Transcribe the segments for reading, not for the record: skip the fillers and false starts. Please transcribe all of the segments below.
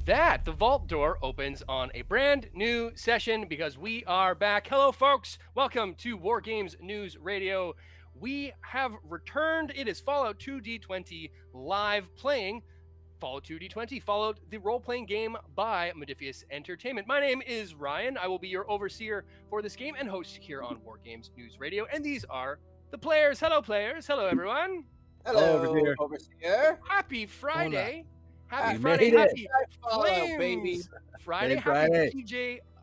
that, the vault door opens on a brand new session because we are back. Hello, folks. Welcome to War Games News Radio. We have returned. It is Fallout 2 D20 live playing Fallout 2 D20, Fallout, the role-playing game by Modiphius Entertainment. My name is Ryan. I will be your overseer for this game and host here on War Games News Radio. And these are the players. Hello, players. Hello, everyone. Hello, overseer. Happy Friday. Happy You Friday. made it. Happy Fallout, Flames. baby. Friday. Happy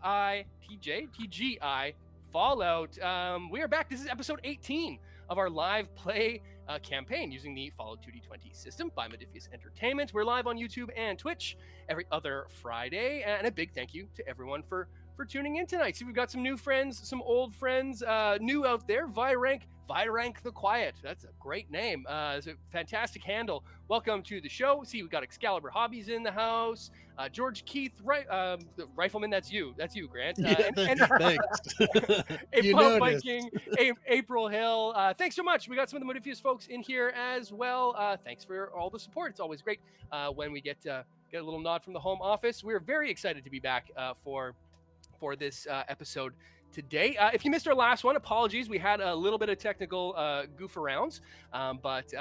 Friday. TGI Fallout. We are back. This is episode 18 of our live play campaign using the Fallout 2 D20 system by Modiphius Entertainment. We're live on YouTube and Twitch every other Friday. And a big thank you to everyone for tuning in tonight. See, we've got some new friends, some old friends, new out there. Virank the Quiet. That's a great name. It's a fantastic handle. Welcome to the show. See, we've got Excalibur Hobbies in the house. George Keith, the Rifleman. That's you, Grant. Thanks. Pump Viking, April Hill. Thanks so much. We got some of the Modiphius folks in here as well. Thanks for all the support. It's always great when we get a little nod from the home office. We're very excited to be back for this episode today. If you missed our last one, apologies. We had a little bit of technical goof arounds, but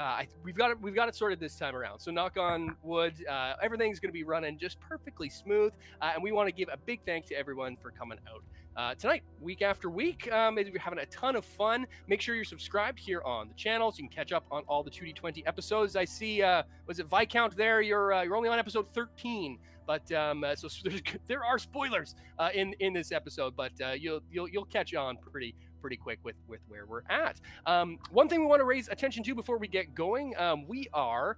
we've got it sorted this time around. So knock on wood, everything's going to be running just perfectly smooth. And we want to give a big thanks to everyone for coming out tonight, week after week. We're having a ton of fun. Make sure you're subscribed here on the channel so you can catch up on all the 2D20 episodes. I see, was it Viscount there? You're only on episode 13. But so there are spoilers in this episode, but you'll catch on pretty quick with where we're at. One thing we want to raise attention to before we get going, we are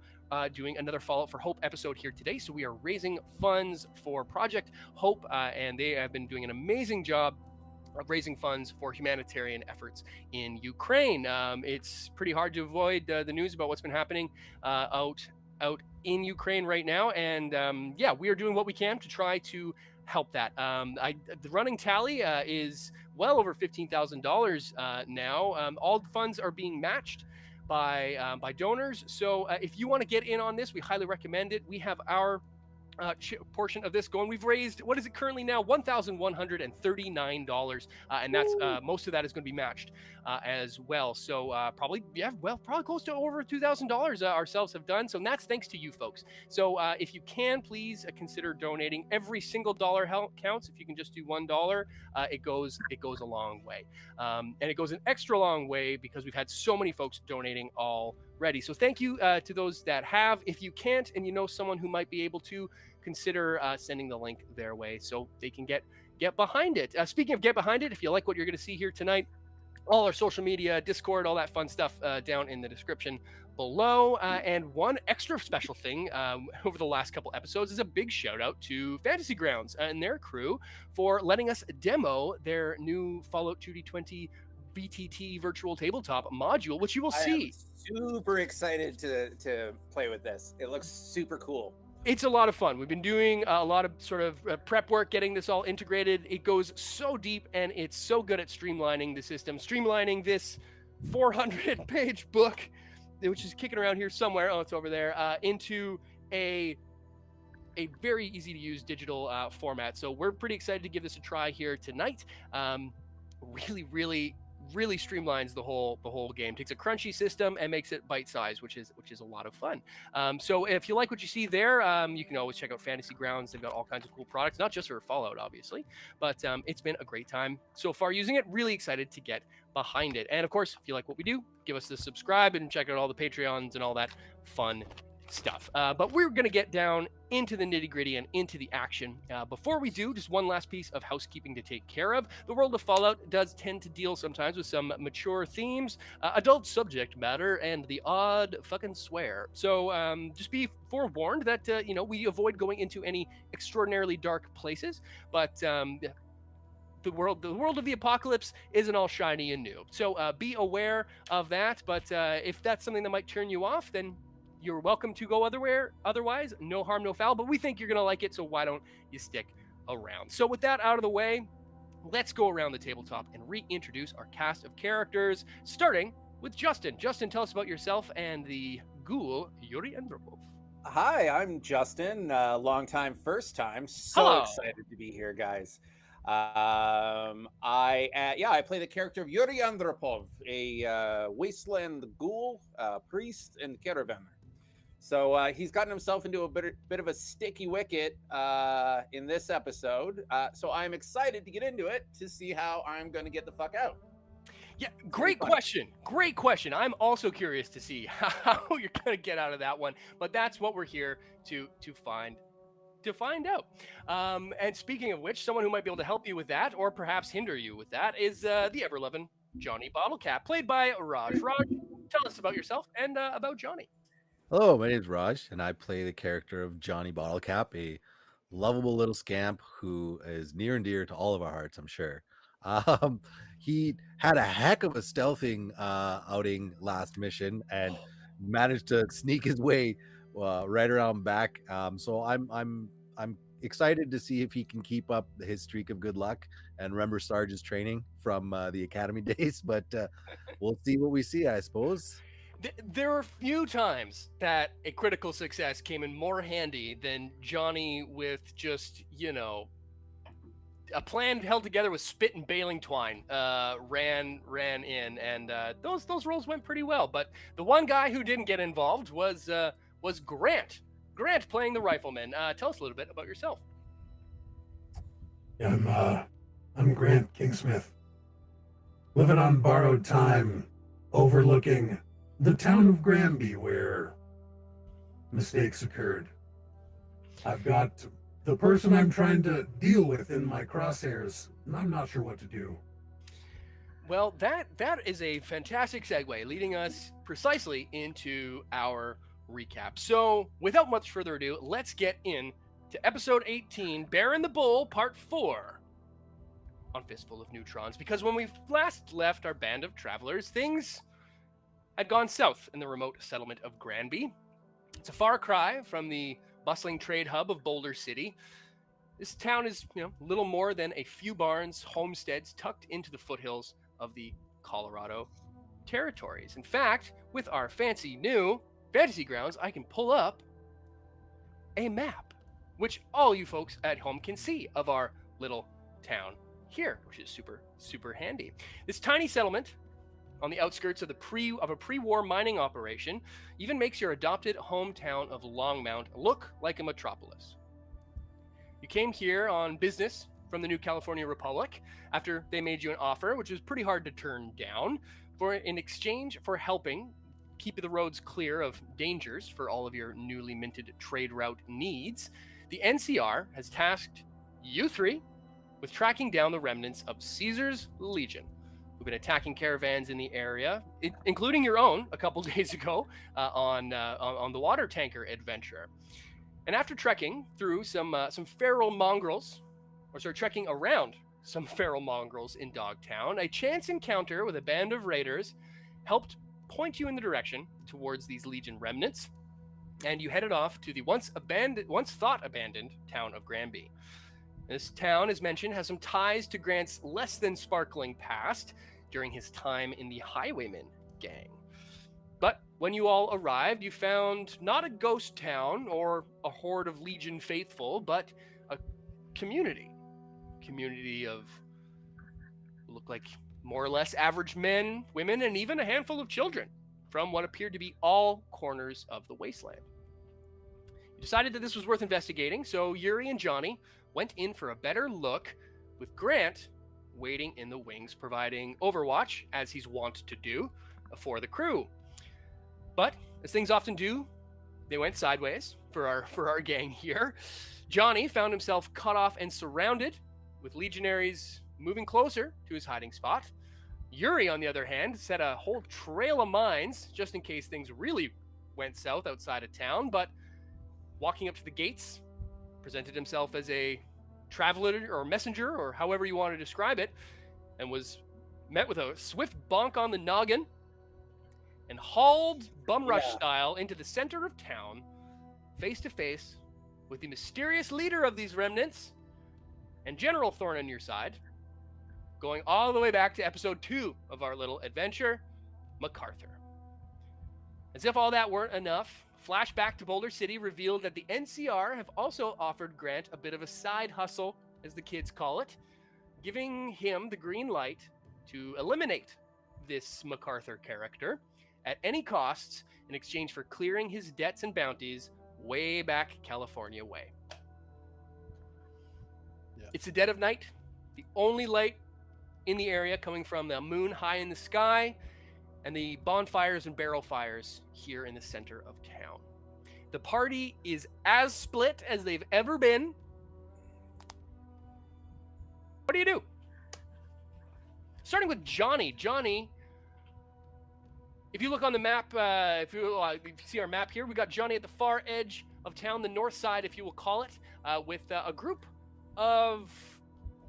doing another Fallout for Hope episode here today. So we are raising funds for Project Hope, and they have been doing an amazing job of raising funds for humanitarian efforts in Ukraine. It's pretty hard to avoid the news about what's been happening out in Ukraine right now, and we are doing what we can to try to help that. The running tally is well over $15,000 now. All the funds are being matched by donors, so if you want to get in on this, we highly recommend it. We have our portion of this going. We've raised, what is it currently now? $1,139, and that's most of that is going to be matched as well. So probably close to over $2,000 ourselves have done. So that's thanks to you folks. So if you can, please consider donating. Every single dollar counts. If you can just do $1, it goes a long way, and it goes an extra long way because we've had so many folks donating already. So thank you to those that have. If you can't and you know someone who might be able to, consider sending the link their way so they can get behind it. Speaking of get behind it, if you like what you're going to see here tonight, all our social media, Discord, all that fun stuff down in the description below. And one extra special thing over the last couple episodes is a big shout out to Fantasy Grounds and their crew for letting us demo their new Fallout 2 D20 VTT virtual tabletop module, which you will see. Super excited to play with this. It looks super cool. It's a lot of fun. We've been doing a lot of sort of prep work, getting this all integrated. It goes so deep, and it's so good at streamlining the system, streamlining this 400-page book, which is kicking around here somewhere. Oh, it's over there, into a very easy-to-use digital format. So we're pretty excited to give this a try here tonight. Really streamlines the whole game. Takes a crunchy system and makes it bite-sized, which is a lot of fun. So if you like what you see there, you can always check out Fantasy Grounds. They've got all kinds of cool products, not just for Fallout, obviously, but it's been a great time so far using it. Really excited to get behind it. And of course, if you like what we do, give us the subscribe and check out all the Patreons and all that fun stuff. But we're going to get down into the nitty-gritty and into the action. Before we do, just one last piece of housekeeping to take care of. The world of Fallout does tend to deal sometimes with some mature themes, adult subject matter, and the odd fucking swear. So just be forewarned that we avoid going into any extraordinarily dark places, but the world of the apocalypse isn't all shiny and new. So be aware of that. But if that's something that might turn you off, then you're welcome to go otherwise. No harm, no foul, but we think you're going to like it, so why don't you stick around? So with that out of the way, let's go around the tabletop and reintroduce our cast of characters, starting with Justin. Justin, tell us about yourself and the ghoul, Yuri Andropov. Hi, I'm Justin. Long time, first time. So Hello. excited to be here, guys. I play the character of Yuri Andropov, a wasteland ghoul, priest, and caravanner. So he's gotten himself into a bit of a sticky wicket in this episode. So I'm excited to get into it to see how I'm going to get the fuck out. Yeah, It's gonna be great fun. question. Great question. I'm also curious to see how you're gonna get out of that one, but that's what we're here to find out. And speaking of which, someone who might be able to help you with that, or perhaps hinder you with that, is the ever loving Johnny Bottlecap, played by Raj. Raj, tell us about yourself and about Johnny. Hello, my name is Raj, and I play the character of Johnny Bottlecap, a lovable little scamp who is near and dear to all of our hearts, I'm sure. Um, he had a heck of a stealthing outing last mission and managed to sneak his way right around back. So I'm excited to see if he can keep up his streak of good luck and remember Sarge's training from the academy days. But we'll see what we see, I suppose. There are few times that a critical success came in more handy than Johnny with just, a plan held together with spit and baling twine ran in, and those rolls went pretty well. But the one guy who didn't get involved was Grant. Grant playing the rifleman. Tell us a little bit about yourself. I'm Grant Kingsmith, living on borrowed time, overlooking the town of Granby where mistakes occurred. I've got the person I'm trying to deal with in my crosshairs, and I'm not sure what to do. Well, that is a fantastic segue, leading us precisely into our recap. So, without much further ado, let's get in to episode 18, Baron the Bull, part 4, on Fistful of Neutrons. Because when we last left our band of travelers, things had gone south in the remote settlement of Granby. It's a far cry from the bustling trade hub of Boulder City. This town is, little more than a few barns, homesteads tucked into the foothills of the Colorado territories. In fact, with our fancy new fantasy grounds, I can pull up a map, which all you folks at home can see of our little town here, which is super, super handy. This tiny settlement on the outskirts of a pre-war mining operation even makes your adopted hometown of Longmount look like a metropolis. You came here on business from the New California Republic after they made you an offer, which was pretty hard to turn down, in exchange for helping keep the roads clear of dangers for all of your newly minted trade route needs. The NCR has tasked you three with tracking down the remnants of Caesar's Legion, who've been attacking caravans in the area, including your own a couple days ago on the water tanker adventure. And after trekking through some feral mongrels, trekking around some feral mongrels in Dogtown, a chance encounter with a band of raiders helped point you in the direction towards these Legion remnants, and you headed off to the once thought abandoned town of Granby. This town, as mentioned, has some ties to Grant's less than sparkling past during his time in the Highwayman gang. But when you all arrived, you found not a ghost town or a horde of Legion faithful, but a community of look like more or less average men, women, and even a handful of children from what appeared to be all corners of the wasteland. You decided that this was worth investigating, so Yuri and Johnny went in for a better look, with Grant waiting in the wings, providing overwatch, as he's wont to do, for the crew. But, as things often do, they went sideways for our gang here. Johnny found himself cut off and surrounded, with legionaries moving closer to his hiding spot. Yuri, on the other hand, set a whole trail of mines just in case things really went south outside of town, but walking up to the gates, presented himself as a traveler or messenger, or however you want to describe it, and was met with a swift bonk on the noggin and hauled bum rush style into the center of town, face to face with the mysterious leader of these remnants and General Thorn on your side, going all the way back to episode 2 of our little adventure, MacArthur. As if all that weren't enough, Flashback to Boulder City revealed that the NCR have also offered Grant a bit of a side hustle, as the kids call it, giving him the green light to eliminate this MacArthur character at any costs in exchange for clearing his debts and bounties way back California way. Yeah. It's the dead of night, the only light in the area coming from the moon high in the sky, and the bonfires and barrel fires here in the center of town. The party is as split as they've ever been. What do you do? Starting with Johnny. Johnny, if you look on the map, if you see our map here, we got Johnny at the far edge of town, the north side, if you will call it, with a group of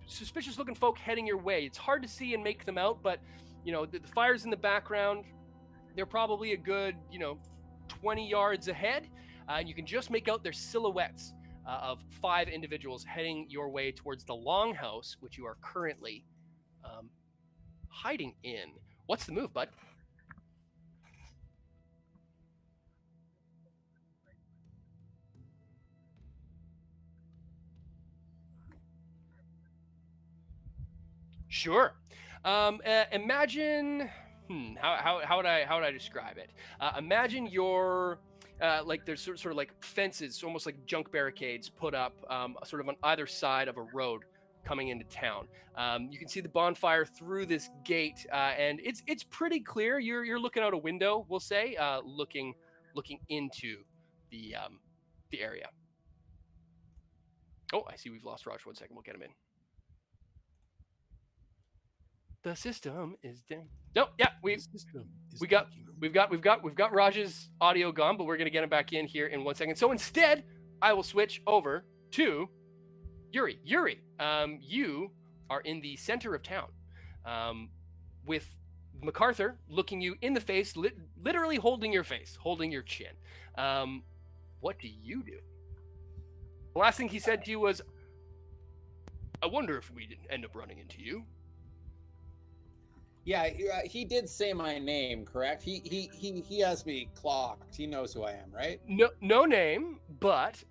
suspicious-looking folk heading your way. It's hard to see and make them out, but the fire's in the background. They're probably a good 20 yards ahead, and you can just make out their silhouettes of 5 individuals heading your way towards the longhouse, which you are currently hiding in. What's the move, bud? Sure. Imagine. How would I describe it? Imagine you're like there's sort of like fences, almost like junk barricades, put up sort of on either side of a road coming into town. You can see the bonfire through this gate, and it's pretty clear. You're looking out a window, we'll say, looking into the area. Oh, I see we've lost Raj. 1 second, we'll get him in. The system is down. No, yeah, we've got Raj's audio gone, but we're gonna get him back in here in 1 second. So instead, I will switch over to Yuri. Yuri, you are in the center of town, with MacArthur looking you in the face, literally holding your face, holding your chin. What do you do? The last thing he said to you was, "I wonder if we didn't end up running into you." Yeah, he did say my name, correct? He has me clocked. He knows who I am, right? No name, but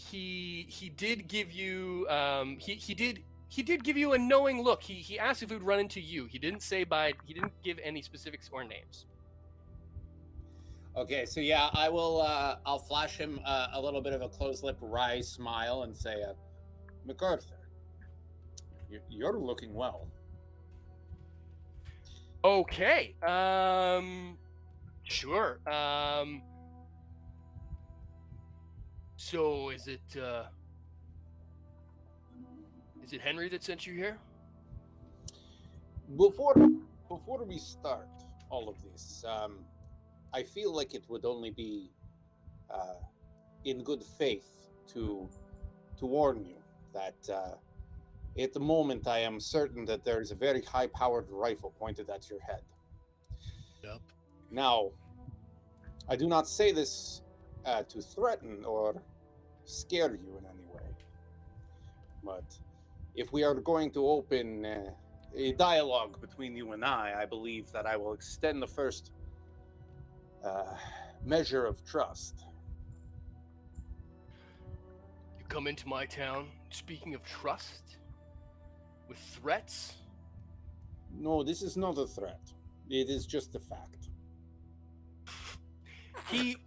he did give you he did give you a knowing look. He asked if we would run into you. He didn't give any specifics or names. Okay, so yeah, I will. I'll flash him a little bit of a closed lip, wry smile, and say, "MacArthur, you're looking well." Okay. Sure. So is it Henry that sent you here? Before we start all of this, I feel like it would only be in good faith to warn you that at the moment I am certain that there is a very high-powered rifle pointed at your head. Yep. Now, I do not say this to threaten or scare you in any way, but if we are going to open a dialogue between you and I believe that I will extend the first measure of trust. You come into my town speaking of trust? With threats? No, this is not a threat. It is just a fact. He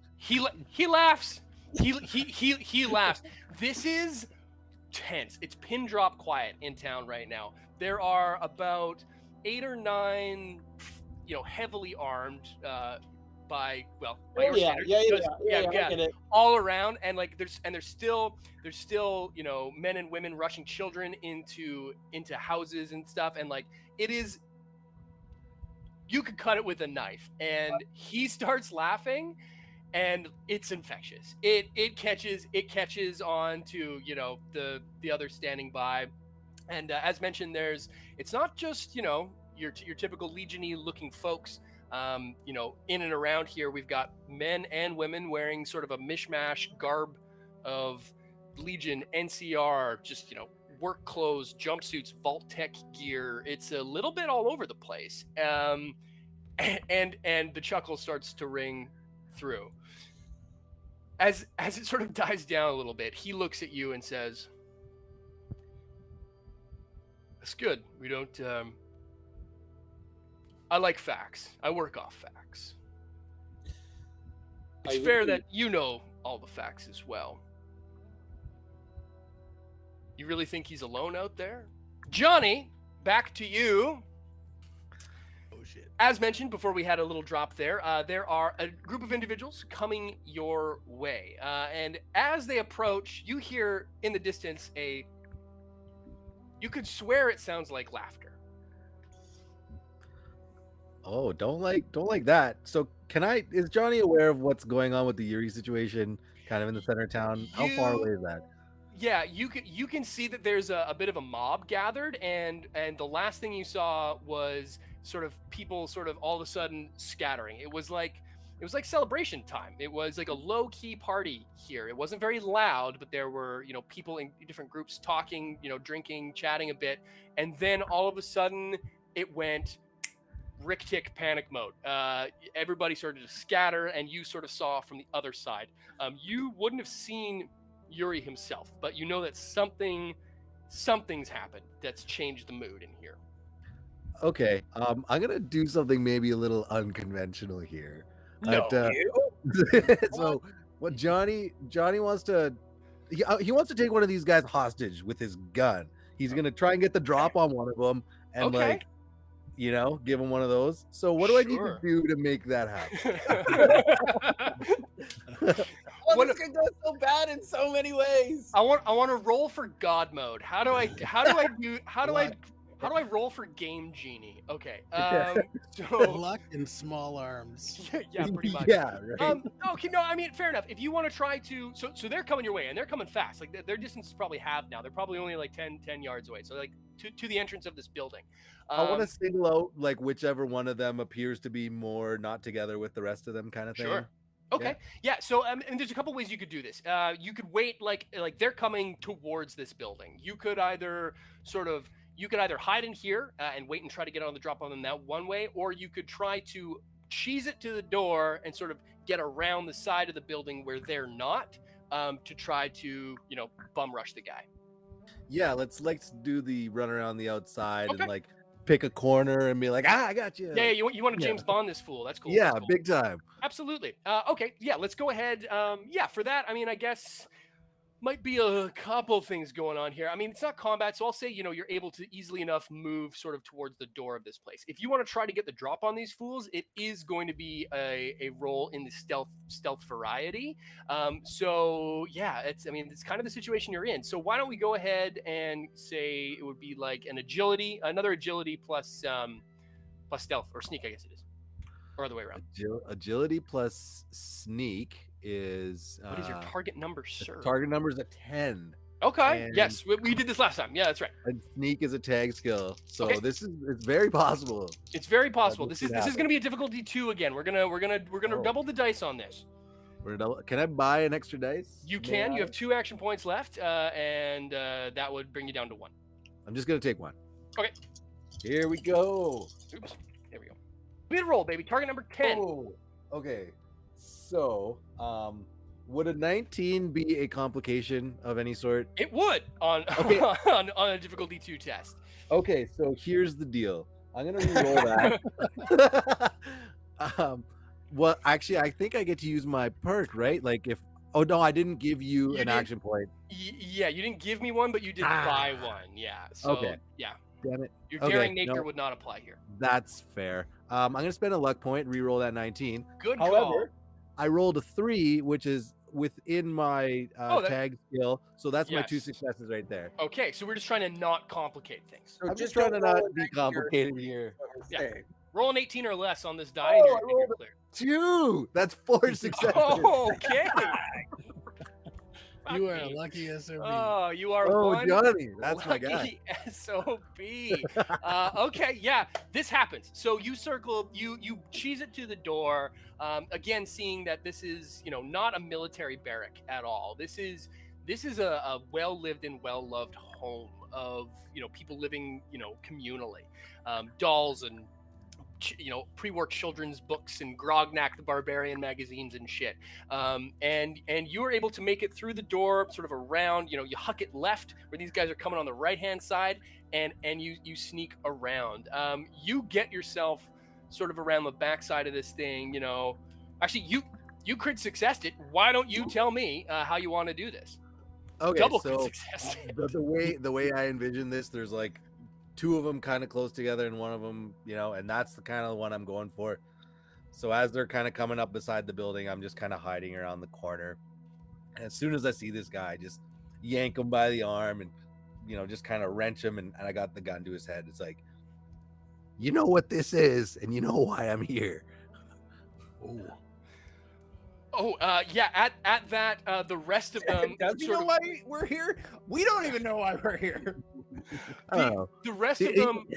laughs. He laughs. This is tense. It's pin drop quiet in town right now. There are about 8 or 9, heavily armed by your standards. Yeah, all around, and like there's still men and women rushing children into houses and stuff, and like it is, you could cut it with a knife. And he starts laughing, and it's infectious. It catches on to the others standing by, and as mentioned, it's not just your typical Legion-y looking folks. In and around here, we've got men and women wearing sort of a mishmash garb of Legion, NCR, just, work clothes, jumpsuits, Vault Tech gear. It's a little bit all over the place. And the chuckle starts to ring through. As it sort of dies down a little bit, he looks at you and says, "That's good. We don't. I like facts. I work off facts. It's fair that you know all the facts as well. You really think he's alone out there? Johnny, back to you. Oh, shit. As mentioned before we had a little drop there, there are a group of individuals coming your way. And as they approach, you hear in the distance you could swear it sounds like laughter. Oh, don't like that. So is Johnny aware of what's going on with the Yuri situation kind of in the center of town? How far away is that? Yeah, you can see that there's a bit of a mob gathered, and the last thing you saw was sort of people sort of all of a sudden scattering. It was like celebration time. It was like a low key party here. It wasn't very loud, but there were, people in different groups talking, drinking, chatting a bit, and then all of a sudden it went rick-tick panic mode. Everybody started to scatter, and you sort of saw from the other side. You wouldn't have seen Yuri himself, but you know that something's happened that's changed the mood in here. Okay, I'm gonna do something maybe a little unconventional here. No, So what Johnny wants to he wants to take one of these guys hostage with his gun. He's gonna try and get the drop on one of them and give him one of those. So what do I need to do to make that happen? This could go so bad in so many ways. I want to roll for God mode. How do I roll for Game Genie? Okay. So Luck and small arms. Yeah, pretty much. Yeah, right. Okay, no, I mean, fair enough. If you want to try to, so they're coming your way, and they're coming fast. Like their distance is probably half now. They're probably only like 10 yards away. So like to the entrance of this building. I want to single out like whichever one of them appears to be more not together with the rest of them, kind of thing. Sure. Okay. Yeah. So, and there's a couple ways you could do this. You could wait, like they're coming towards this building. You could either hide in here and wait and try to get on the drop on them that one way, or you could try to cheese it to the door and sort of get around the side of the building where they're not, to try to, bum rush the guy. Yeah, let's do the run around the outside and like pick a corner and be like, I got you. Yeah, you want to James Bond this fool. That's cool. Yeah, that's cool. Big time. Absolutely. Okay, yeah, let's go ahead. For that, I mean, I guess might be a couple things going on here. I mean, it's not combat, so I'll say, you're able to easily enough move sort of towards the door of this place. If you want to try to get the drop on these fools, it is going to be a roll in the stealth variety. So yeah, it's kind of the situation you're in. So why don't we go ahead and say it would be like another agility plus stealth or sneak, I guess it is, or other way around. Agility plus sneak is what is your target number, sir? Target number is a 10. Okay. Yes, we did this last time. Yeah, that's right. And sneak is a tag skill, so it's very possible. It's very possible. This is going to be a difficulty 2 again. We're gonna double the dice on this. Can I buy an extra dice? You can. You have 2 action points left, and that would bring you down to 1. I'm just gonna take 1. Okay. Here we go. Oops. There we go. Speed roll, baby. Target number 10. Oh, okay. So, would a 19 be a complication of any sort? It would on a difficulty 2 test. Okay, so here's the deal. I'm gonna re-roll that. Well, actually, I think I get to use my perk, right? Like if. Oh no, I didn't give you an action point. Yeah, you didn't give me one, but you did buy one. Yeah. So yeah. Damn it. Your daring nature would not apply here. That's fair. I'm gonna spend a luck point, re-roll that 19. Good call. However, I rolled a 3, which is within my tag skill, so that's my 2 successes right there. Okay, so we're just trying to not complicate things. So I'm just trying to not be complicated here. Yeah. Roll an 18 or less on this die, and you're clear. 2. That's 4 successes. Oh, okay. You are a lucky SOB. Oh, you are one Johnny, that's my guy. Lucky SOB. Okay, yeah, this happens. So you circle, you cheese it to the door. Again, seeing that this is, not a military barrack at all. This is a well-lived and well-loved home of, people living, communally. Dolls and pre-war children's books and Grognak the Barbarian magazines and shit. And you were able to make it through the door, sort of around. You huck it left where these guys are coming on the right-hand side, and you sneak around. You get yourself sort of around the backside of this thing. Actually, you crit successed it. Why don't you tell me how you want to do this? Okay, Double so crit success. the way I envision this, there's like two of them kind of close together, and one of them, and that's the kind of one I'm going for. So as they're kind of coming up beside the building, I'm just kind of hiding around the corner. And as soon as I see this guy, I just yank him by the arm and, just kind of wrench him. And I got the gun to his head. It's like, you know what this is, and you know why I'm here. Yeah. At that, the rest of them. Does he know why we're here? We don't even know why we're here. The rest of them.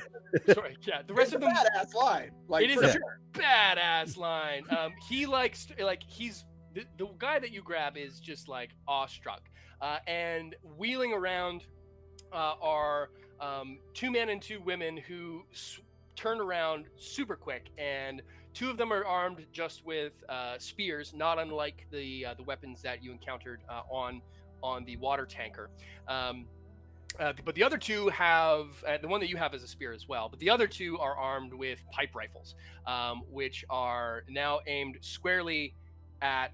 Sorry, yeah. The rest of them. Badass line. Like, it is a badass line. He he's the guy that you grab is just like awestruck, and wheeling around are 2 men and 2 women who turn around super quick, and 2 of them are armed just with spears, not unlike the weapons that you encountered on the water tanker. But the other 2 have the one that you have is a spear as well. But the other 2 are armed with pipe rifles, which are now aimed squarely at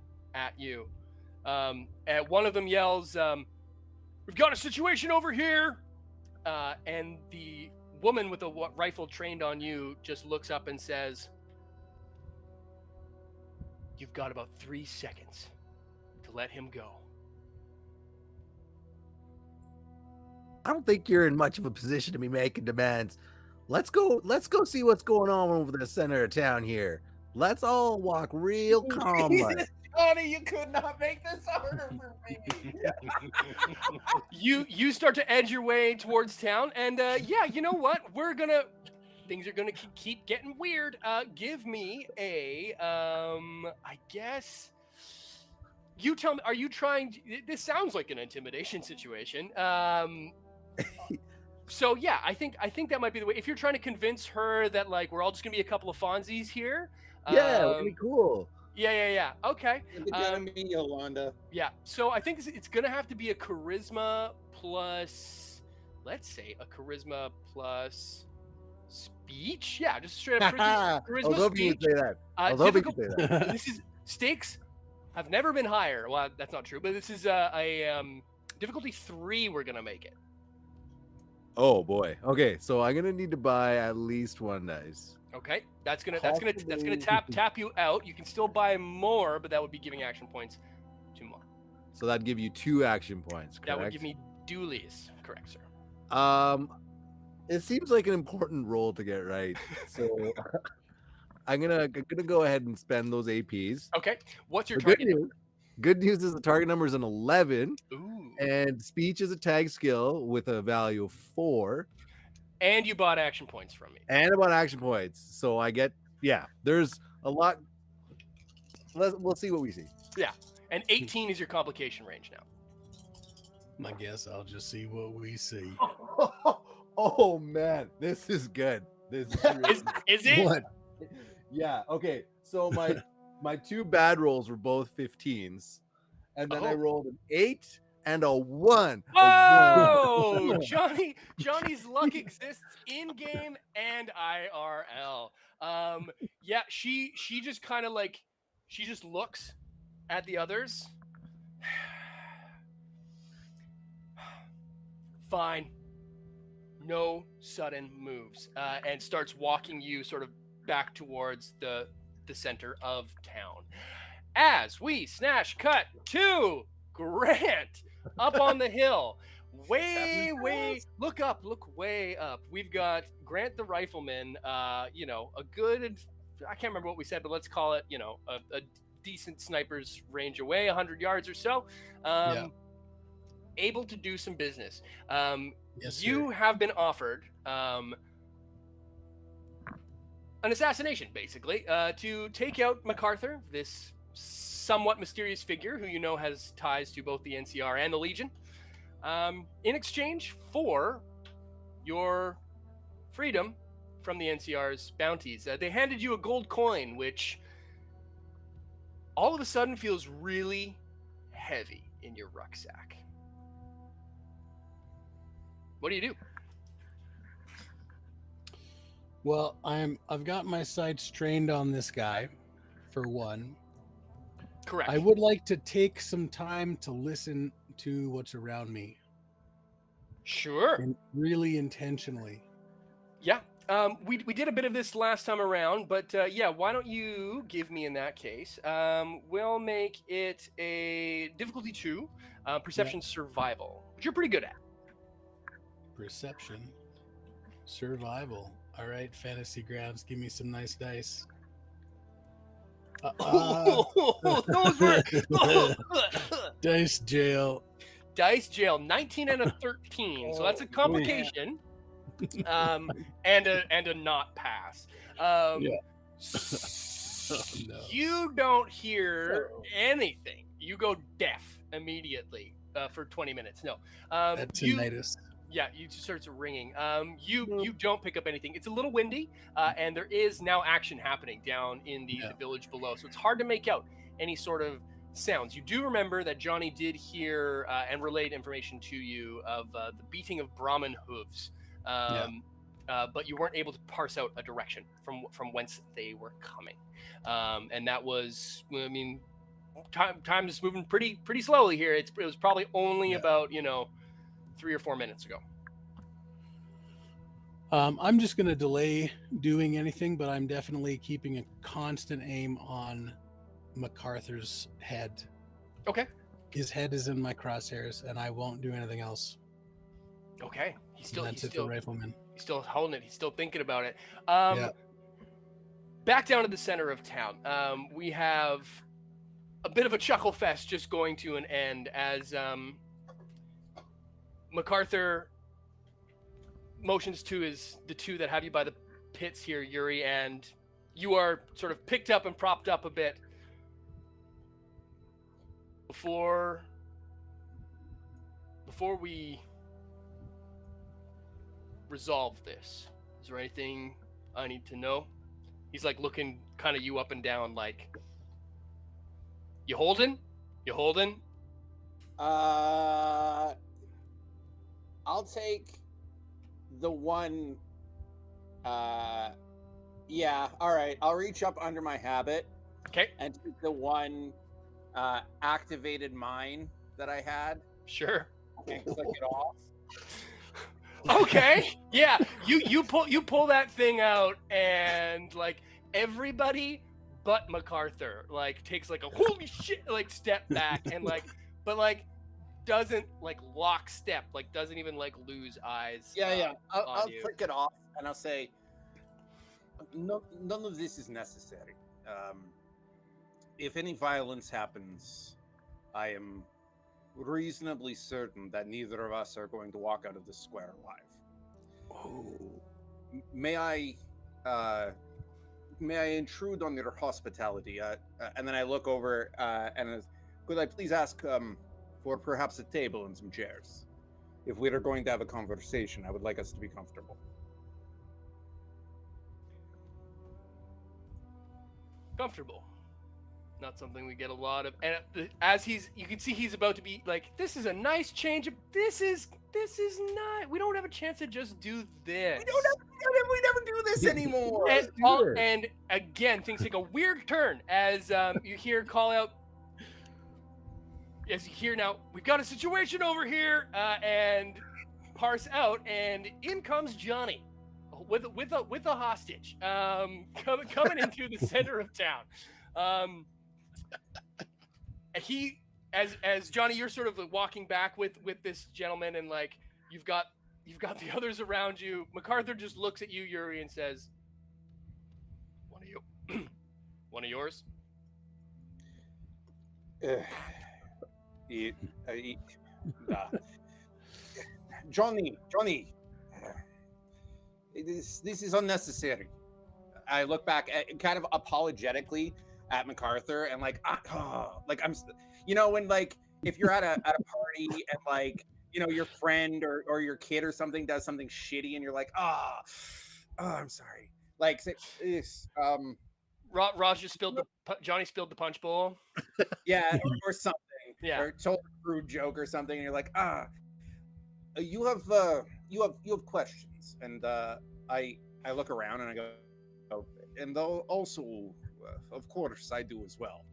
you. And one of them yells, "We've got a situation over here!" And the woman with the rifle trained on you just looks up and says, "You've got about 3 seconds to let him go." I don't think you're in much of a position to be making demands. Let's go see what's going on over the center of town here. Let's all walk real calm. Johnny, you could not make this harder for me. You start to edge your way towards town, and you know what? Things are gonna keep getting weird. Give me a I guess. You tell me. Are you trying? This sounds like an intimidation situation. So yeah, I think that might be the way. If you're trying to convince her that like we're all just gonna be a couple of Fonzies here. Yeah, that'd be cool. Yeah. Okay. It's gonna be Yolanda. Yeah. So I think it's gonna have to be a charisma plus. Let's say a charisma plus speech. Yeah, just straight up charisma I was hoping you'd say that. I was hoping you'd say that. This is stakes have never been higher. Well, that's not true, but this is a difficulty 3. We're gonna make it. Oh boy. Okay, so I'm gonna need to buy at least 1 dice. Okay, that's gonna tap you out. You can still buy more, but that would be giving action points 2 more. So that'd give you 2 action points. Correct? That would give me dualies. Correct, sir. It seems like an important roll to get right. So I'm gonna go ahead and spend those APs. Okay. What's your target? Good news is the target number is an 11. Ooh. And speech is a tag skill with a value of 4. And you bought action points from me. And I bought action points. So I get, there's a lot. We'll see what we see. Yeah. And 18 is your complication range now. I guess I'll just see what we see. Oh man, this is good. This is really is it? What? Yeah. Okay. So my 2 bad rolls were both 15s, and then I rolled an 8 and a 1. Whoa! Johnny's luck exists in game and IRL. Yeah, she just kind of like she just looks at the others. Fine. No sudden moves, and starts walking you sort of back towards the center of town. As we cut to Grant up on the hill, way look way up. We've got Grant the rifleman, a good, I can't remember what we said, but let's call it, a decent sniper's range away, 100 yards or so. Able to do some business. Yes, you have been offered an assassination, basically, to take out MacArthur, this somewhat mysterious figure who has ties to both the NCR and the Legion, in exchange for your freedom from the NCR's bounties. They handed you a gold coin, which all of a sudden feels really heavy in your rucksack. What do you do? Well, I've got my sights trained on this guy, for one. Correct. I would like to take some time to listen to what's around me. Sure. And really intentionally. Yeah. We did a bit of this last time around, but yeah, why don't you give me in that case? We'll make it a difficulty 2, perception survival, which you're pretty good at. Perception, survival. All right, fantasy grounds, give me some nice dice. Those were Dice jail. Dice jail, 19 and a 13. So that's a complication. And a not pass. No. You don't hear anything. You go deaf immediately for 20 minutes. No. That's tinnitus. Yeah, you just starts ringing. You don't pick up anything. It's a little windy, and there is now action happening down in the village below. So it's hard to make out any sort of sounds. You do remember that Johnny did hear and relayed information to you of the beating of Brahmin hooves, but you weren't able to parse out a direction from whence they were coming. And that was, I mean, time is moving pretty slowly here. It was probably only about 3 or 4 minutes ago. I'm just going to delay doing anything, but I'm definitely keeping a constant aim on MacArthur's head. Okay. His head is in my crosshairs, and I won't do anything else. Okay. He's still rifleman. He's still holding it. He's still thinking about it. Back down to the center of town. We have a bit of a chuckle fest just going to an end as MacArthur motions to the two that have you by the pits here, Yuri, and you are sort of picked up and propped up a bit. Before we resolve this, is there anything I need to know? He's like looking kind of you up and down, like, you holding? I'll take the one. Yeah, all right. I'll reach up under my habit. Okay. And take the one activated mine that I had. Sure. And click it off. Okay. Yeah. You pull that thing out, and like everybody but MacArthur like takes like a holy shit like step back and like but like doesn't like lock step, like doesn't even like lose eyes. Yeah. I'll click it off and I'll say none of this is necessary. If any violence happens, I am reasonably certain that neither of us are going to walk out of the square alive. Oh. May I intrude on your hospitality? And then I look over and could I please ask for perhaps a table and some chairs? If we are going to have a conversation, I would like us to be comfortable. Comfortable. Not something we get a lot of. And as you can see he's about to be like, this is a nice change of, this is not, we don't have a chance to just do this. We never do this anymore. And again, things take a weird turn as you hear call out, as you hear now, we've got a situation over here, and parse out, and in comes Johnny with a hostage coming into the center of town. He, as Johnny, you're sort of like walking back with this gentleman, and like you've got the others around you. MacArthur just looks at you, Yuri, and says, "One of you, one of yours." Johnny, this is unnecessary. I look back kind of apologetically at MacArthur and like I'm, when like if you're at a party and like your friend or your kid or something does something shitty and you're like oh, I'm sorry. Like, this, Raj just spilled Johnny spilled the punch bowl. yeah, or something. Yeah. Or told a crude joke or something, and you're like, you have questions, and I look around and I go, and also, of course, I do as well.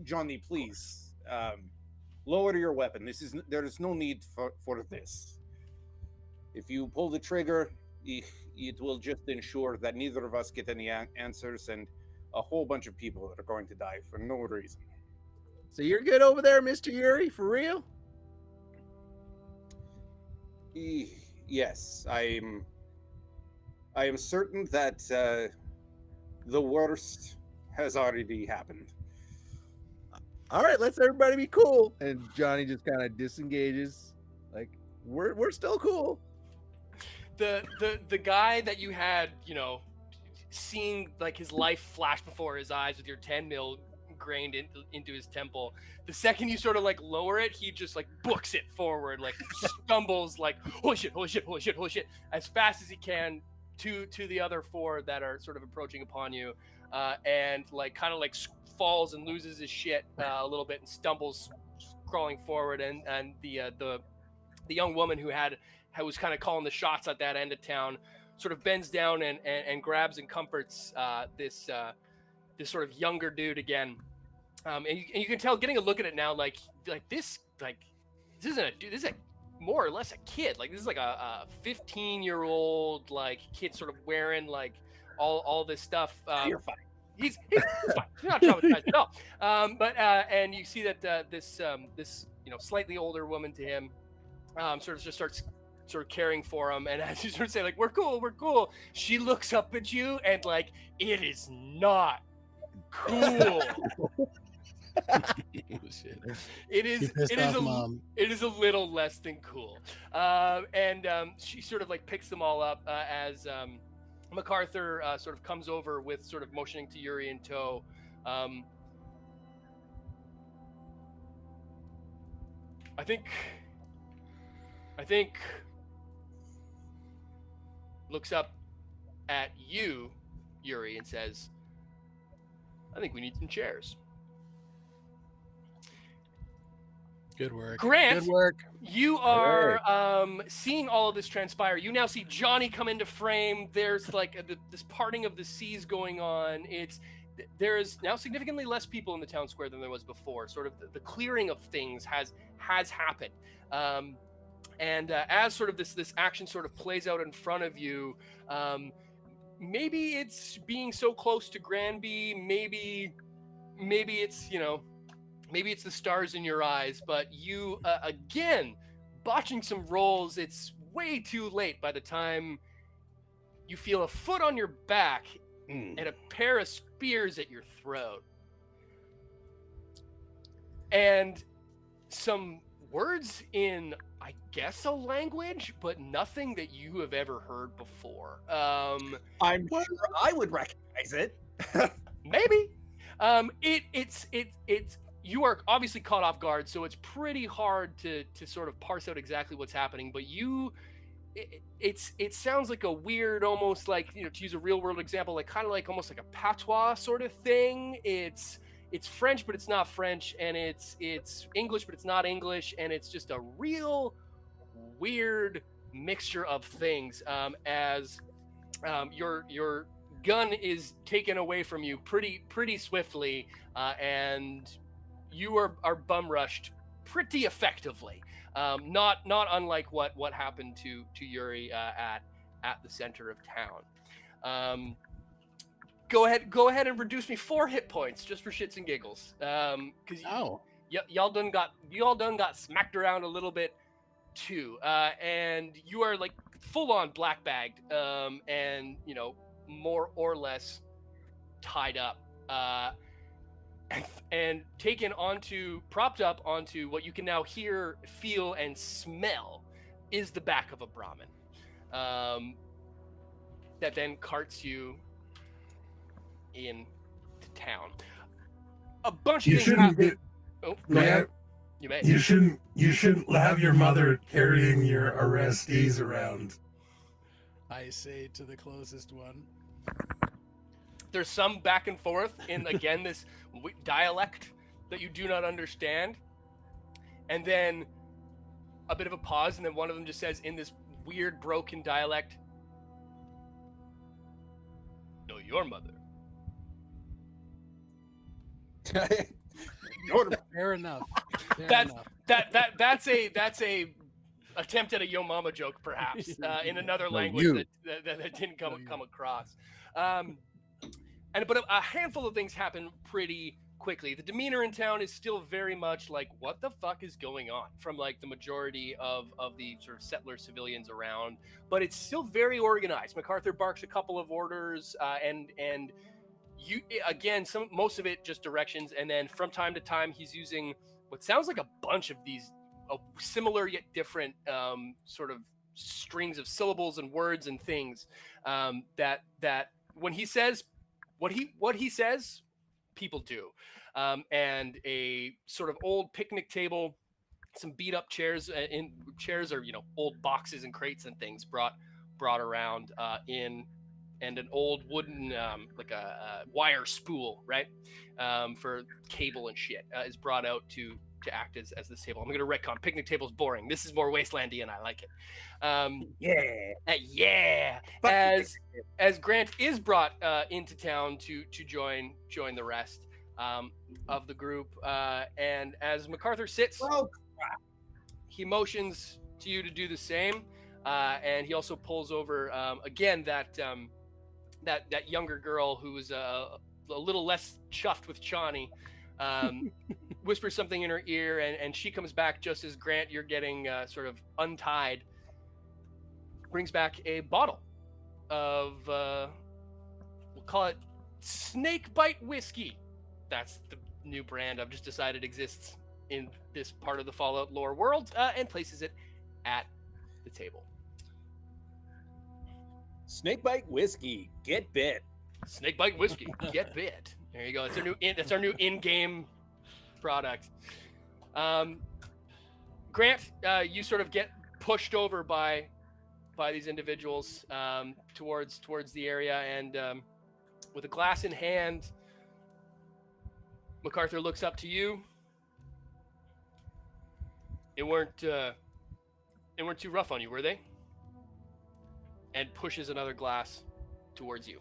Johnny, please, lower your weapon. There is no need for this. If you pull the trigger, it will just ensure that neither of us get any answers, and a whole bunch of people that are going to die for no reason. So you're good over there, Mr. Yuri, for real? Yes, I am certain that the worst has already happened. All right, let's everybody be cool. And Johnny just kind of disengages, like we're still cool. The guy that you had, seeing like his life flash before his eyes with your 10 mil grained into his temple, the second you sort of like lower it, he just like books it forward, like stumbles, like holy shit, as fast as he can to the other four that are sort of approaching upon you, and like kind of like falls and loses his shit a little bit and stumbles crawling forward, and the young woman who was kind of calling the shots at that end of town sort of bends down and grabs and comforts this sort of younger dude again, and you can tell getting a look at it now, like this isn't a dude, this is more or less a kid, like this is like a 15-year-old like kid sort of wearing like all this stuff. You're fine. He's fine. He's not traumatized at all. But and you see that this slightly older woman to him sort of just starts sort of caring for him, and as you sort of say like we're cool, she looks up at you and like it is not cool. It is a little less than cool, and she sort of like picks them all up as MacArthur sort of comes over with sort of motioning to Yuri in tow. I think looks up at you, Yuri, and says, I think we need some chairs. Good work. Grant, good work. You are seeing all of this transpire. You now see Johnny come into frame. There's like this parting of the seas going on. There is now significantly less people in the town square than there was before. Sort of the clearing of things has happened. And as sort of this action sort of plays out in front of you, maybe it's being so close to Granby, maybe it's, maybe it's the stars in your eyes, but you, again, botching some rolls, it's way too late by the time you feel a foot on your back and a pair of spears at your throat. And some words in, I guess, a language, but nothing that you have ever heard before. I'm sure I would recognize it. Maybe. It's you are obviously caught off guard, so it's pretty hard to sort of parse out exactly what's happening. But it sounds like a weird, almost like, to use a real world example, like kind of like almost like a patois sort of thing. It's French, but it's not French, and it's English, but it's not English, and it's just a real weird mixture of things. As your gun is taken away from you pretty swiftly, and you are bum rushed pretty effectively. Not unlike what happened to Yuri at the center of town. Go ahead and reduce me 4 hit points just for shits and giggles. Because y'all done got smacked around a little bit too, and you are like full on black bagged, and more or less tied up, and propped up onto what you can now hear, feel, and smell is the back of a Brahmin, that then carts you into town. A bunch of things happen. Oh, go ahead. You may. You shouldn't have your mother carrying your arrestees around. I say to the closest one. There's some back and forth in, again, this dialect that you do not understand. And then a bit of a pause, and then one of them just says in this weird broken dialect, "No, your mother." Fair enough. That's a attempt at a yo mama joke, perhaps, in another language that didn't come across. But a handful of things happen pretty quickly. The demeanor in town is still very much like, what the fuck is going on, from like the majority of the sort of settler civilians around, but it's still very organized. MacArthur barks a couple of orders, and you, again, most of it just directions, and then from time to time he's using what sounds like a bunch of these similar yet different sort of strings of syllables and words and things that when he says what he says, people do. And a sort of old picnic table, some beat up chairs, chairs are, old boxes and crates and things brought around and an old wooden like a wire spool, right, for cable and shit, is brought out to act as this table. I'm going to retcon. Picnic table's boring. This is more Wastelandy, and I like it. Yeah. As Grant is brought into town to join the rest of the group, and as MacArthur sits, he motions to you to do the same, and he also pulls over again that younger girl who is a little less chuffed with Chani, whispers something in her ear, and she comes back just as Grant, you're getting sort of untied, brings back a bottle of we'll call it Snakebite whiskey. That's the new brand I've just decided exists in this part of the Fallout lore world, and places it at the table. Snakebite whiskey, get bit. Snakebite whiskey, get bit. There you go. It's our new in-game product. Grant, you sort of get pushed over by these individuals towards the area, and with a glass in hand, MacArthur looks up to you. They weren't too rough on you, were they? And pushes another glass towards you.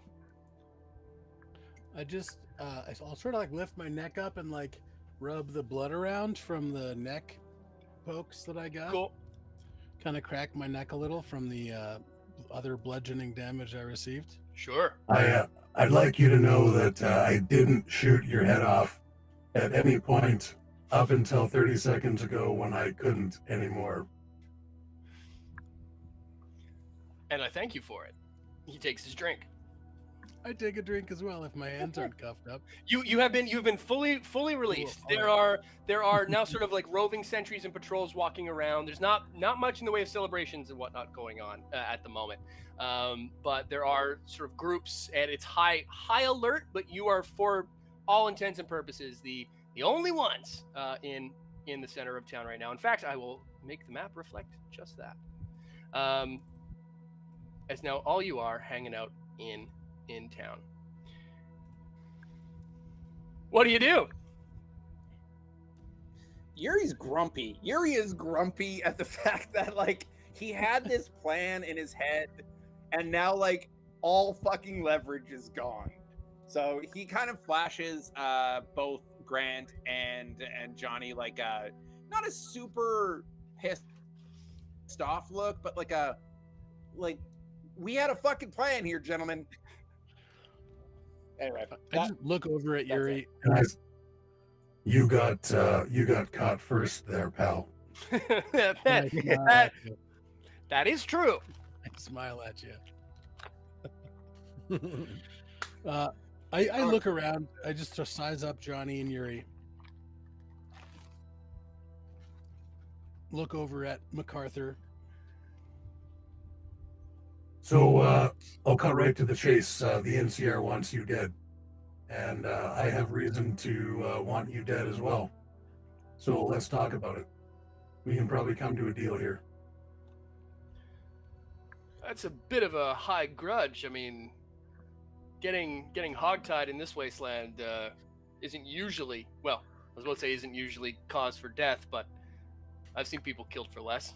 I'll sort of like lift my neck up and like rub the blood around from the neck pokes that I got. Cool. Kind of crack my neck a little from the other bludgeoning damage I received. Sure. I'd like you to know that I didn't shoot your head off at any point up until 30 seconds ago when I couldn't anymore. And I thank you for it. He takes his drink. I take a drink as well if my hands aren't cuffed up. You've been fully released. Cool. There are now sort of like roving sentries and patrols walking around. There's not much in the way of celebrations and whatnot going on at the moment, but there are sort of groups, and it's high alert. But you are, for all intents and purposes, the only ones in the center of town right now. In fact, I will make the map reflect just that. As now all you are hanging out in town. What do you do? Yuri's grumpy. Yuri is grumpy at the fact that like he had this plan in his head, and now like all fucking leverage is gone. So he kind of flashes both Grant and Johnny like not a super pissed off look, but like we had a fucking plan here, gentlemen. Anyway, I just look over at Yuri. You got caught first there, pal. that is true. I smile at you. I look around. I just size up Johnny and Yuri. Look over at MacArthur. So I'll cut right to the chase. The NCR wants you dead, and I have reason to want you dead as well. So let's talk about it. We can probably come to a deal here. That's a bit of a high grudge. I mean, getting hogtied in this wasteland isn't usually, well, I was about to say isn't usually cause for death, but I've seen people killed for less.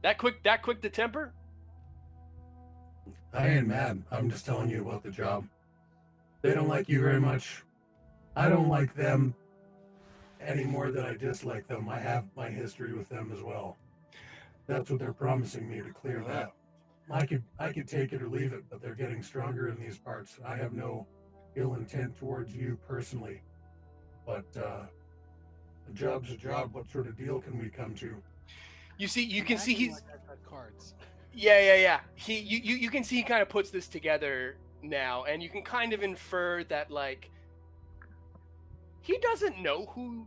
That quick to temper? I ain't mad. I'm just telling you about the job. They don't like you very much. I don't like them any more than I dislike them. I have my history with them as well. That's what they're promising me, to clear that. I could take it or leave it, but they're getting stronger in these parts. I have no ill intent towards you personally, but a job's a job. What sort of deal can we come to? You see, you can see he's like I've got cards. Yeah. You can see he kind of puts this together now, and you can kind of infer that like he doesn't know who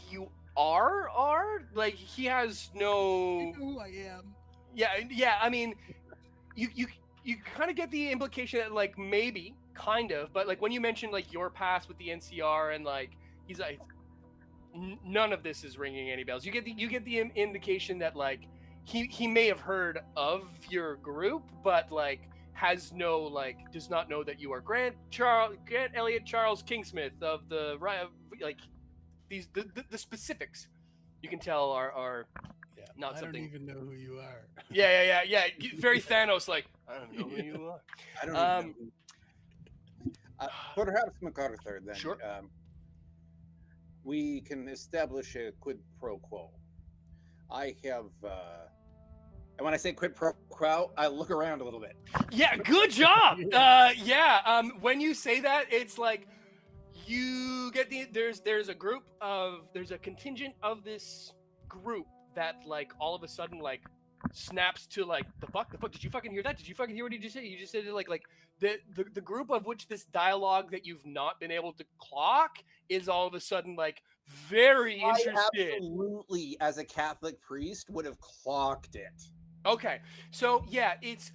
you are. Like he has no. You know who I am. Yeah. I mean, you kind of get the implication that like maybe kind of, but like when you mentioned like your past with the NCR and like he's like none of this is ringing any bells. You get the indication that like he may have heard of your group, but like has no like does not know that you are Grant Elliott Charles Kingsmith of the like these the specifics you can tell are not something. I don't even know who you are. Yeah. Very Thanos like I don't know who you are. I don't even know. Perhaps MacArthur then. Sure. We can establish a quid pro quo. I have, and when I say quid pro quo, I look around a little bit. Yeah, good job. When you say that, it's like you get there's a contingent of this group that like all of a sudden like snaps to like the fuck did you fucking hear that? Did you fucking hear what he just said? You just said it like the group of which this dialogue that you've not been able to clock is all of a sudden like very interested. I absolutely, as a Catholic priest, would have clocked it. Okay, so yeah, it's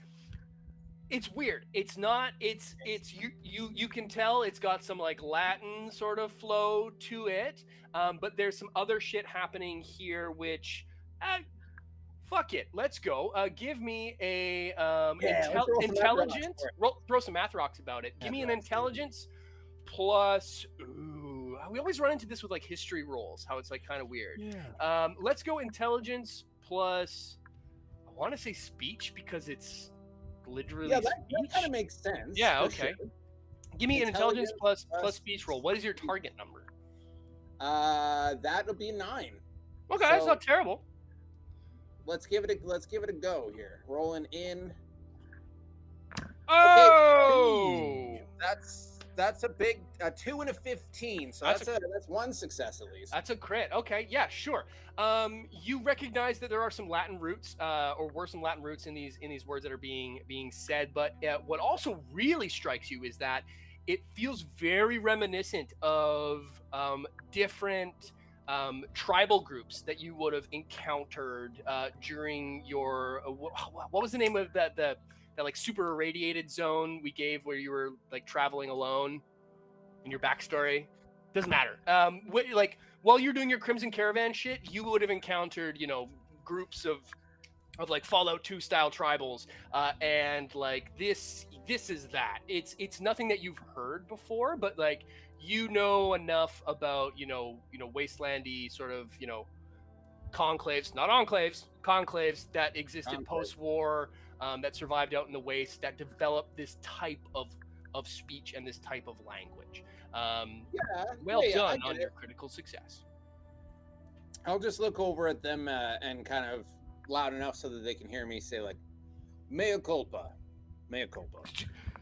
weird. It's not. It's you can tell it's got some like Latin sort of flow to it, but there's some other shit happening here which. Fuck it, let's go. Give me a intelligence. Throw some math rocks about it. Give me an intelligence plus. Ooh, we always run into this with like history rolls. How it's like kind of weird. Yeah. Let's go intelligence plus. I want to say speech because it's literally that speech. kind of makes sense. Yeah. Okay. Sure. Give me an intelligence plus speech roll. What is your target number? That would be 9. Okay, that's not terrible. Let's give it a go here. Rolling in. Oh, okay. That's a big 2 and a 15. So that's one success at least. That's a crit. Okay, yeah, sure. You recognize that there are some Latin roots, or were some Latin roots in these words that are being said. But what also really strikes you is that it feels very reminiscent of different. Tribal groups that you would have encountered during your what was the name of that like super irradiated zone we gave where you were like traveling alone in your backstory? Doesn't matter. Like while you're doing your Crimson Caravan shit, you would have encountered groups of like Fallout 2 style tribals, and like this is that. It's nothing that you've heard before, but like enough about wastelandy sort of conclaves, not enclaves, conclaves that existed post-war, that survived out in the waste, that developed this type of speech and this type of language. Well done on your critical success. I'll just look over at them and kind of loud enough so that they can hear me say like mea culpa.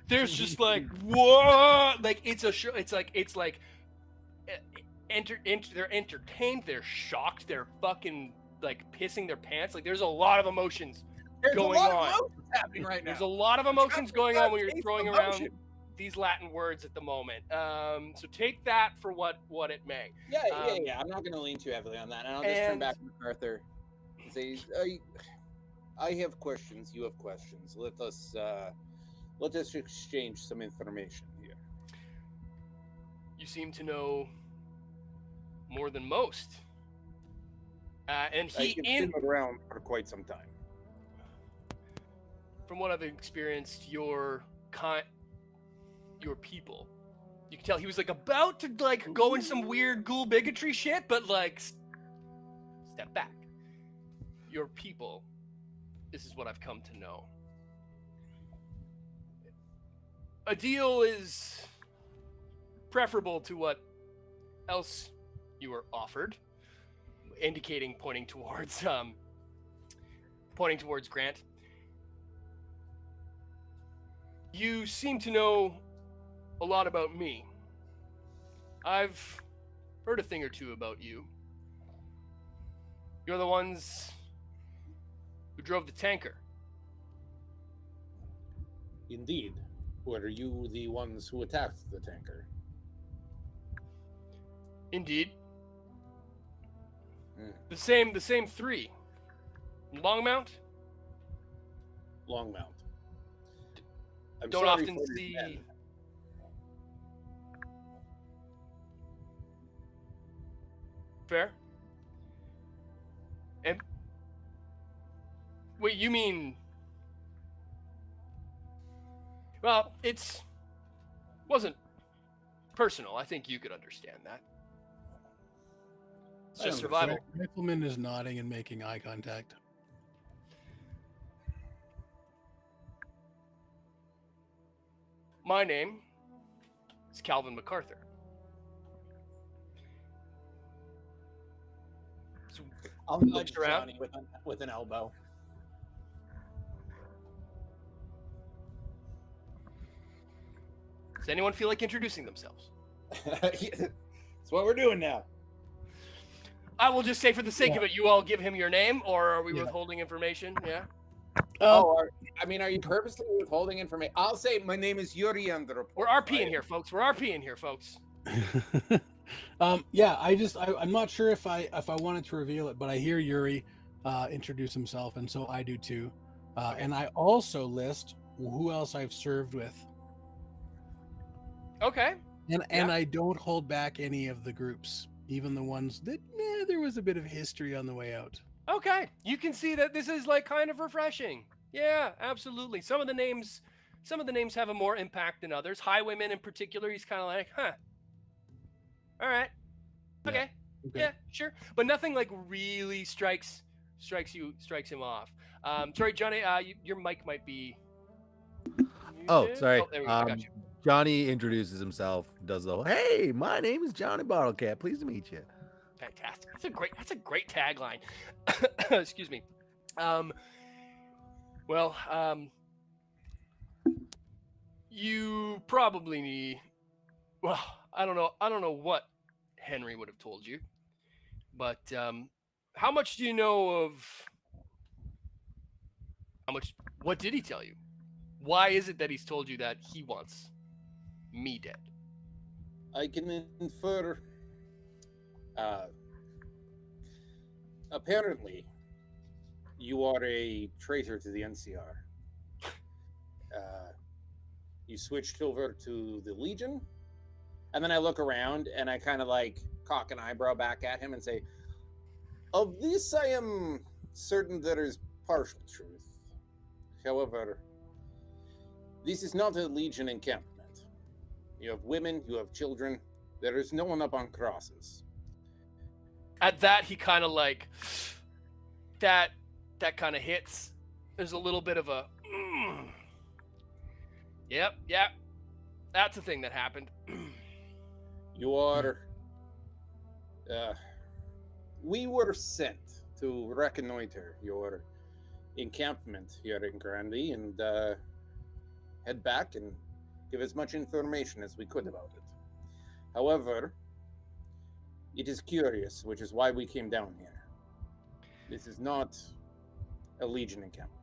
There's just like what? Like it's like they're entertained, they're shocked, they're fucking like pissing their pants. Like there's a lot of emotions going on. Happening right now. There's a lot of emotions going on when you're throwing around these Latin words at the moment. So take that for what it may. Yeah. I'm not going to lean too heavily on that, and I'll just turn back to MacArthur and say, I have questions. You have questions. Let us exchange some information here. You seem to know more than most. And I've been around for quite some time. from what I've experienced, your people. You can tell he was like about to like go in some weird ghoul bigotry shit, but like step back. Your people. This is what I've come to know. A deal is preferable to what else you were offered, indicating pointing towards Grant. You seem to know a lot about me. I've heard a thing or two about you. You're the ones who drove the tanker. Indeed. Were you the ones who attacked the tanker? Indeed. Hmm. The same three. Longmount? Longmount. I'm Don't sorry often for your see. men. Fair. And wait, you mean? Well, wasn't personal. I think you could understand that. It's just survival. Rifleman is nodding and making eye contact. My name is Calvin MacArthur. So I'll looks nudge around. Johnny with an elbow. Does anyone feel like introducing themselves? That's what we're doing now. I will just say, for the sake of it, you all give him your name, or are we Yeah. withholding information? Yeah. Are you purposely withholding information? I'll say my name is Yuri Andropov. We're RPing here, folks. We're RPing here, folks. Yeah, I'm not sure if I wanted to reveal it, but I hear Yuri introduce himself, and so I do too. And I also list who else I've served with, Okay. and I don't hold back any of the groups, even the ones that there was a bit of history on the way out. Okay. You can see that this is like kind of refreshing. Yeah, absolutely. Some of the names have a more impact than others. Highwayman in particular, he's kind of like, huh. All right. Okay. Yeah, sure. But nothing like really strikes him off. Sorry, Johnny, your mic might be Oh, muted. sorry. Oh, there we go. I got you. Johnny introduces himself, does the whole, hey, my name is Johnny Bottlecat. Pleased to meet you. Fantastic. That's a great tagline. Excuse me. You probably need. Well, I don't know what Henry would have told you, but how much do you know of? What did he tell you? Why is it that he's told you that he wants me dead? I can infer. Apparently, you are a traitor to the NCR. You switched over to the Legion, and then I look around and I kind of like cock an eyebrow back at him and say, "Of this, I am certain there is partial truth. However, this is not a Legion encampment. You have women, you have children. There is no one up on crosses." At that, he kind of like that kind of hits. There's a little bit of a yep, that's a thing that happened. You are we were sent to reconnoiter your encampment here in Granby and head back and give as much information as we could about it. However, it is curious, which is why we came down here. This is not a Legion encampment.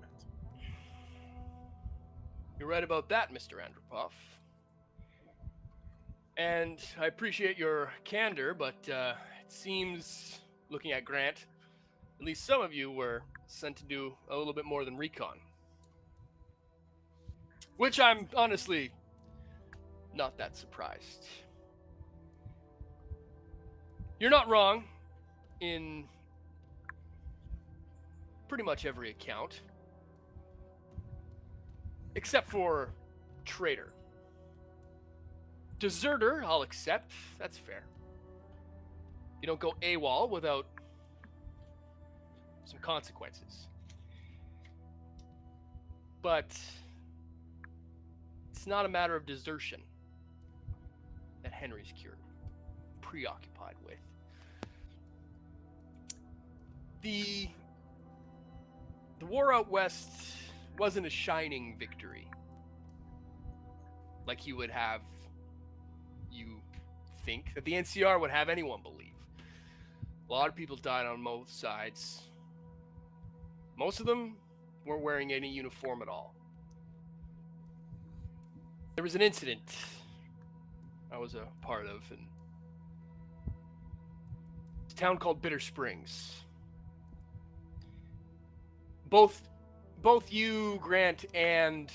You're right about that, Mr. Andropov. And I appreciate your candor, but it seems, looking at Grant, at least some of you were sent to do a little bit more than recon. Which I'm honestly not that surprised. You're not wrong in pretty much every account. except for traitor. Deserter, I'll accept. That's fair. You don't go AWOL without some consequences. But it's not a matter of desertion that Henry's preoccupied with. The war out west wasn't a shining victory like he would have you think, that the NCR would have anyone believe. A lot of people died on both sides. Most of them weren't wearing any uniform at all. There was an incident I was a part of in a town called Bitter Springs. Both you, Grant, and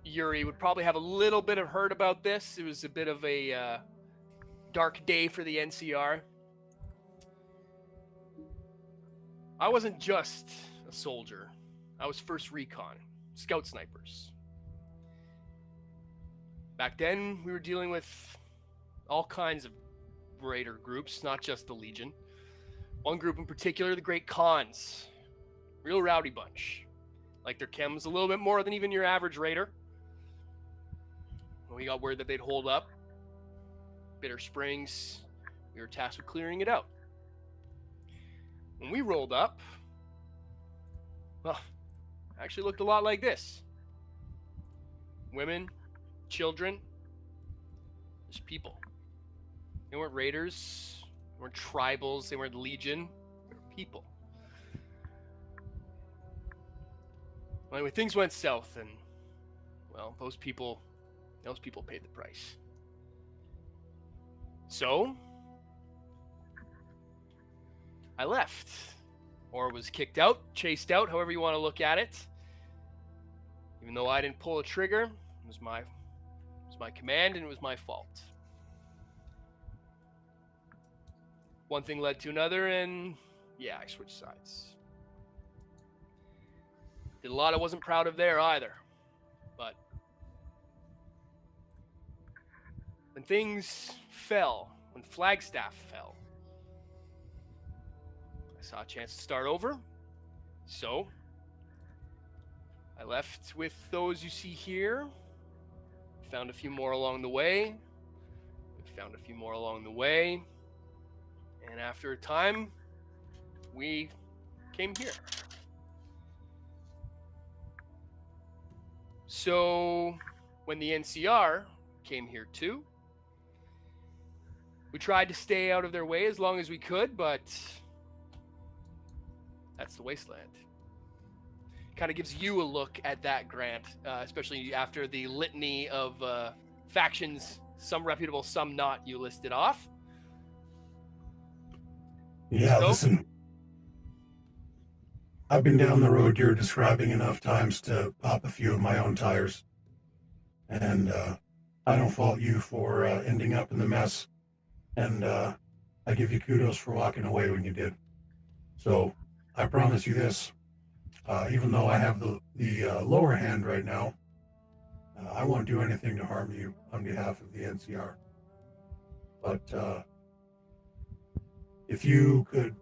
Yuri would probably have a little bit of heard about this. It was a bit of a dark day for the NCR. I wasn't just a soldier. I was first recon, scout snipers. Back then, we were dealing with all kinds of raider groups, not just the Legion. One group in particular, the Great Khans. Real rowdy bunch. Like their chems a little bit more than even your average raider. When we got word that they'd hold up Bitter Springs, we were tasked with clearing it out. When we rolled up, well, it actually looked a lot like this. Women, children, just people. They weren't raiders, they weren't tribals, they weren't Legion, they were people. Well, anyway, things went south, and well, those people paid the price. So I left, or was kicked out, chased out, however you want to look at it. Even though I didn't pull a trigger, it was my command, and it was my fault. One thing led to another, and yeah, I switched sides. Did a lot I wasn't proud of there either. But when things fell, when Flagstaff fell, I saw a chance to start over. So I left with those you see here. Found a few more along the way. Found a few more along the way. And after a time, we came here. So when the NCR came here too, we tried to stay out of their way as long as we could, but that's the wasteland. Kind of gives you a look at that, Grant, especially after the litany of factions, some reputable, some not, you listed off. Yeah, So, listen. I've been down the road you're describing enough times to pop a few of my own tires. And I don't fault you for ending up in the mess. And I give you kudos for walking away when you did. So I promise you this. Even though I have the lower hand right now, I won't do anything to harm you on behalf of the NCR. But if you could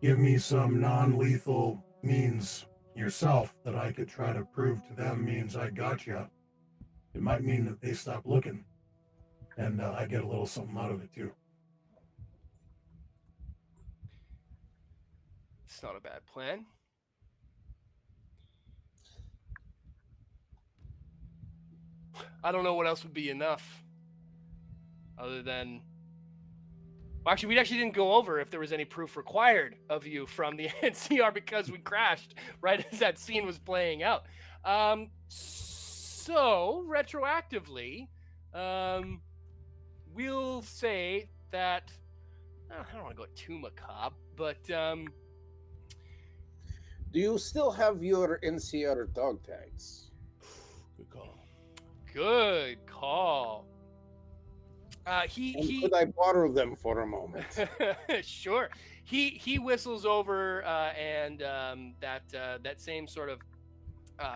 give me some non-lethal means yourself that I could try to prove to them means I got you, it might mean that they stop looking, and I get a little something out of it too. it's not a bad plan. I don't know what else would be enough other than... Well, actually, we actually didn't go over if there was any proof required of you from the NCR because we crashed right as that scene was playing out. So, retroactively, we'll say that... I don't want to go too macabre, but... Do you still have your NCR dog tags? Good call. Good call. Could I borrow them for a moment? Sure. He whistles over and that same sort of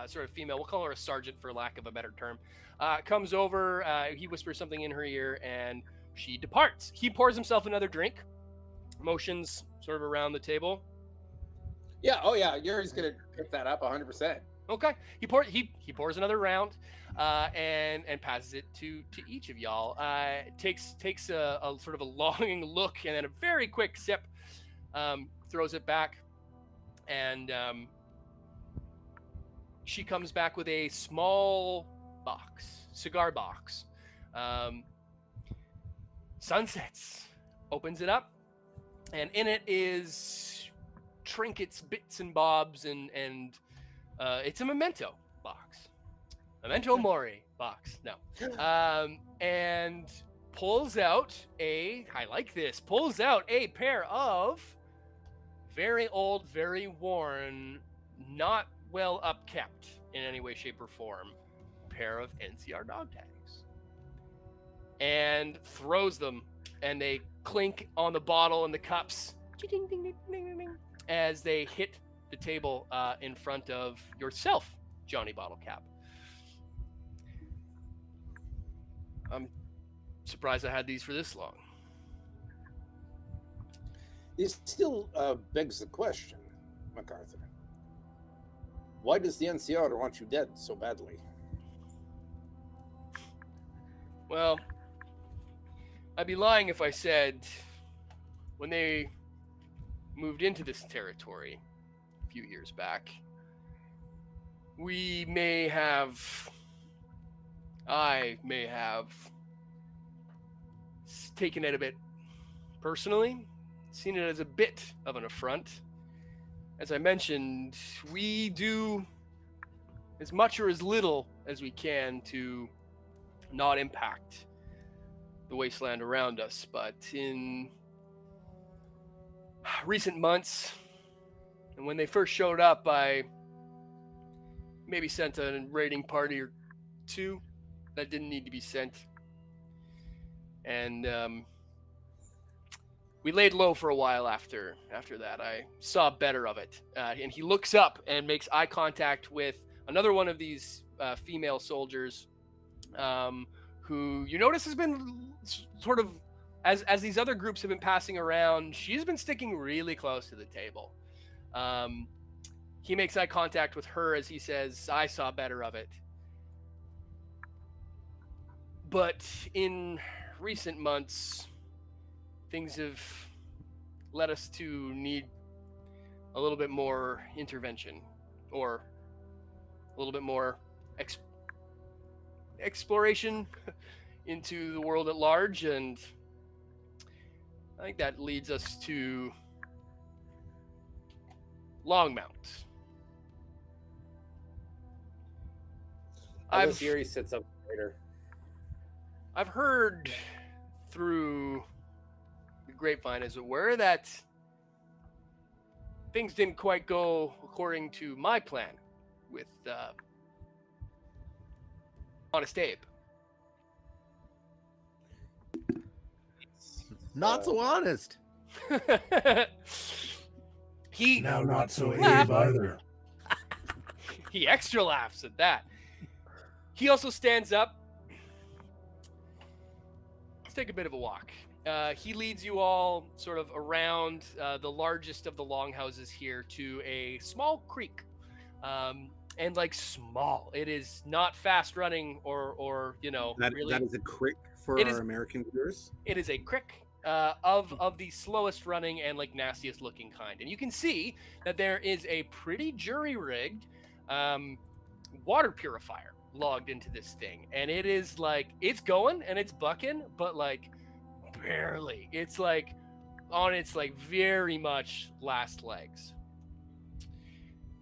sort of female. We'll call her a sergeant for lack of a better term. Comes over. He whispers something in her ear, and she departs. He pours himself another drink, motions sort of around the table. Yeah. Oh yeah. Yuri's gonna pick that up 100%. Okay. He pours another round, and passes it to each of y'all. Takes a sort of a longing look and then a very quick sip. Throws it back, and she comes back with a small cigar box. Sunsets. Opens it up, and in it is trinkets, bits and bobs, and it's a memento box. Memento Mori box. No. And pulls out a pair of very old, very worn, not well upkept in any way, shape, or form, pair of NCR dog tags. And throws them, and they clink on the bottle and the cups as they hit the table in front of yourself, Johnny Bottlecap. I'm surprised I had these for this long. It still begs the question, MacArthur. Why does the NCR want you dead so badly? Well, I'd be lying if I said when they moved into this territory a few years back, I may have taken it a bit personally, seen it as a bit of an affront. As I mentioned, we do as much or as little as we can to not impact the wasteland around us, but in recent months, and when they first showed up, I maybe sent a raiding party or two that didn't need to be sent, and we laid low for a while after that. I saw better of it, and he looks up and makes eye contact with another one of these female soldiers, who you notice has been sort of, as these other groups have been passing around, she's been sticking really close to the table. He makes eye contact with her as he says, I saw better of it. But in recent months, things have led us to need a little bit more intervention, or a little bit more exploration into the world at large, and I think that leads us to Longmount. Yuri sits up later. I've heard through the grapevine, as it were, that things didn't quite go according to my plan with Honest Abe. Not so honest. He Now not so Abe either. he extra laughs at that. He also stands up. Let's take a bit of a walk. He leads you all sort of around the largest of the longhouses here to a small creek. And like small, it is not fast running or really. That is a creek for our American viewers. It is a creek of the slowest running and like nastiest looking kind. And you can see that there is a pretty jury-rigged water purifier logged into this thing. And it is like, it's going and it's bucking, but like barely. It's like on its like very much last legs.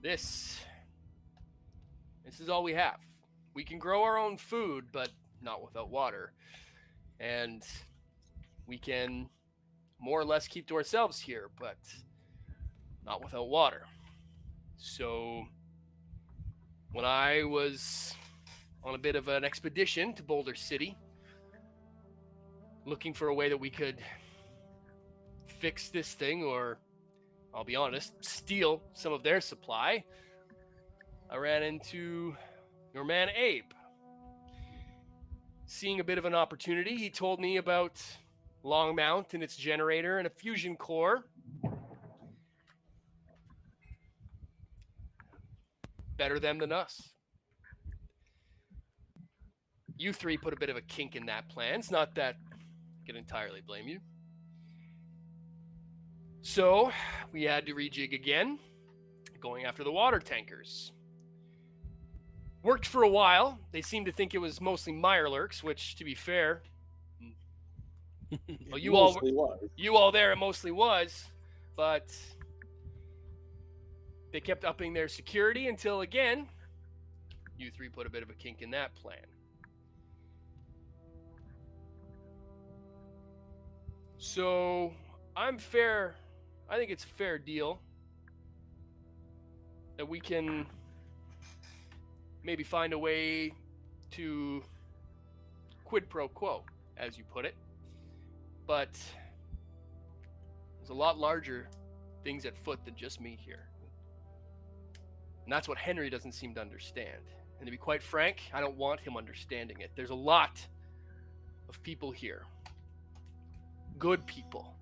This is all we have. We can grow our own food, but not without water. And we can more or less keep to ourselves here, but not without water. So when I was on a bit of an expedition to Boulder City, looking for a way that we could fix this thing, or I'll be honest, steal some of their supply, I ran into your man Abe. Seeing a bit of an opportunity, he told me about Longmount and its generator and a fusion core. Better them than us. You three put a bit of a kink in that plan. It's not that I can entirely blame you. So we had to rejig again, going after the water tankers. Worked for a while. They seemed to think it was mostly Mirelurks, which, to be fair, well, you all there, it mostly was, but they kept upping their security until, again, you three put a bit of a kink in that plan. So I think it's a fair deal that we can maybe find a way to quid pro quo, as you put it. But there's a lot larger things at foot than just me here. And that's what Henry doesn't seem to understand. And to be quite frank, I don't want him understanding it. There's a lot of people here. Good people.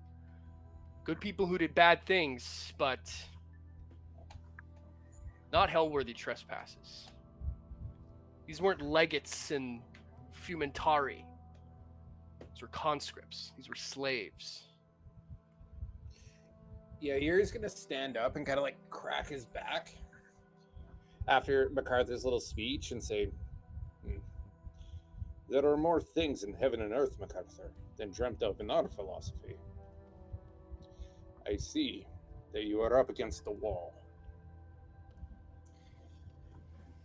Good people who did bad things, but not hell-worthy trespasses. These weren't legates and fumentari. These were conscripts. These were slaves. Yeah, Yuri's gonna stand up and kind of like crack his back after MacArthur's little speech and say, "There are more things in heaven and earth, MacArthur, than dreamt of in our philosophy. I see that you are up against the wall.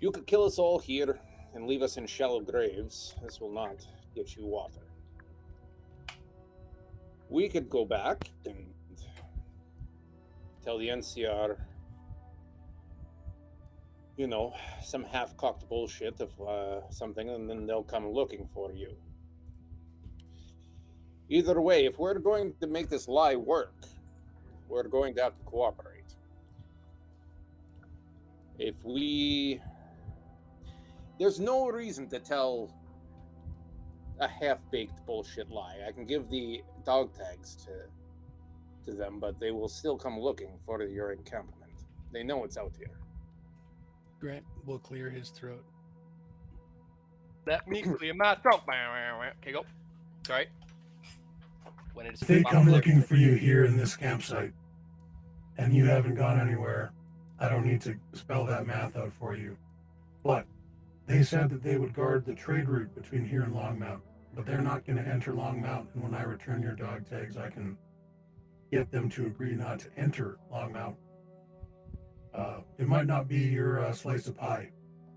You could kill us all here and leave us in shallow graves. This will not get you water. We could go back and tell the NCR, some half-cocked bullshit of something, and then they'll come looking for you. Either way, if we're going to make this lie work, we're going to have to cooperate. There's no reason to tell a half-baked bullshit lie. I can give the dog tags to them, but they will still come looking for your encampment. They know it's out here." Grant will clear his throat. Let me clear my throat. Okay, go. Sorry. I think I'm looking for you here in this campsite, and you haven't gone anywhere. I don't need to spell that math out for you. But they said that they would guard the trade route between here and Longmount, but they're not going to enter Longmount, and when I return your dog tags, I can get them to agree not to enter Longmount. It might not be your slice of pie,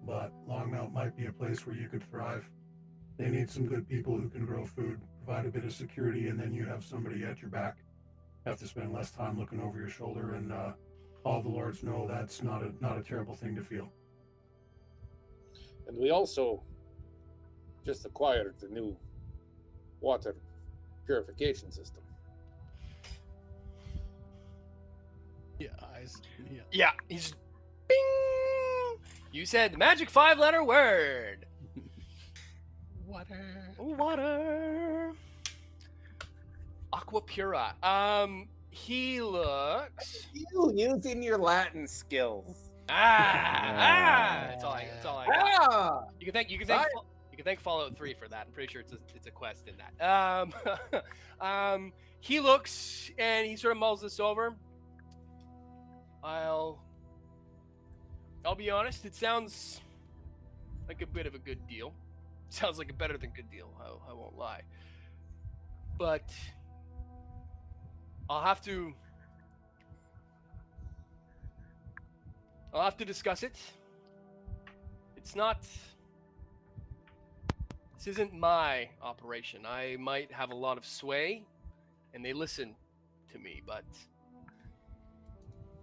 but Longmount might be a place where you could thrive. They need some good people who can grow food, provide a bit of security, and then you have somebody at your back. Have to spend less time looking over your shoulder, and all the lords know that's not a terrible thing to feel. And we also just acquired the new water purification system. Yeah, he's bing. You said the magic 5-letter word. Water. Aqua pura. He looks. You using your Latin skills. That's all I got. You can thank Fallout 3 for that. I'm pretty sure it's a quest in that. He looks and he sort of mulls this over. I'll be honest, it sounds like a bit of a good deal. Sounds like a better than good deal, I won't lie. But I'll have to discuss it. This isn't my operation. I might have a lot of sway, and they listen to me, but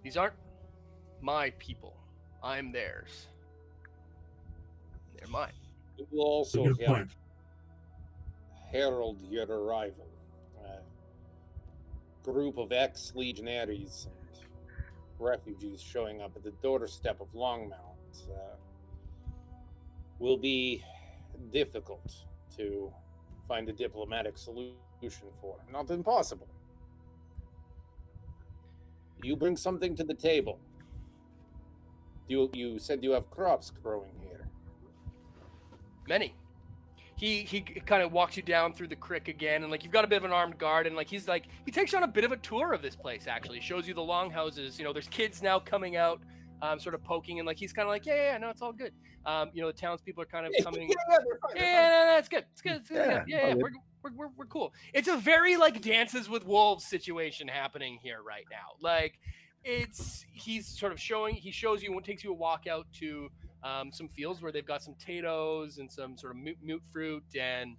these aren't my people. I'm theirs. They're mine. It will also help herald your arrival. Group of ex-legionaries and refugees showing up at the doorstep of Longmount. will be difficult to find a diplomatic solution for. Not impossible. You bring something to the table. You said you have crops growing here. Many. He kind of walks you down through the crick again, and like you've got a bit of an armed guard, and like he takes you on a bit of a tour of this place. Actually, shows you the longhouses. You know, there's kids now coming out, sort of poking, and like he's kind of like, yeah, no, it's all good. You know, the townspeople are kind of coming. Yeah, it's good. It's good. Yeah. We're cool. It's a very like Dances with Wolves situation happening here right now. Like, he's sort of he shows you and takes you a walk out to some fields where they've got some potatoes and some sort of mute fruit and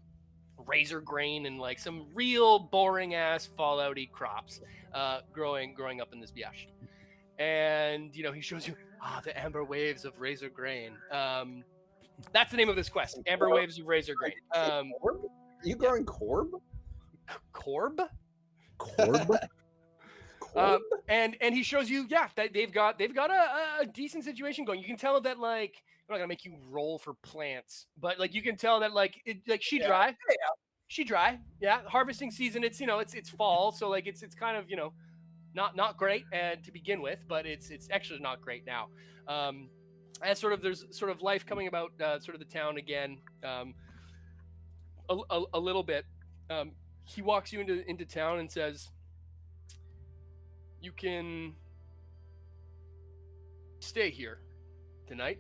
razor grain and like some real boring ass fallouty crops growing up in this biash. And you know, he shows you the amber waves of razor grain. That's the name of this quest, Amber Waves of Razor Grain. Are you growing corb? Corb? Corb? And he shows you, that they've got a decent situation going. You can tell that like I'm not gonna make you roll for plants, but like you can tell that like she dry. Yeah, harvesting season. It's it's fall, so like it's kind of not great to begin with, but it's actually not great now. As there's sort of life coming about sort of the town again, a little bit. He walks you into town and says, "You can stay here tonight.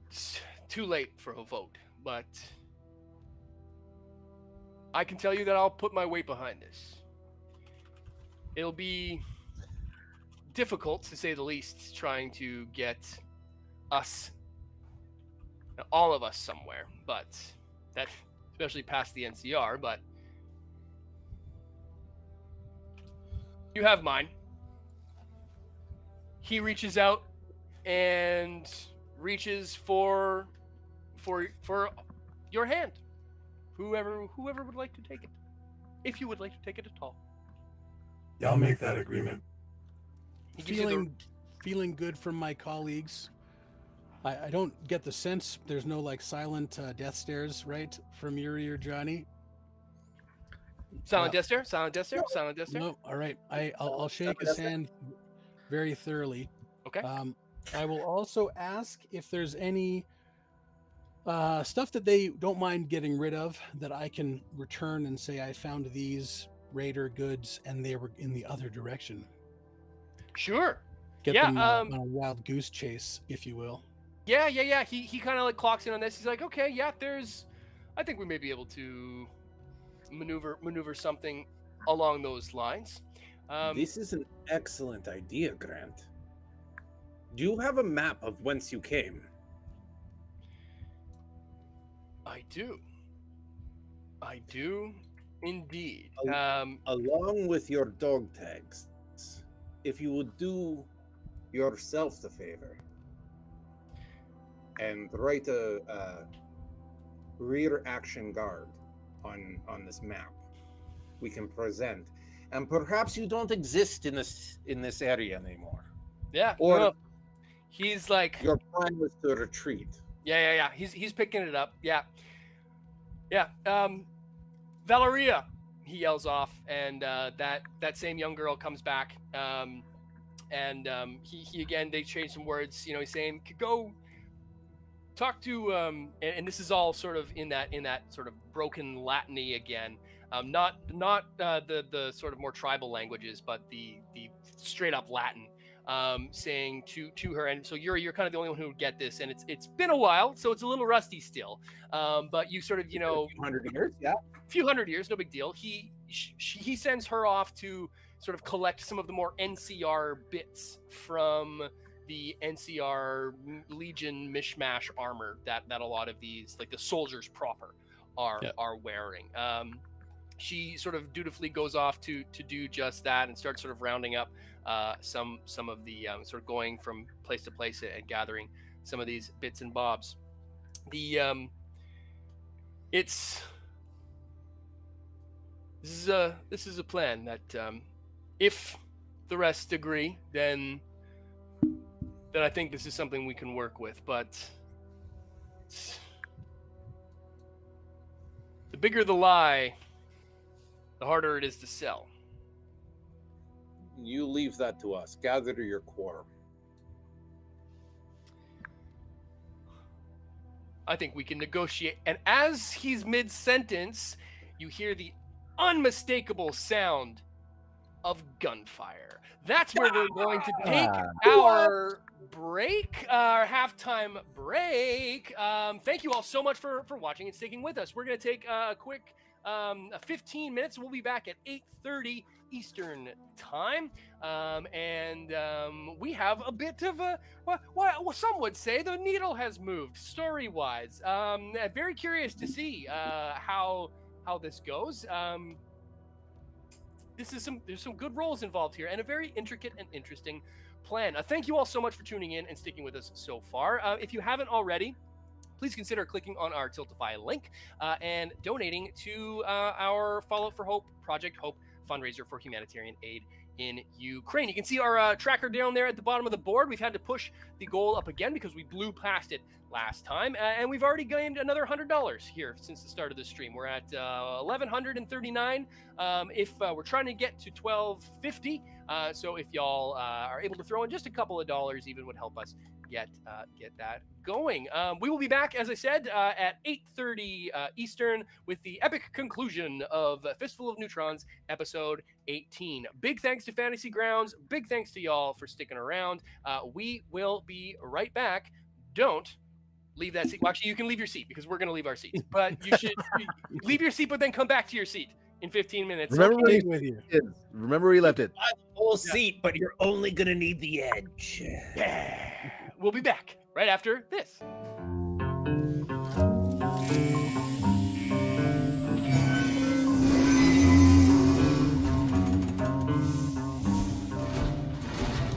It's too late for a vote, but I can tell you that I'll put my weight behind this. It'll be difficult, to say the least, trying to get us, all of us, somewhere, but that, especially past the NCR, but you have mine." He reaches out and reaches for your hand. Whoever would like to take it. If you would like to take it at all. Yeah, I'll make that agreement. Feeling good from my colleagues. I don't get the sense there's no like silent death stares, right, from Yuri or Johnny. Silent death stare. No, all right. I'll shake his hand very thoroughly. Okay. I will also ask if there's any stuff that they don't mind getting rid of that I can return and say I found these raider goods and they were in the other direction. Sure. Get them on a wild goose chase, if you will. Yeah. He kind of like clocks in on this. He's like, okay, yeah, I think we may be able to maneuver something along those lines. This is an excellent idea, Grant. Do you have a map of whence you came? I do indeed. Along with your dog tags, if you would do yourself the favor and write a rear action guard on this map, we can present. And perhaps you don't exist in this area anymore. Yeah. Or he's like, your plan was to retreat. Yeah. He's picking it up. Yeah. Valeria, he yells off, and that same young girl comes back. He again, they change some words. He's saying, go talk to and this is all sort of in that sort of broken Latin-y again. Not the sort of more tribal languages, but the straight up Latin. Saying to her, and so Yuri, you're kind of the only one who would get this, and it's been a while, so it's a little rusty still. But you sort of, a few hundred years, yeah, a few hundred years, no big deal. He sends her off to sort of collect some of the more NCR bits from the NCR Legion mishmash armor that a lot of these, like the soldiers proper, are wearing. She sort of dutifully goes off to do just that and starts sort of rounding up some of the sort of going from place to place and gathering some of these bits and bobs. This is a plan that if the rest agree, then then I think this is something we can work with. But the bigger the lie, the harder it is to sell. You leave that to us. Gather to your quorum. I think we can negotiate. And as he's mid-sentence, you hear the unmistakable sound of gunfire. That's where we're going to take our break, our halftime break. Thank you all so much for watching and sticking with us. We're going to take a quick 15 minutes. We'll be back at 8:30 Eastern time. We have a bit of a, well, some would say the needle has moved story-wise. Very curious to see how this goes. There's some good roles involved here and a very intricate and interesting plan. Thank you all so much for tuning in and sticking with us so far. If you haven't already, please consider clicking on our Tiltify link and donating to our Fallout for Hope, Project Hope fundraiser for humanitarian aid in Ukraine. You can see our tracker down there at the bottom of the board. We've had to push the goal up again because we blew past it last time, and we've already gained another $100 here since the start of the stream. We're at $1,139. If we're trying to get to $1,250, so if y'all are able to throw in just a couple of dollars, even would help us get that going. We will be back, as I said, at 8:30 Eastern with the epic conclusion of Fistful of Neutrons, episode 18. Big thanks to Fantasy Grounds. Big thanks to y'all for sticking around. We will be right back. Don't leave that seat. Well, actually, you can leave your seat because we're going to leave our seats. But you should leave your seat, but then come back to your seat in 15 minutes. Remember where you left it. Whole seat, but you're only gonna need the edge. We'll be back right after this.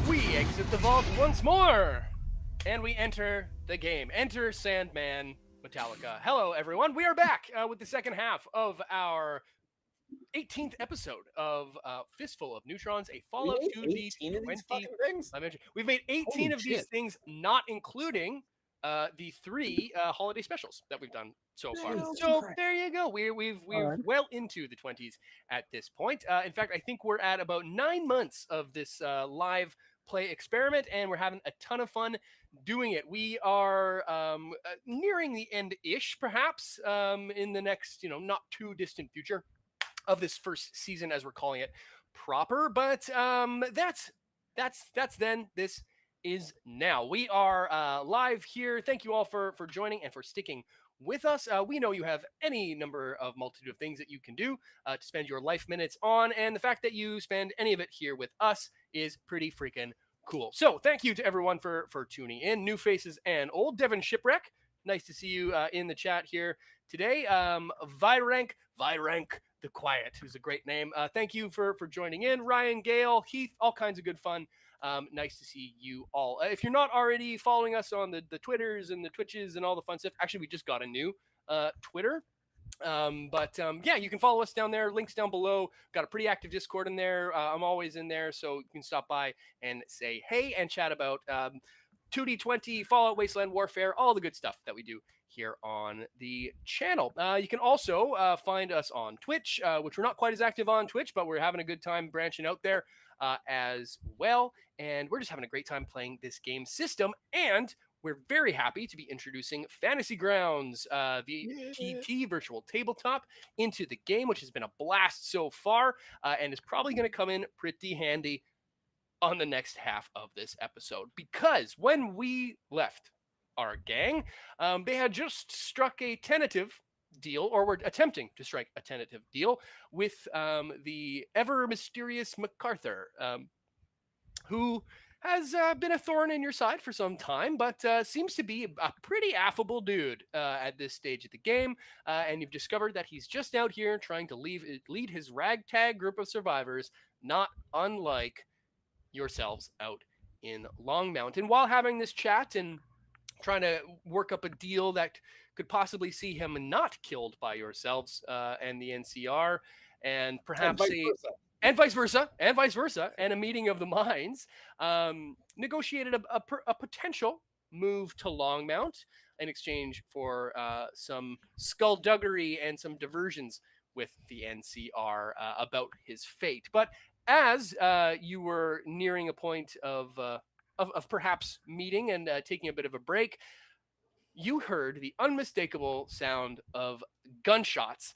We exit the vault once more, and we enter the game. Enter Sandman Metallica. Hello, everyone. We are back with the second half of our 18th episode of Fistful of Neutrons, a Fallout 2D 20. We've made 18 of these things, not including the 3 holiday specials that we've done so far. So there you go. We're well into the 20s at this point. In fact, I think we're at about 9 months of this live play experiment, and we're having a ton of fun doing it. We are nearing the end-ish, perhaps, in the next, not too distant future of this first season, as we're calling it proper. But that's then. This is now. We are live here. Thank you all for joining and for sticking with us. We know you have any number of multitude of things that you can do to spend your life minutes on, and the fact that you spend any of it here with us is pretty freaking cool. So thank you to everyone for tuning in, new faces and old. Devin Shipwreck, nice to see you in the chat here today. Virank the Quiet, who's a great name. Thank you for joining in. Ryan, Gale, Heath, all kinds of good fun. Nice to see you all. If you're not already following us on the Twitters and the Twitches and all the fun stuff, actually, we just got a new Twitter. Yeah, you can follow us down there. Links down below. Got a pretty active Discord in there. I'm always in there, so you can stop by and say hey and chat about 2D20, Fallout, Wasteland Warfare, all the good stuff that we do here on the channel. You can also find us on Twitch, which we're not quite as active on Twitch, but we're having a good time branching out there as well. And we're just having a great time playing this game system. And we're very happy to be introducing Fantasy Grounds, VTT, Virtual Tabletop, into the game, which has been a blast so far and is probably going to come in pretty handy on the next half of this episode. Because when we left our gang, they had just struck a tentative deal, or were attempting to strike a tentative deal with the ever mysterious MacArthur, who has been a thorn in your side for some time, but seems to be a pretty affable dude at this stage of the game. And you've discovered that he's just out here trying to lead his ragtag group of survivors, not unlike yourselves out in Longmount. And while having this chat and trying to work up a deal that could possibly see him not killed by yourselves and the NCR, and perhaps and vice versa, and a meeting of the minds negotiated a potential move to Longmount in exchange for some skullduggery and some diversions with the NCR about his fate. But as you were nearing a point of perhaps meeting and taking a bit of a break, you heard the unmistakable sound of gunshots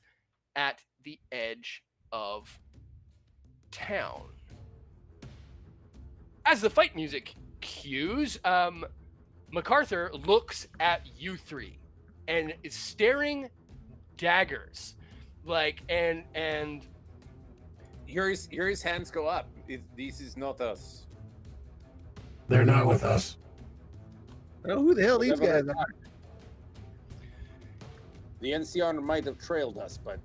at the edge of town. As the fight music cues, MacArthur looks at you three and is staring daggers, like and Yuri's hands go up. This is not us. They're not with us. Oh, who the hell these Whatever guys they are? The NCR might have trailed us, but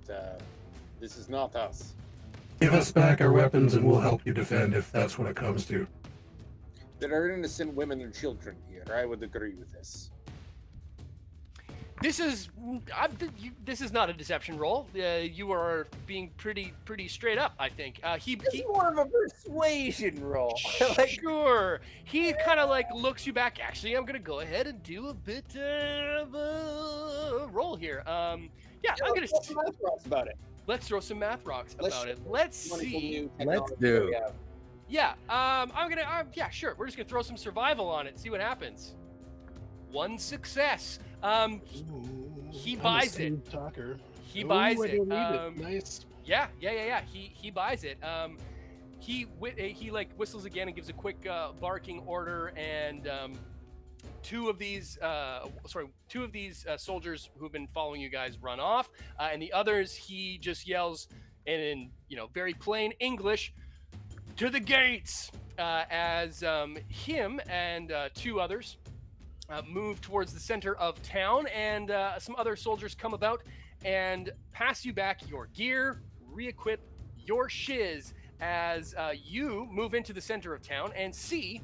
this is not us. Give us back our weapons and we'll help you defend if that's what it comes to. There are innocent women and children here. I would agree with this. this is not a deception roll. You are being pretty straight up, I think. It's more of a persuasion roll. Sure. He kind of like looks you back. Actually, I'm gonna go ahead and do a bit of a roll here. Yeah, I'm gonna. Throw some math rocks about it. Let's throw some math rocks about it. Let's see. Let's do. Yeah. Yeah, sure. We're just gonna throw some survival on it. See what happens. One success. He buys it. Talker. He buys I it. don't need it. Nice. Yeah. He buys it. He like whistles again and gives a quick barking order, and two of these soldiers who've been following you guys run off, and the others he just yells in very plain English, "To the gates!" As him and two others move towards the center of town, and some other soldiers come about and pass you back your gear, re-equip your shiz as you move into the center of town and see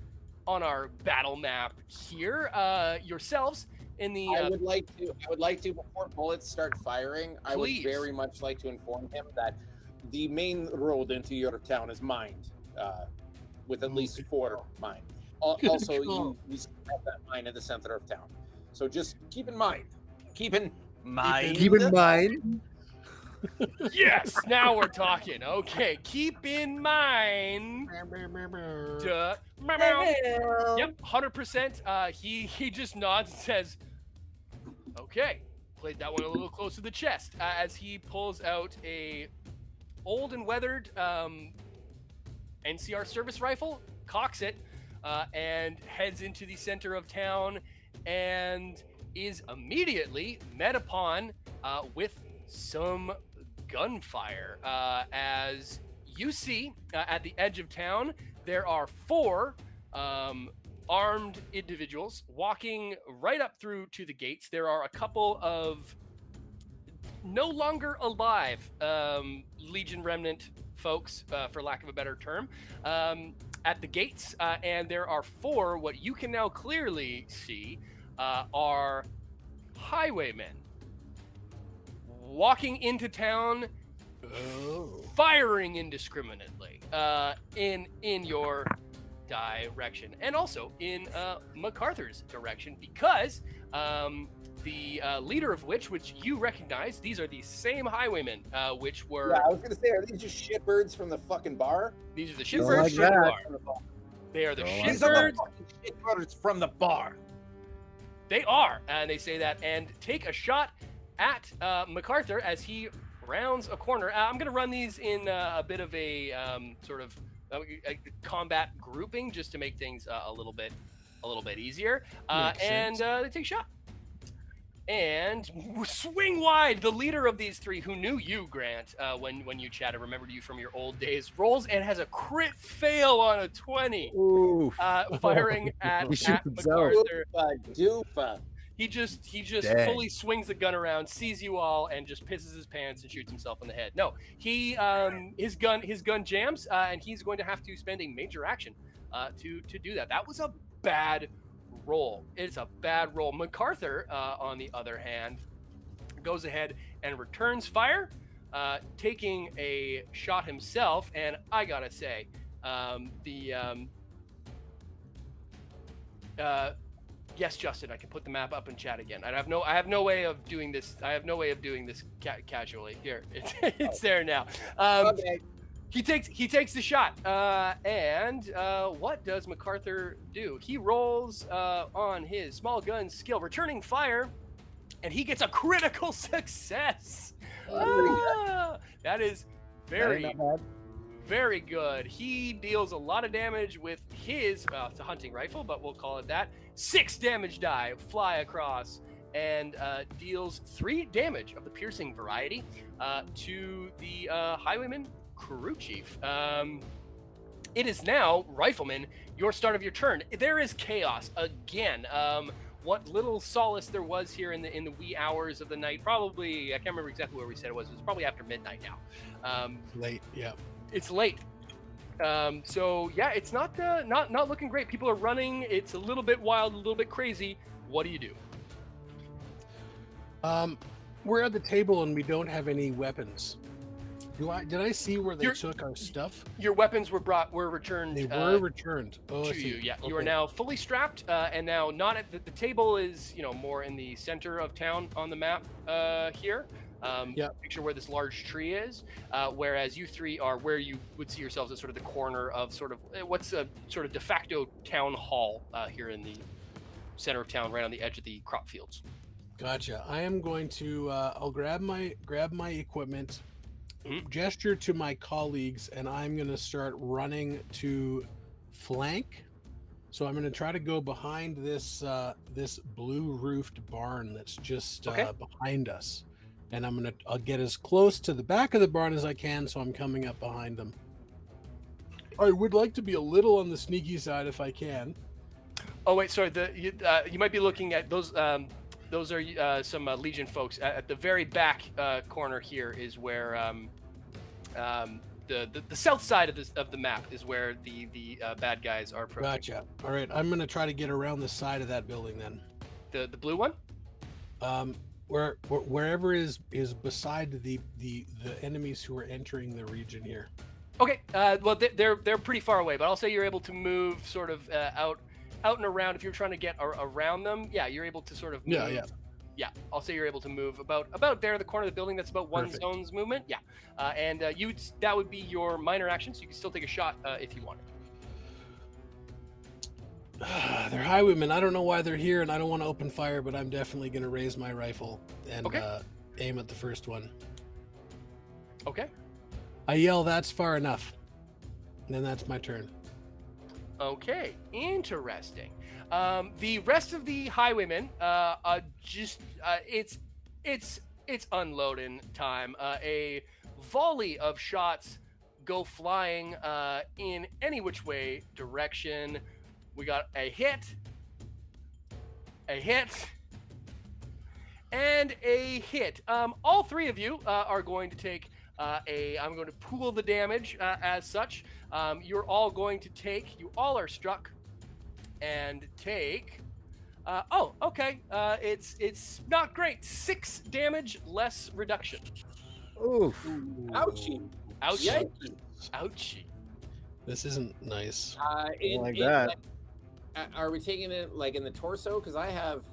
on our battle map here yourselves in the. I would like to before bullets start firing. I would very much like to inform him that the main road into your town is mined, with at least 4 mined. Also, we have that mine at the center of town. So just keep in mind. Keep in mind. Yes, now we're talking. Okay, keep in mind. Yep, 100%. He just nods and says, "Okay." Played that one a little close to the chest as he pulls out a old and weathered NCR service rifle, cocks it, and heads into the center of town, and is immediately met upon with some gunfire. As you see at the edge of town, there are 4 armed individuals walking right up through to the gates. There are a couple of no longer alive Legion remnant folks, for lack of a better term, at the gates, and there are 4 what you can now clearly see are highwaymen walking into town, firing indiscriminately in your direction, and also in MacArthur's direction, because the leader of which you recognize, these are the same highwaymen, which were. Yeah, I was gonna say, are these just shitbirds from the fucking bar? These are the shitbirds from the bar. They are the shitbirds. Shitbirds from the bar. They are, and they say that, and take a shot at MacArthur as he rounds a corner. I'm gonna run these in a bit of a sort of a combat grouping, just to make things a little bit easier. And they take a shot. And swing wide. The leader of these 3, who knew you, Grant, when you chatted, remembered you from your old days, rolls and has a crit fail on a 20. Firing at MacArthur. Doofa. He just fully swings the gun around, sees you all, and just pisses his pants and shoots himself in the head. No, he his gun jams, and he's going to have to spend a major action to do that. That was a bad roll. It's a bad roll. MacArthur, on the other hand, goes ahead and returns fire taking a shot himself. And I gotta say, yes, Justin, I can put the map up in chat again. I have no way of doing this. I have no way of doing this casually. Here, it's there now. Okay. He takes the shot, and what does MacArthur do? He rolls on his small gun skill, returning fire, and he gets a critical success. That is very good. He deals a lot of damage with his it's a hunting rifle, but we'll call it that. 6 damage die fly across and deals 3 damage of the piercing variety to the highwayman crew chief. It is now, Rifleman, your start of your turn. There is chaos again. What little solace there was here in the wee hours of the night, probably, I can't remember exactly where we said it was. It was probably after midnight now. Late, yeah. It's late. So yeah, it's not looking great. People are running. It's a little bit wild, a little bit crazy. What do you do? We're at the table and we don't have any weapons. Did I see where they took our stuff? Your weapons were returned. They were returned. Oh, to you. Yeah, okay. You are now fully strapped, and now not at the table is more in the center of town on the map here. Picture where this large tree is, whereas you three are where you would see yourselves as sort of the corner of sort of what's a sort of de facto town hall here in the center of town, right on the edge of the crop fields. Gotcha. I am going to I'll grab my equipment, gesture to my colleagues, and I'm going to start running to flank. So I'm going to try to go behind this this blue roofed barn that's just behind us. And I'll get as close to the back of the barn as I can, so I'm coming up behind them. I would like to be a little on the sneaky side if I can. Oh wait, sorry. You might be looking at those. Those are some Legion folks. At the very back corner here is where the south side of the map is where the bad guys are approaching. Gotcha. All right, I'm gonna try to get around the side of that building then. The blue one. Wherever is beside the enemies who are entering the region here. Okay. Well, they're pretty far away, but I'll say you're able to move sort of out and around. If you're trying to get around them, yeah, you're able to sort of move. Yeah. I'll say you're able to move about there, the corner of the building. That's about one zone's movement. Yeah. And that would be your minor action, so you can still take a shot if you wanted. They're highwaymen. I don't know why they're here, and I don't want to open fire, but I'm definitely going to raise my rifle and aim at the first one. Okay. I yell, "That's far enough." And then that's my turn. Okay, interesting. The rest of the highwaymen, it's unloading time. A volley of shots go flying in any which way direction. We got a hit, and a hit. All three of you are going to take I'm going to pool the damage as such. You all are struck and take. It's not great. 6 damage less reduction. Oof. Ouchie. Ouchie. This isn't nice. That. Are we taking it like in the torso? Because I have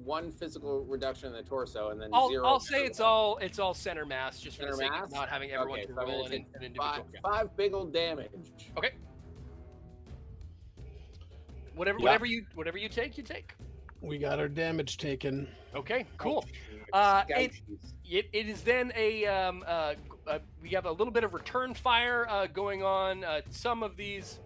1 physical reduction in the torso, and then 0. I'll say it's all center mass, just for the sake of not having everyone to roll an individual. 5 big old damage. Okay. Whatever you take, you take. We got our damage taken. Okay, cool. It is then we have a little bit of return fire going on. Some of these.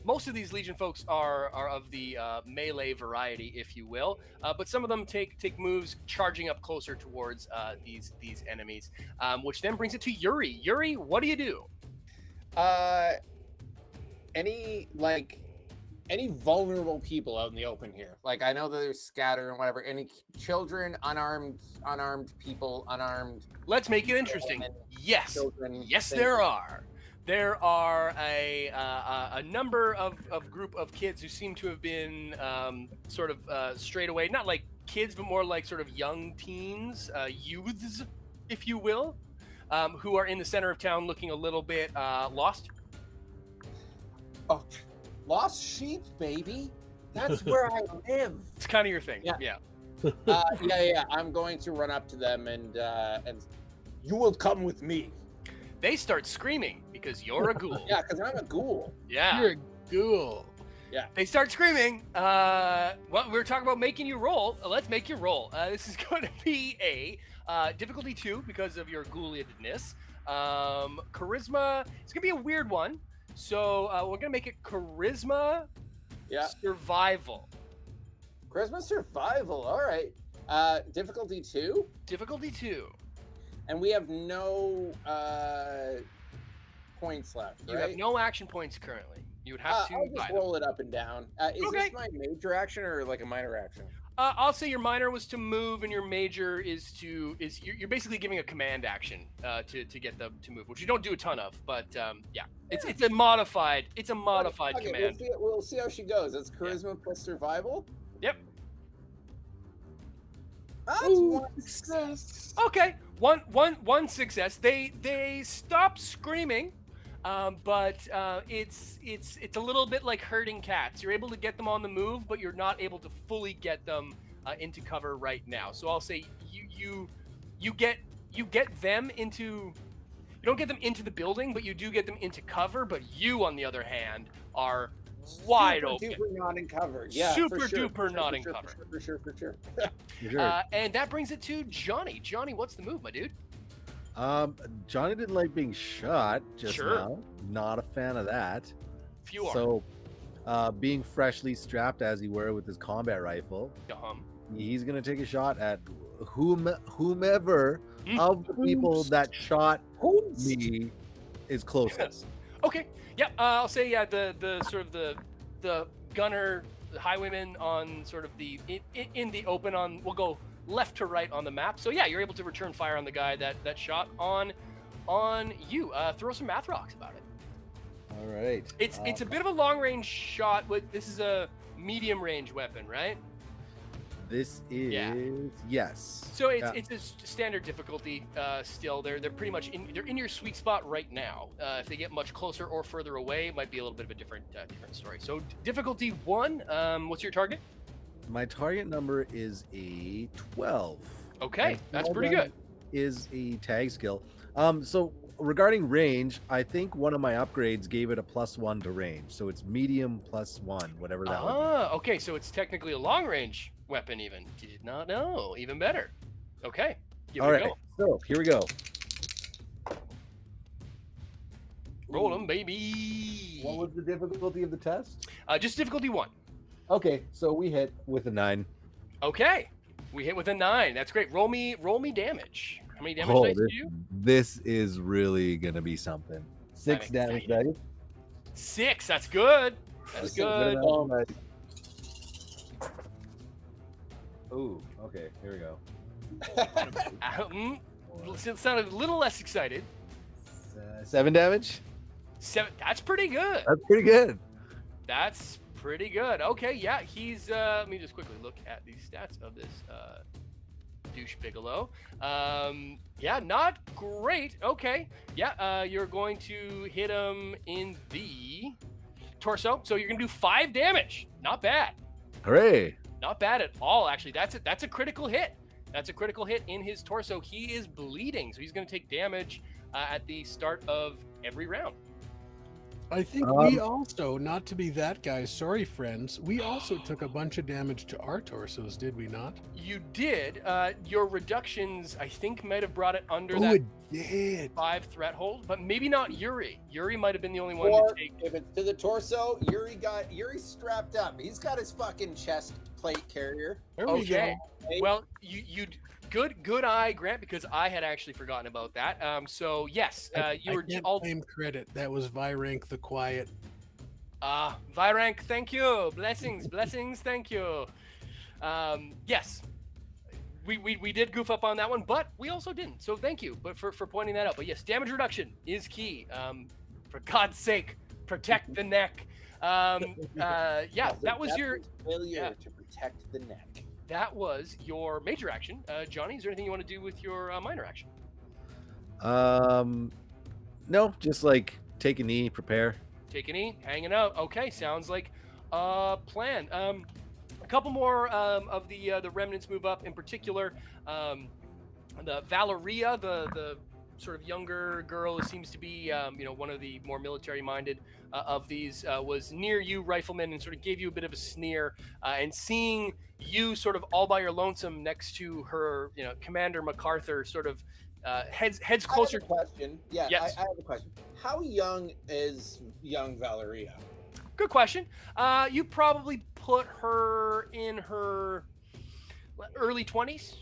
Most of these Legion folks are of the melee variety, if you will, but some of them take moves charging up closer towards these enemies, which then brings it to Yuri. Yuri, what do you do? Any vulnerable people out in the open here? Like, I know that there's scatter and whatever. Any children, unarmed people, unarmed. Let's make it interesting. Yes, children, yes, there are. There are a number of group of kids who seem to have been sort of strayed away. Not like kids, but more like sort of young teens, youths. if you will, who are in the center of town looking a little bit lost. Oh, lost sheep, baby. That's where I live. It's kind of your thing. Yeah. Yeah. Yeah. I'm going to run up to them and you will come with me. They start screaming because you're a ghoul. Yeah, because I'm a ghoul. Yeah. You're a ghoul. Yeah. They start screaming. Well, we were talking about making you roll. Let's make you roll. This is going to be a difficulty 2 because of your ghouliedness. Charisma. It's going to be a weird one. So we're going to make it charisma survival. Charisma survival. All right. Difficulty 2? Difficulty 2. And we have no points left, right? You have no action points currently. You would have to I'll just roll it up and down. Is Okay. this my major action or like a minor action? I'll say your minor was to move, and your major is you're basically giving a command action to get them to move, which you don't do a ton of, but it's a modified Okay, command. We'll see how she goes. That's charisma plus survival. Yep. That's Ooh, one success. Okay. One success. They stop screaming, but it's a little bit like herding cats. You're able to get them on the move, but you're not able to fully get them into cover right now. So I'll say you get them into. You don't get them into the building, but you do get them into cover. But you, on the other hand, are wide open. Super not in cover. Yeah, Super for sure, duper not in cover. For sure. And that brings it to Johnny. Johnny, what's the move, my dude? Johnny didn't like being shot just Sure. now. Not a fan of that. Few are. So, being freshly strapped as he were with his combat rifle, he's gonna take a shot at whomever of the people that shot me is closest. Okay. Yeah. I'll say the sort of the gunner, the highwayman on sort of the in the open on. We'll go left to right on the map. So yeah, you're able to return fire on the guy that shot on you. Throw some math rocks about it. All right. It's a bit of a long range shot. This is a medium range weapon, right? This is yes. So it's a standard difficulty. Still, they're pretty much in your sweet spot right now. If they get much closer or further away, it might be a little bit of a different story. So difficulty 1. What's your target? My target number is a 12. Okay, that's pretty good. Is a tag skill. So regarding range, I think one of my upgrades gave it a +1 to range. So it's medium +1, whatever that was. Okay, so it's technically a long range weapon even. Did not know. Even better. Okay. All right. So here we go. Roll them, baby. What was the difficulty of the test? Just difficulty 1. Okay, so we hit with a 9. Okay. We hit with a 9. That's great. Roll me damage. How many damage dice do you? This is really gonna be something. 6 damage dice. 6. That's good. That's good. Ooh, okay, here we go. It sounded a little less excited. 7 damage. 7. That's pretty good. That's pretty good. That's pretty good. Okay, yeah, he's. Let me just quickly look at the stats of this douche Bigelow. Yeah, not great. Okay, yeah, you're going to hit him in the torso, so you're gonna do 5 damage. Not bad. Hooray! Not bad at all, actually. That's a critical hit. That's a critical hit in his torso. He is bleeding, so he's going to take damage at the start of every round. I think we also, not to be that guy, sorry friends, we also took a bunch of damage to our torsos, did we not? You did. Your reductions, I think, might have brought it under Oh, that it did. 5 threat hold, but maybe not Yuri. Yuri might have been the only one Or to take. if it's to the torso, Yuri's strapped up. He's got his fucking chest plate carrier. There we go. Okay. Well, you good eye, Grant, because I had actually forgotten about that. So yes, you were I can't all claim credit. That was Virank the Quiet. Virank, thank you. Blessings, thank you. Yes. We did goof up on that one, but we also didn't. So thank you for pointing that out. But yes, damage reduction is key. For God's sake, protect the neck. Yeah, that was your failure to protect the neck. That was your major action. Johnny, is there anything you want to do with your minor action? No, just like take a knee, prepare. Take a knee, hanging out. Okay, sounds like a plan. A couple more of the remnants move up. In particular, the Valeria, the sort of younger girl who seems to be, one of the more military-minded of these, was near you, Rifleman, and sort of gave you a bit of a sneer. And seeing you sort of all by your lonesome next to her, Commander MacArthur, sort of heads closer. I have a question. Yeah, Yes. I have a question. How young is young Valeria? Good question. You probably put her in her early 20s.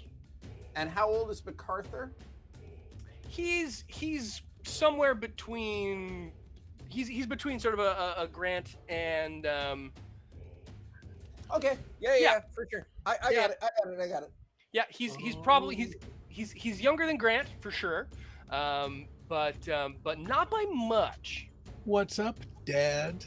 And how old is MacArthur? He's somewhere between. He's between sort of a Grant and. Okay. Yeah, for sure. I got it. Yeah, he's probably he's younger than Grant for sure, but not by much. What's up, Dad?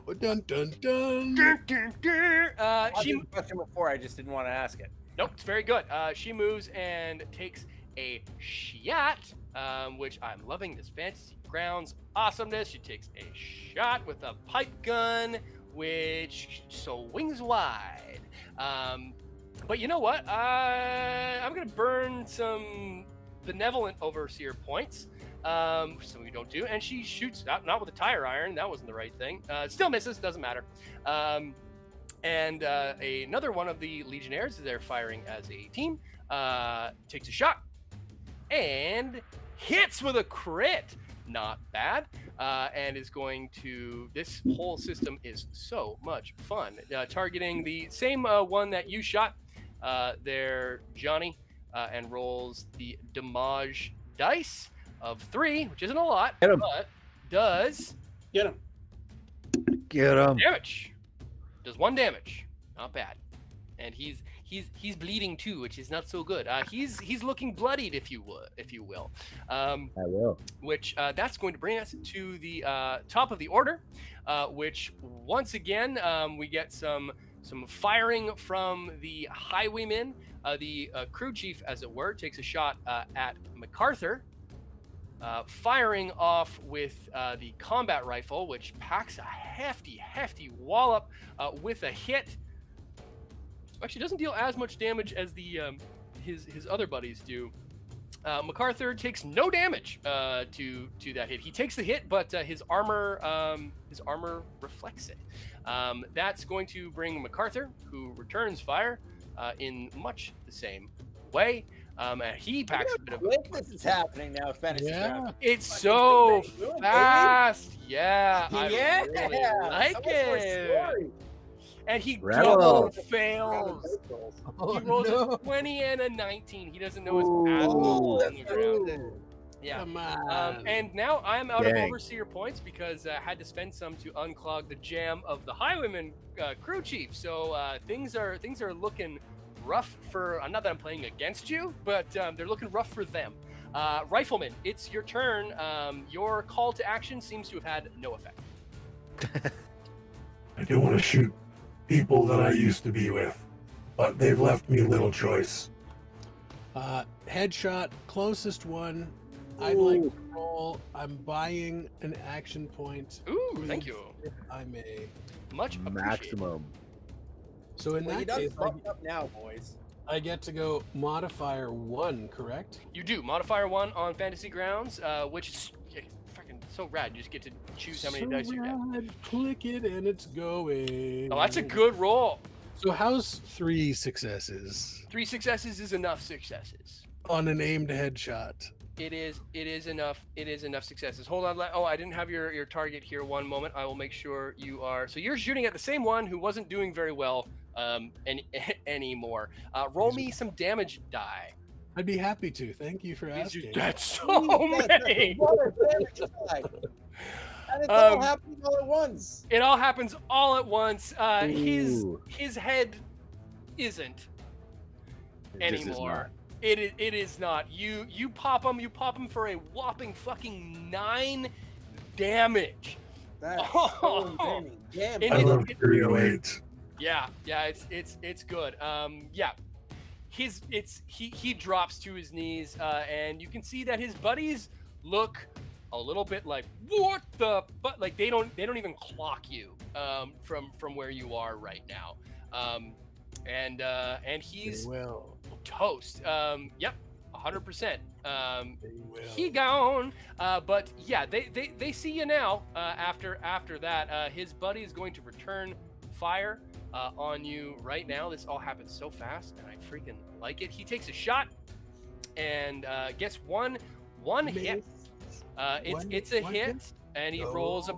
Oh, dun dun dun. I did the question before. I just didn't want to ask it. Nope, it's very good. She moves and takes a shot, which I'm loving this Fantasy Grounds awesomeness. She takes a shot with a pipe gun, which swings wide. But you know what? I'm going to burn some benevolent overseer points, which some of you don't do. And she shoots, not with a tire iron. That wasn't the right thing. Still misses, doesn't matter. And another one of the Legionnaires, they're firing as a team, takes a shot and hits with a crit. Not bad. And is going to, this whole system is so much fun. Targeting the same one that you shot there, Johnny, and rolls the damage dice of 3, which isn't a lot, but does Get him. damage. Does 1 damage. Not bad. And he's bleeding too, which is not so good. He's looking bloodied, if you will. I will. Which that's going to bring us to the top of the order, which once again we get some firing from the highwaymen. The crew chief, as it were, takes a shot at MacArthur, firing off with the combat rifle, which packs a hefty wallop with a hit. Actually, doesn't deal as much damage as the his other buddies do. MacArthur takes no damage to that hit. He takes the hit, but his armor reflects it. That's going to bring MacArthur, who returns fire in much the same way. And he packs a bit of. This is happening now, Fantasy Grounds. It's so Good, fast. Yeah, I Yeah. really like it. And he Rattle. double fails. Oh, He rolls no. a 20 and a 19. He doesn't know his path on the ground. Yeah. Come on. And now I'm out of Dang. overseer points because I had to spend some to unclog the jam of the highwayman crew chief. So things are looking rough for. Not that I'm playing against you, but they're looking rough for them. Rifleman, it's your turn. Your call to action seems to have had no effect. I do want to shoot people that I used to be with, but they've left me little choice. Headshot, closest one. I'd like to roll. I'm buying an action point. Ooh, thank you. If I may. Much appreciated. Maximum. So in Well, you that done case, fucked up now, boys. I get to go modifier 1, correct? You do. Modifier 1 on Fantasy Grounds, which is fucking so rad. You just get to choose how many dice you get. rad. Click it and it's going. Oh, that's a good roll. So how's 3 successes 3 successes is enough successes. on an aimed headshot? It is enough. It is enough successes. Hold on. Oh, I didn't have your target here. One moment. I will make sure you are. So you're shooting at the same one who wasn't doing very well anymore. Roll me some damage die. I'd be happy to. Thank you for asking. That's so many. What a damage die. And it's all happening all at once. It all happens all at once. Ooh. His head isn't It just is anymore. not. It is not. You pop him. You pop him for a whopping fucking 9 damage. That's Oh. so many damage. And I it's- love 308. Yeah, it's good. Yeah, he drops to his knees, and you can see that his buddies look a little bit like, what the fuck? Like they don't even clock you from where you are right now, and he's toast. Yep, 100%. He gone. But yeah, they see you now. After that, his buddy is going to return fire on you right now. This all happens so fast, and I freaking like it. He takes a shot and gets one hit. It's a hit, and he rolls a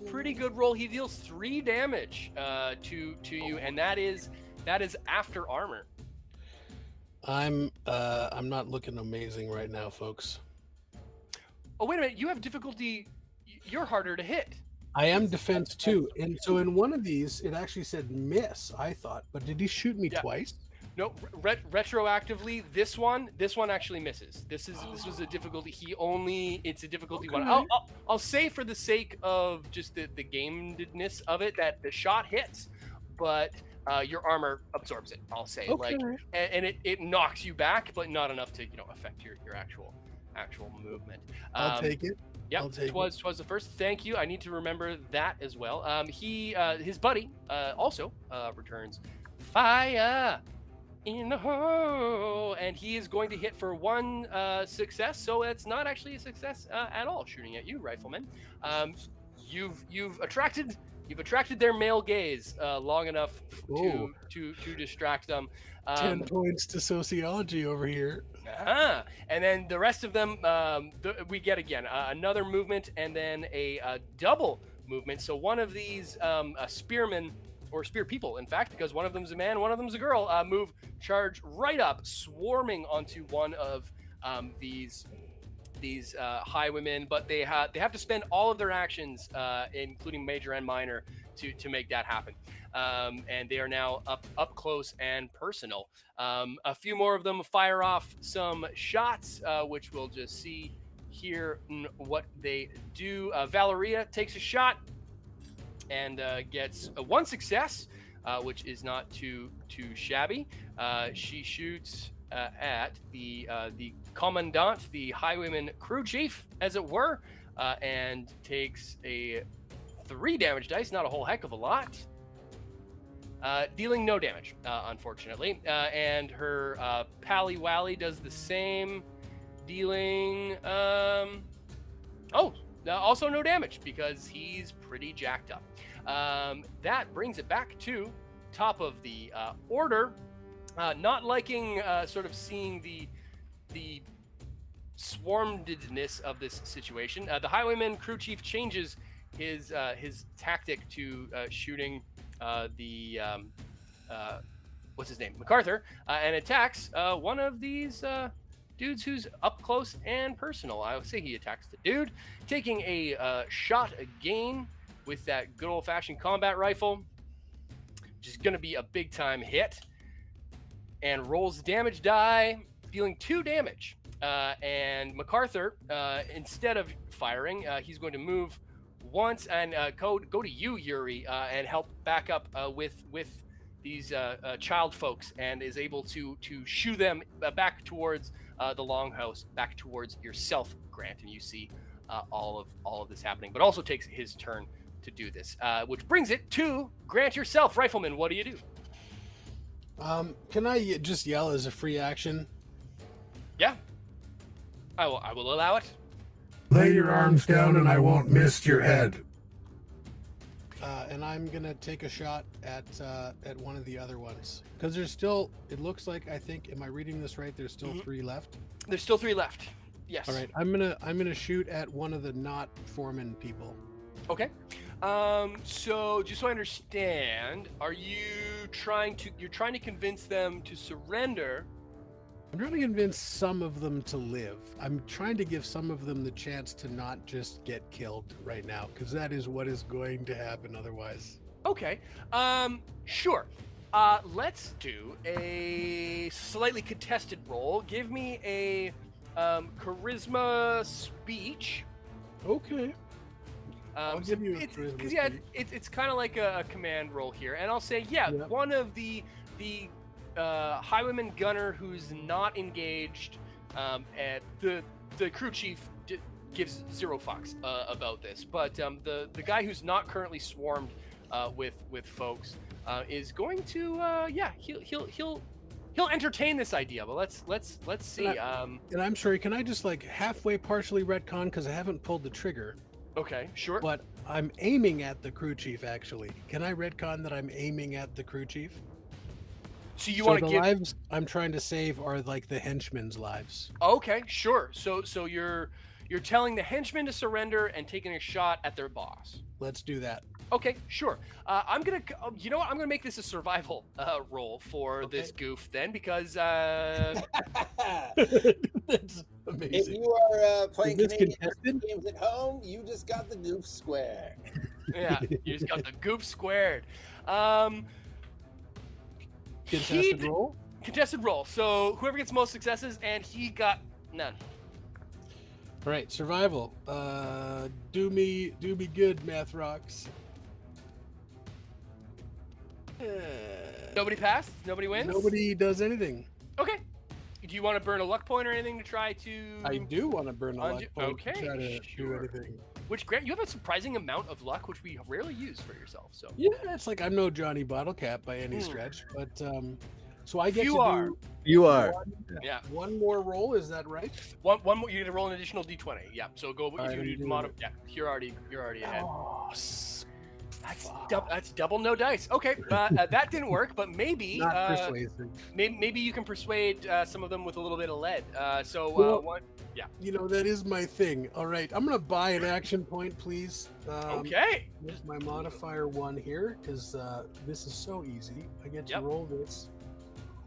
pretty good roll. He deals 3 damage to you, and that is after armor. I'm not looking amazing right now, folks. Oh, wait a minute. You have difficulty. You're harder to hit. I am defense 2. And so in one of these, it actually said miss, I thought. But did he shoot me twice? No, retroactively, this one actually misses. This was a difficulty. It's a difficulty one. I'll say for the sake of just the gamedness of it that the shot hits, but your armor absorbs it. I'll say and it knocks you back, but not enough to affect your actual movement. I'll take it. Yep, twas the first. Thank you. I need to remember that as well. His buddy also returns fire in the hole, and he is going to hit for 1 success. So it's not actually a success at all. Shooting at you, rifleman. You've attracted their male gaze long enough to distract them. 10 points to sociology over here. And then the rest of them, we get again another movement, and then a double movement. So one of these spearmen, or spear people, in fact, because one of them's a man, one of them's a girl, charge right up, swarming onto one of these highwaymen, but they have to spend all of their actions, including major and minor, to make that happen. And they are now up close and personal. A few more of them fire off some shots, which we'll just see here what they do. Valeria takes a shot and gets 1 success, which is not too shabby. She shoots at the commandant, the highwayman crew chief, as it were, and takes a 3 damage dice, not a whole heck of a lot, dealing no damage, unfortunately. And her Pally Wally does the same, dealing also no damage, because he's pretty jacked up. That brings it back to top of the order. Not liking sort of seeing the swarmedness of this situation. The highwayman crew chief changes his tactic to shooting the what's his name, MacArthur, and attacks one of these dudes who's up close and personal. I would say he attacks the dude, taking a shot again with that good old-fashioned combat rifle, which is going to be a big-time hit, and rolls the damage die, dealing 2 damage. And MacArthur, instead of firing, he's going to move once and go to you, Yuri, and help back up with these child folks, and is able to shoo them back towards the longhouse, back towards yourself, Grant. And you see all of this happening, but also takes his turn to do this, which brings it to Grant yourself. Rifleman, what do you do? Can I just yell as a free action? Yeah, I will allow it. Lay your arms down and I won't miss your head. And I'm gonna take a shot at one of the other ones, because there's still, it looks like, I think, am I reading this right? There's still 3 left. There's still 3 left. Yes. All right. I'm gonna shoot at one of the not foreman people. Okay. So just so I understand, are you trying to convince them to surrender? I'm trying to convince some of them to live. I'm trying to give some of them the chance to not just get killed right now, because that is what is going to happen otherwise. Okay. Sure. Let's do a slightly contested roll. Give me a charisma speech. Okay. I'll give you a charisma because it's kind of like a command roll here, and I'll say one of the highwayman gunner who's not engaged, and the crew chief gives zero fucks about this. But the guy who's not currently swarmed with folks is going to he'll entertain this idea. But let's see. And I'm sorry, can I just like halfway partially retcon because I haven't pulled the trigger? Okay, sure. But I'm aiming at the crew chief. Actually, can I retcon that I'm aiming at the crew chief? So you want to the give lives I'm trying to save are like the henchmen's lives. Okay, sure. So you're telling the henchmen to surrender and taking a shot at their boss. Let's do that. Okay, sure. I'm gonna, you know what? I'm gonna make this a survival roll for this goof then, because That's If amazing. you are playing Is this Canadian contested? games at home, you just got the goof square. yeah, you just got the goof squared. Contested roll. Contested roll. So whoever gets most successes, and he got none. All right, survival. Do me good, Math Rocks. Nobody passed. Nobody wins. Nobody does anything. Okay. Do you want to burn a luck point or anything to try to? I do want to burn a luck point Okay, to try to do sure. anything. Which Grant, you have a surprising amount of luck, which we rarely use for yourself. So Yeah, it's like I'm no Johnny Bottlecap by any stretch, but so I get You to are. do You are. yeah, one more roll. Is that right? one more. You get to roll an additional d20. Yeah. So go. right, If I'm you doing modify, yeah, you're already ahead. Oh, That's double no dice. Okay, that didn't work, but maybe not persuasive. maybe you can persuade some of them with a little bit of lead. Well, one. You know, that is my thing. All right, I'm gonna buy an action point, please. Okay. There's my modifier 1 here, because this is so easy. I get to Yep. roll this.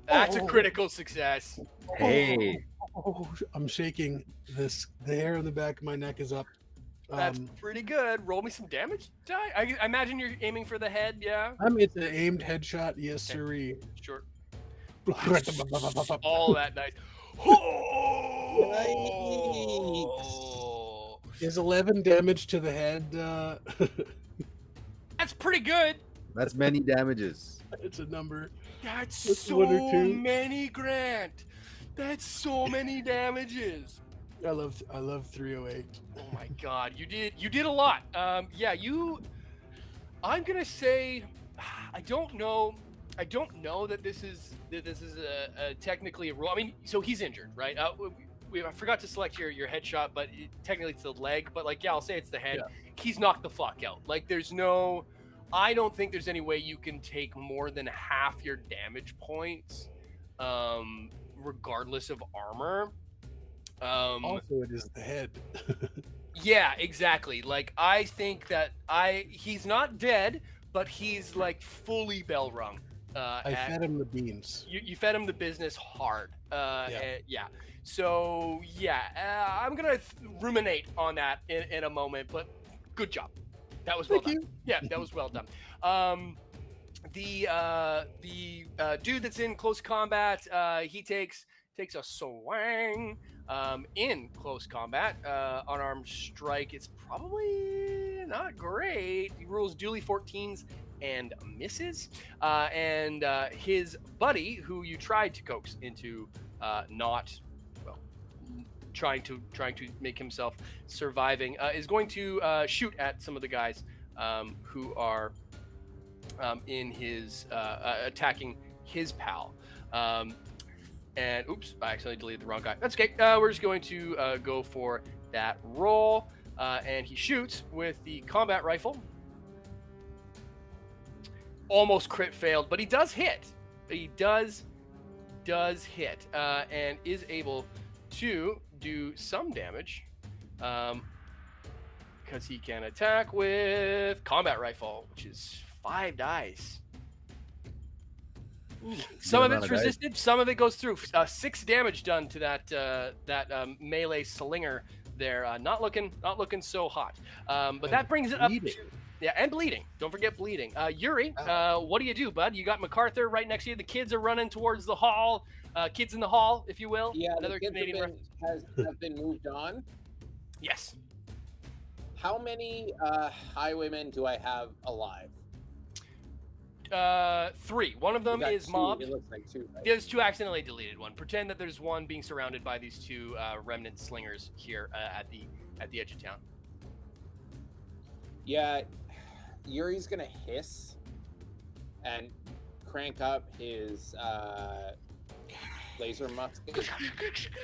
That's a critical success. Hey. Oh, I'm shaking. The hair on the back of my neck is up. That's pretty good. Roll me some damage die. I imagine you're aiming for the head. Yeah. It's an aimed headshot. Yes, sirree. Sure. All that nice. Oh! Is 11 damage to the head? That's pretty good. That's many damages. It's a number. That's Just so one or two. many, Grant. That's so many damages. I love 308. Oh my God, you did a lot. Yeah, I'm gonna say, I don't know that this is a technically a roll. I mean, so he's injured, right? I forgot to select your headshot, but technically it's the leg. But like, yeah, I'll say it's the head. Yeah. He's knocked the fuck out. Like, I don't think there's any way you can take more than half your damage points, regardless of armor. Also, it is the head. Yeah, exactly. Like, I think that he's not dead, but he's like fully bell rung. I fed him the beans. You fed him the business hard. Yeah. Yeah. So yeah, I'm gonna ruminate on that in a moment. But good job. That was well Thank done. you. Yeah, that was well done. The dude that's in close combat, he takes a swing in close combat. Unarmed strike. It's probably not great. He rolls duly 14s and misses. And his buddy, who you tried to coax into trying to make himself surviving, is going to shoot at some of the guys who are in his attacking his pal. And oops, I accidentally deleted the wrong guy. That's okay. We're just going to go for that roll. And he shoots with the combat rifle. Almost crit failed, but he does hit. He does hit, and is able to do some damage. Because he can attack with combat rifle, which is 5 dice. Some of it's resisted, some of it goes through. 6 damage done to that melee slinger there. Not looking so hot. But that brings it up. Yeah, and bleeding. Don't forget bleeding. Yuri, what do you do, bud? You got MacArthur right next to you. The kids are running towards the hall. Kids in the hall, if you will. Yeah, another the kids Canadian reference. have been moved on. Yes. How many highwaymen do I have alive? 3. One of them is mobbed. It looks like 2. Right? There's 2 accidentally deleted. One. Pretend that there's one being surrounded by these 2 remnant slingers here at the edge of town. Yeah, Yuri's gonna hiss and crank up his laser musket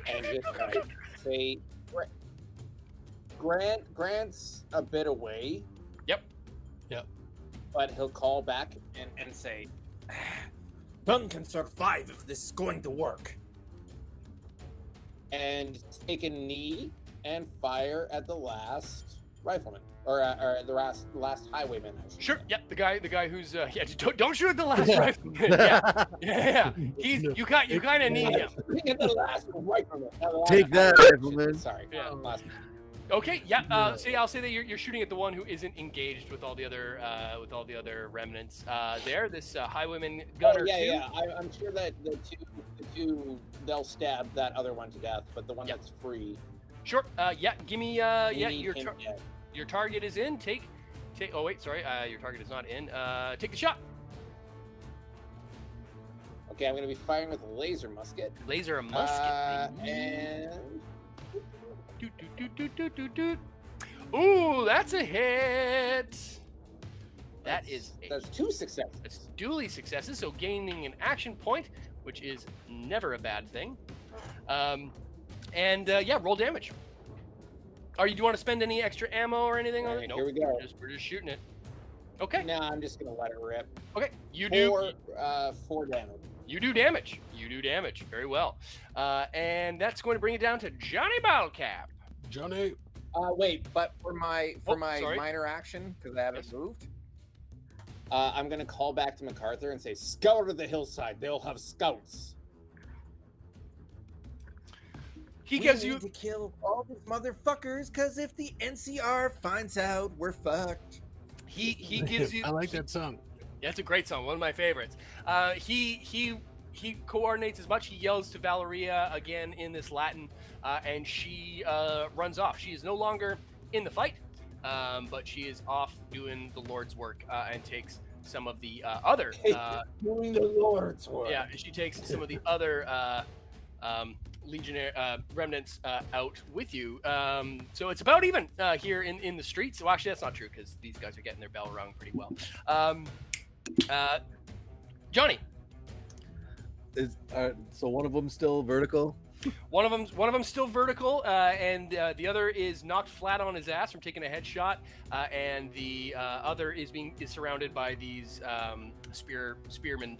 and just like say, Grant's a bit away. Yep. But he'll call back and say, None can survive if this is going to work. and take a knee and fire at the last rifleman. Or the last highwayman. Sure. Yep. The guy who's don't shoot at the last rifleman. Yeah. He's you kind of need him. The last rifleman. Take that, rifleman. Sorry. Yeah. Last. Okay. Yeah. So I'll say that you're shooting at the one who isn't engaged with all the other remnants. There, this highwayman gunner. Yeah. I'm sure that the two they'll stab that other one to death, but the one that's free. Sure. Yeah. Give me your target is in. Take. Oh wait, sorry. Your target is not in. Take the shot. Okay, I'm gonna be firing with a laser musket. Laser musket. And Ooh, that's a hit. That's 2 successes. That's duly successes. So gaining an action point, which is never a bad thing. Roll damage. Do you want to spend any extra ammo or anything on it? Here we go. We're just shooting it. Okay. No, I'm just gonna let it rip. Okay. You 4 damage. You do damage. Very well. And that's going to bring it down to Johnny Bottlecap. Johnny. Wait, but for my sorry. minor action, because I haven't moved, I'm gonna call back to MacArthur and say, "Scout to the hillside. They'll have scouts." He gives you to kill all these motherfuckers, because if the NCR finds out, we're fucked. He gives you. I like that song. Yeah, it's a great song, one of my favorites. He coordinates as much. He yells to Valeria again in this Latin, and she runs off. She is no longer in the fight, but she is off doing the Lord's work and takes some of the other doing the Lord's work. Yeah, she takes some of the other legionnaire remnants out with you. So it's about even here in the streets. So actually, that's not true because these guys are getting their bell rung pretty well. Johnny. So one of them still vertical? One of them's still vertical, and the other is knocked flat on his ass from taking a headshot, and the other is surrounded by these spearwomen.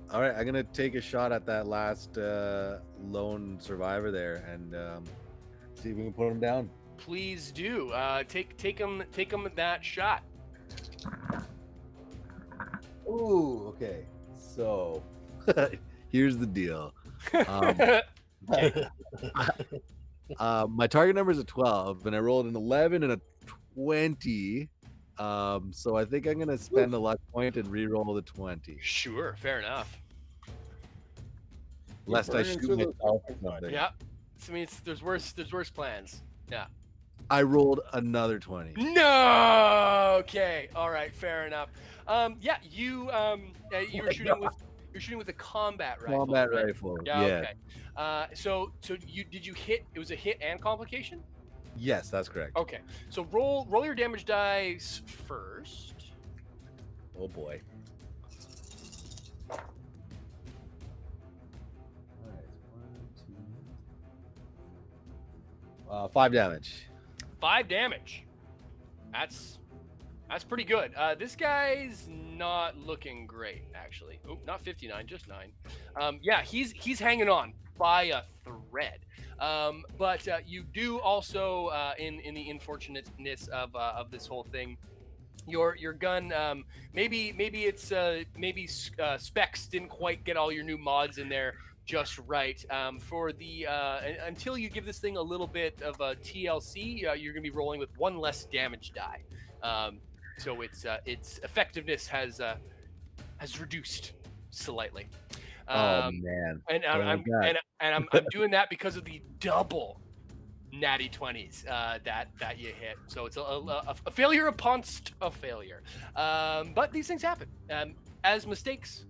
All right, I'm gonna take a shot at that last lone survivor there and see if we can put him down. Please do. Take him that shot. Ooh, okay. So here's the deal. My target number is a 12, and I rolled an 11 and a 20. So I think I'm gonna spend a luck point and re-roll the 20. Sure, fair enough. Lest I shoot myself or something. Yeah. I mean, there's worse plans. Yeah. I rolled another 20. No. Okay. All right. Fair enough. Yeah. You're shooting with a combat rifle. Combat right? rifle. Yeah. Yeah. Okay. So did you hit? It was a hit and complication. Yes, that's correct. Okay. So roll your damage dice first. Oh boy. All right. 5 damage. 5 damage. That's pretty good. This guy's not looking great, actually. Oh, not 59, just 9. Yeah, he's hanging on by a thread. But you do also, in the unfortunateness of this whole thing, your gun, maybe specs didn't quite get all your new mods in there just right. For the until you give this thing a little bit of a TLC, you're gonna be rolling with 1 less damage die. So its effectiveness has reduced slightly. Oh man! And I'm doing that because of the double natty 20s that you hit. So it's a failure upon a failure. But these things happen. As mistakes,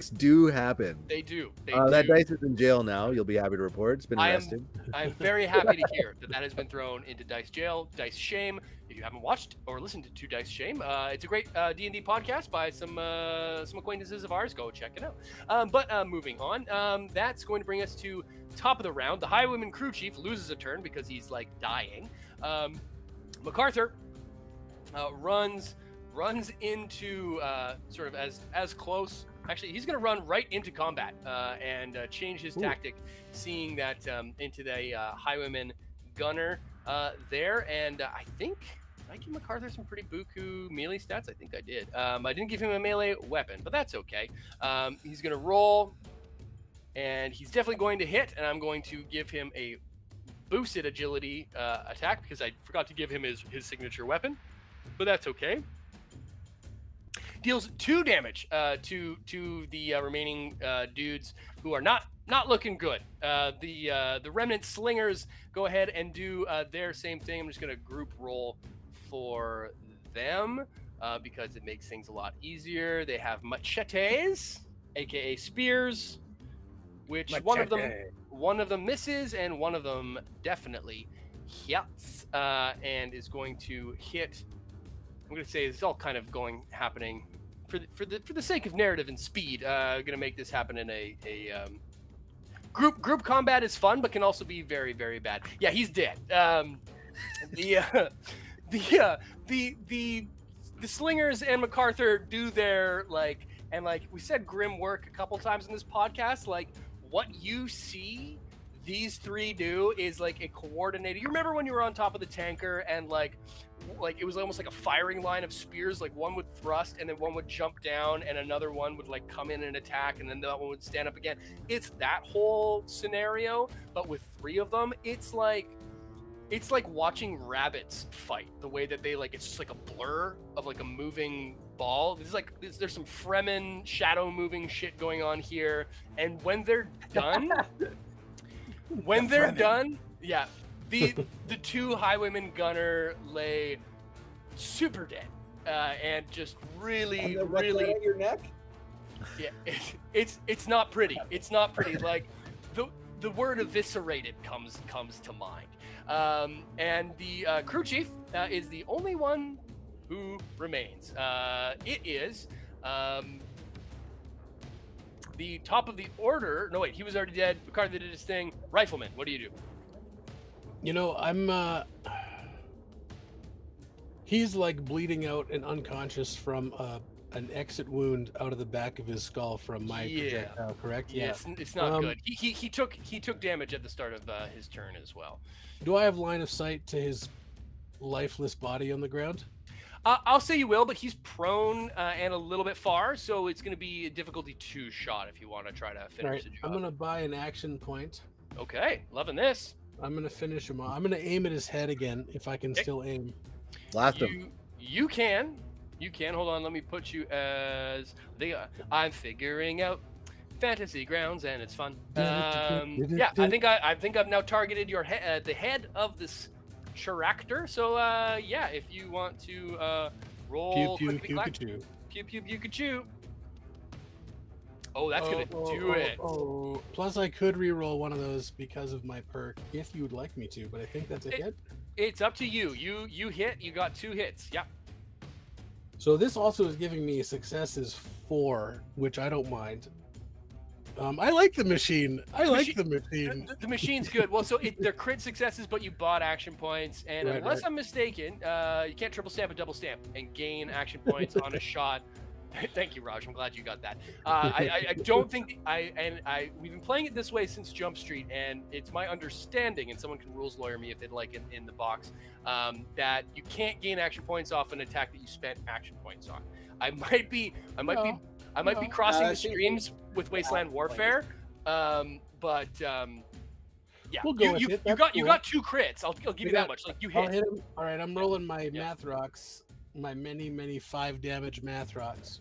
do happen. they do. That dice is in jail now. You'll be happy to report. It's been arrested. I'm very happy to hear that has been thrown into Dice Jail, Dice Shame. If you haven't watched or listened to Dice Shame, it's a great D&D podcast by some acquaintances of ours. Go check it out. But moving on, that's going to bring us to top of the round. The Highwayman crew chief loses a turn because he's like dying. MacArthur runs into sort of as close. Actually, he's going to run right into combat and change his tactic, seeing that into the Highwayman gunner there. And I think I give MacArthur some pretty buku melee stats. I think I did. I didn't give him a melee weapon, but that's okay. He's going to roll, and he's definitely going to hit. And I'm going to give him a boosted agility attack because I forgot to give him his signature weapon, but that's okay. Deals 2 damage to the remaining dudes who are not looking good. The remnant slingers go ahead and do their same thing. I'm just going to group roll for them because it makes things a lot easier. They have machetes, aka spears, which one of them misses and one of them definitely hits and is going to hit. I'm going to say it's all kind of happening for the sake of narrative and speed. Going to make this happen in a group combat is fun, but can also be very, very bad. Yeah, he's dead. The slingers and MacArthur do their and we said grim work a couple times in this podcast. Like what you see these 3 do is like a coordinated. You remember when you were on top of the tanker and like it was almost like a firing line of spears, like one would thrust and then one would jump down and another one would like come in and attack and then that one would stand up again. It's that whole scenario, but with 3 of them. It's like watching rabbits fight, the way that they it's just like a blur of like a moving ball. There's some Fremen shadow moving shit going on here, and when they're done yeah, the 2 Highwayman gunner lay super dead and just really your neck. Yeah, it's not pretty. It's not pretty. Like the word eviscerated comes to mind. And the crew chief is the only one who remains. It is the top of the order. No, wait, he was already dead. MacArthur did his thing. Rifleman, what do you do? You know, I'm he's like bleeding out and unconscious from an exit wound out of the back of his skull from my projectile, correct? Yeah, it's not good. He took damage at the start of his turn as well. Do I have line of sight to his lifeless body on the ground? I'll say you will, but he's prone and a little bit far, so it's going to be a difficulty 2 shot if you want to try to finish the job. I'm going to buy an action point. Okay, loving this. I'm going to finish him off. I'm going to aim at his head again, if I can still aim. Blast him. You can. Hold on, let me put you as... I'm figuring out fantasy grounds, and it's fun. Yeah, I think I've now targeted your the head of this character. So yeah, if you want to roll pew pew pew pew pew pew pew. Oh, that's gonna do it. Plus, I could re-roll one of those because of my perk, if you would like me to. But I think that's a hit. It's up to you. You hit. You got 2 hits. Yep. So this also is giving me successes 4, which I don't mind. I like the machine. The machine's good. Well, so they're crit successes, but you bought action points, and unless I'm mistaken, you can't triple stamp a double stamp and gain action points on a shot. Thank you, Raj. I'm glad you got that. I don't think we've been playing it this way since Jump Street, and it's my understanding, and someone can rules lawyer me if they'd like in the box, that you can't gain action points off an attack that you spent action points on. I might be crossing the streams with Wasteland Warfare, but yeah, we'll go you got 2 crits. I'll give you that much. Like you hit. I'll hit him. All right, I'm rolling my math rocks, my many 5 damage math rocks.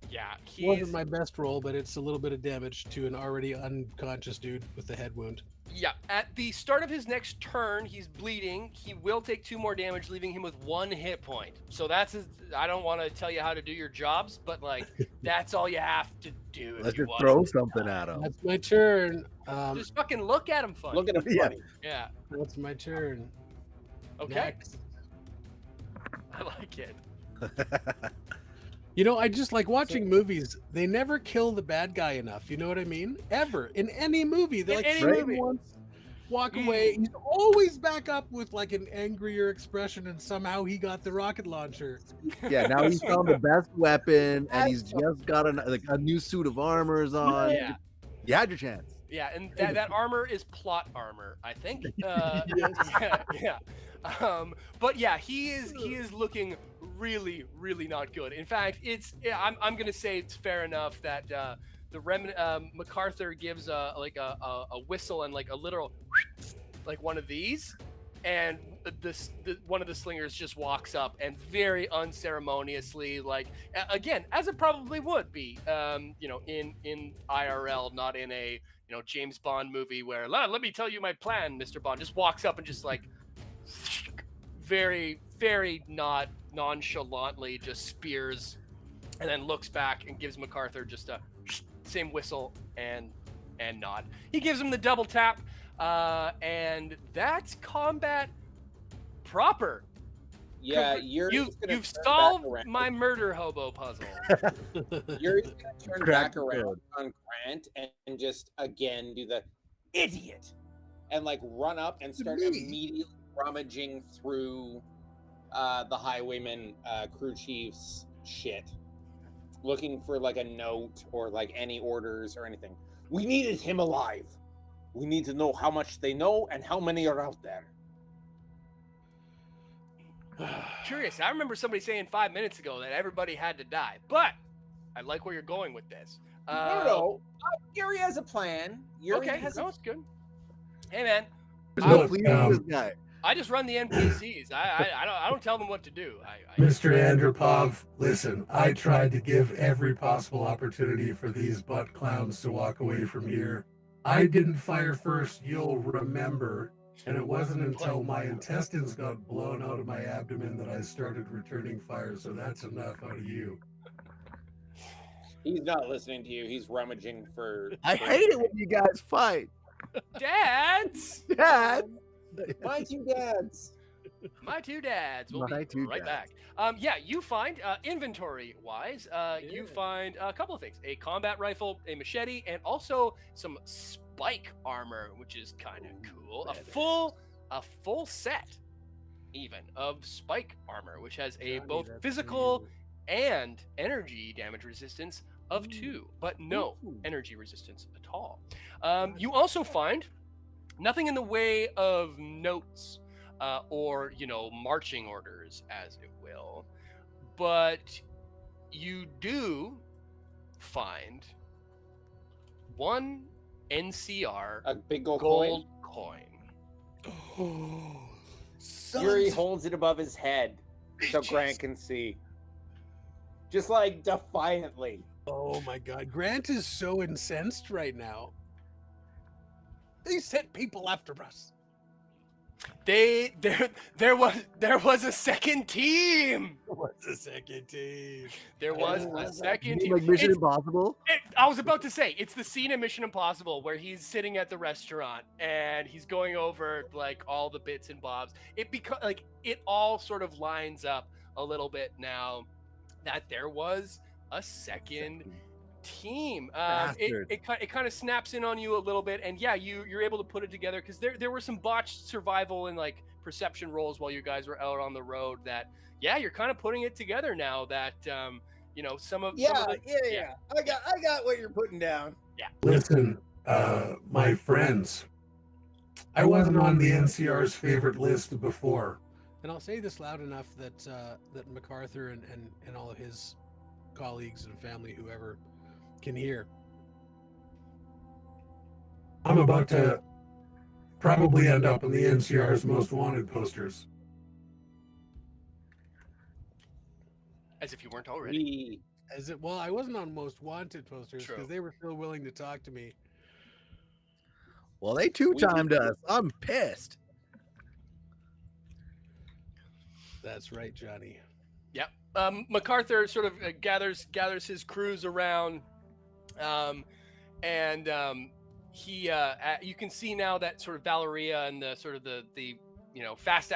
Yeah, wasn't my best roll, but it's a little bit of damage to an already unconscious dude with a head wound. Yeah, at the start of his next turn, he's bleeding. He will take 2 more damage, leaving him with 1 hit point. So that's his. I don't want to tell you how to do your jobs, but like that's all you have to do. Let's if you just want throw to something at him. That's my turn. Just fucking look at him funny. Look at him Yeah. funny. Yeah. That's my turn. Okay. Next. I like it. You know, I just like watching movies. They never kill the bad guy enough. You know what I mean? Ever in any movie, they In like any shoot him movie. once, walk away. He's always back up with like an angrier expression, and somehow he got the rocket launcher. Yeah, now he's found the best weapon, and he's just got a new suit of armors on. Yeah. You had your chance. Yeah, and that armor is plot armor, I think. Yeah. But yeah, he is looking really, really not good. In fact, I'm gonna say it's fair enough that the remnant MacArthur gives a whistle and like a literal like one of these, and one of the slingers just walks up and very unceremoniously, like again, as it probably would be, in IRL, not in a James Bond movie where let me tell you my plan, Mr. Bond, just walks up and just like very, very not nonchalantly just spears, and then looks back and gives MacArthur just a same whistle and nod. He gives him the double tap, and that's combat proper. Yeah, Yuri's gonna You've turn solved back around. my murder hobo puzzle. Yuri's gonna turn Crack back the around code. on Grant and just again do the idiot and like run up and start Me. immediately rummaging through the highwayman crew chief's shit, looking for like a note or like any orders or anything. We needed him alive. We need to know how much they know and how many are out there. Curious. I remember somebody saying 5 minutes ago that everybody had to die, but I like where you're going with this. No. Yuri has a plan. Yuri Okay, has no, it's good. Hey man, There's no Look, pleasing this guy. I just run the NPCs. I don't tell them what to do. Mr. Andropov, listen, I tried to give every possible opportunity for these butt clowns to walk away from here. I didn't fire first, you'll remember, and it wasn't until my intestines got blown out of my abdomen that I started returning fire, so that's enough out of you. He's not listening to you. He's rummaging for. I hate it when you guys fight. Dads, Dad. My two dads. my two dads. We'll My be two right dads. back. Yeah, you find inventory wise, you find a couple of things: a combat rifle, a machete, and also some spike armor, which is kind of cool. A full set, even of spike armor, which has a both physical and energy damage resistance of 2, but no energy resistance at all. You also find nothing in the way of notes or marching orders, as it will, but you do find 1 NCR A big gold coin. coin. Yuri holds it above his head so Grant can see. Just like defiantly. Oh my God, Grant is so incensed right now. They sent people after us. There was a second team. What's the second team? There was a second team. Like Mission It's- Impossible. I was about to say, it's the scene in Mission Impossible where he's sitting at the restaurant and he's going over like all the bits and bobs. It all sort of lines up a little bit now that there was a second team. It kind of snaps in on you a little bit, and yeah, you're able to put it together because there were some botched survival and like perception rolls while you guys were out on the road. That you're kind of putting it together now. That some of Yeah. I got what you're putting down. Listen, my friends, I wasn't on the NCR's favorite list before. And I'll say this loud enough that that MacArthur and all of his colleagues and family, whoever, can hear. I'm about to probably end up on the NCR's most wanted posters. as if you weren't already. I wasn't on most wanted posters True. because they were still willing to talk to me. Well, they two-timed us. I'm pissed. That's right, Johnny. Yep. MacArthur sort of gathers his crews around, and he you can see now that sort of Valeria and the sort of the fast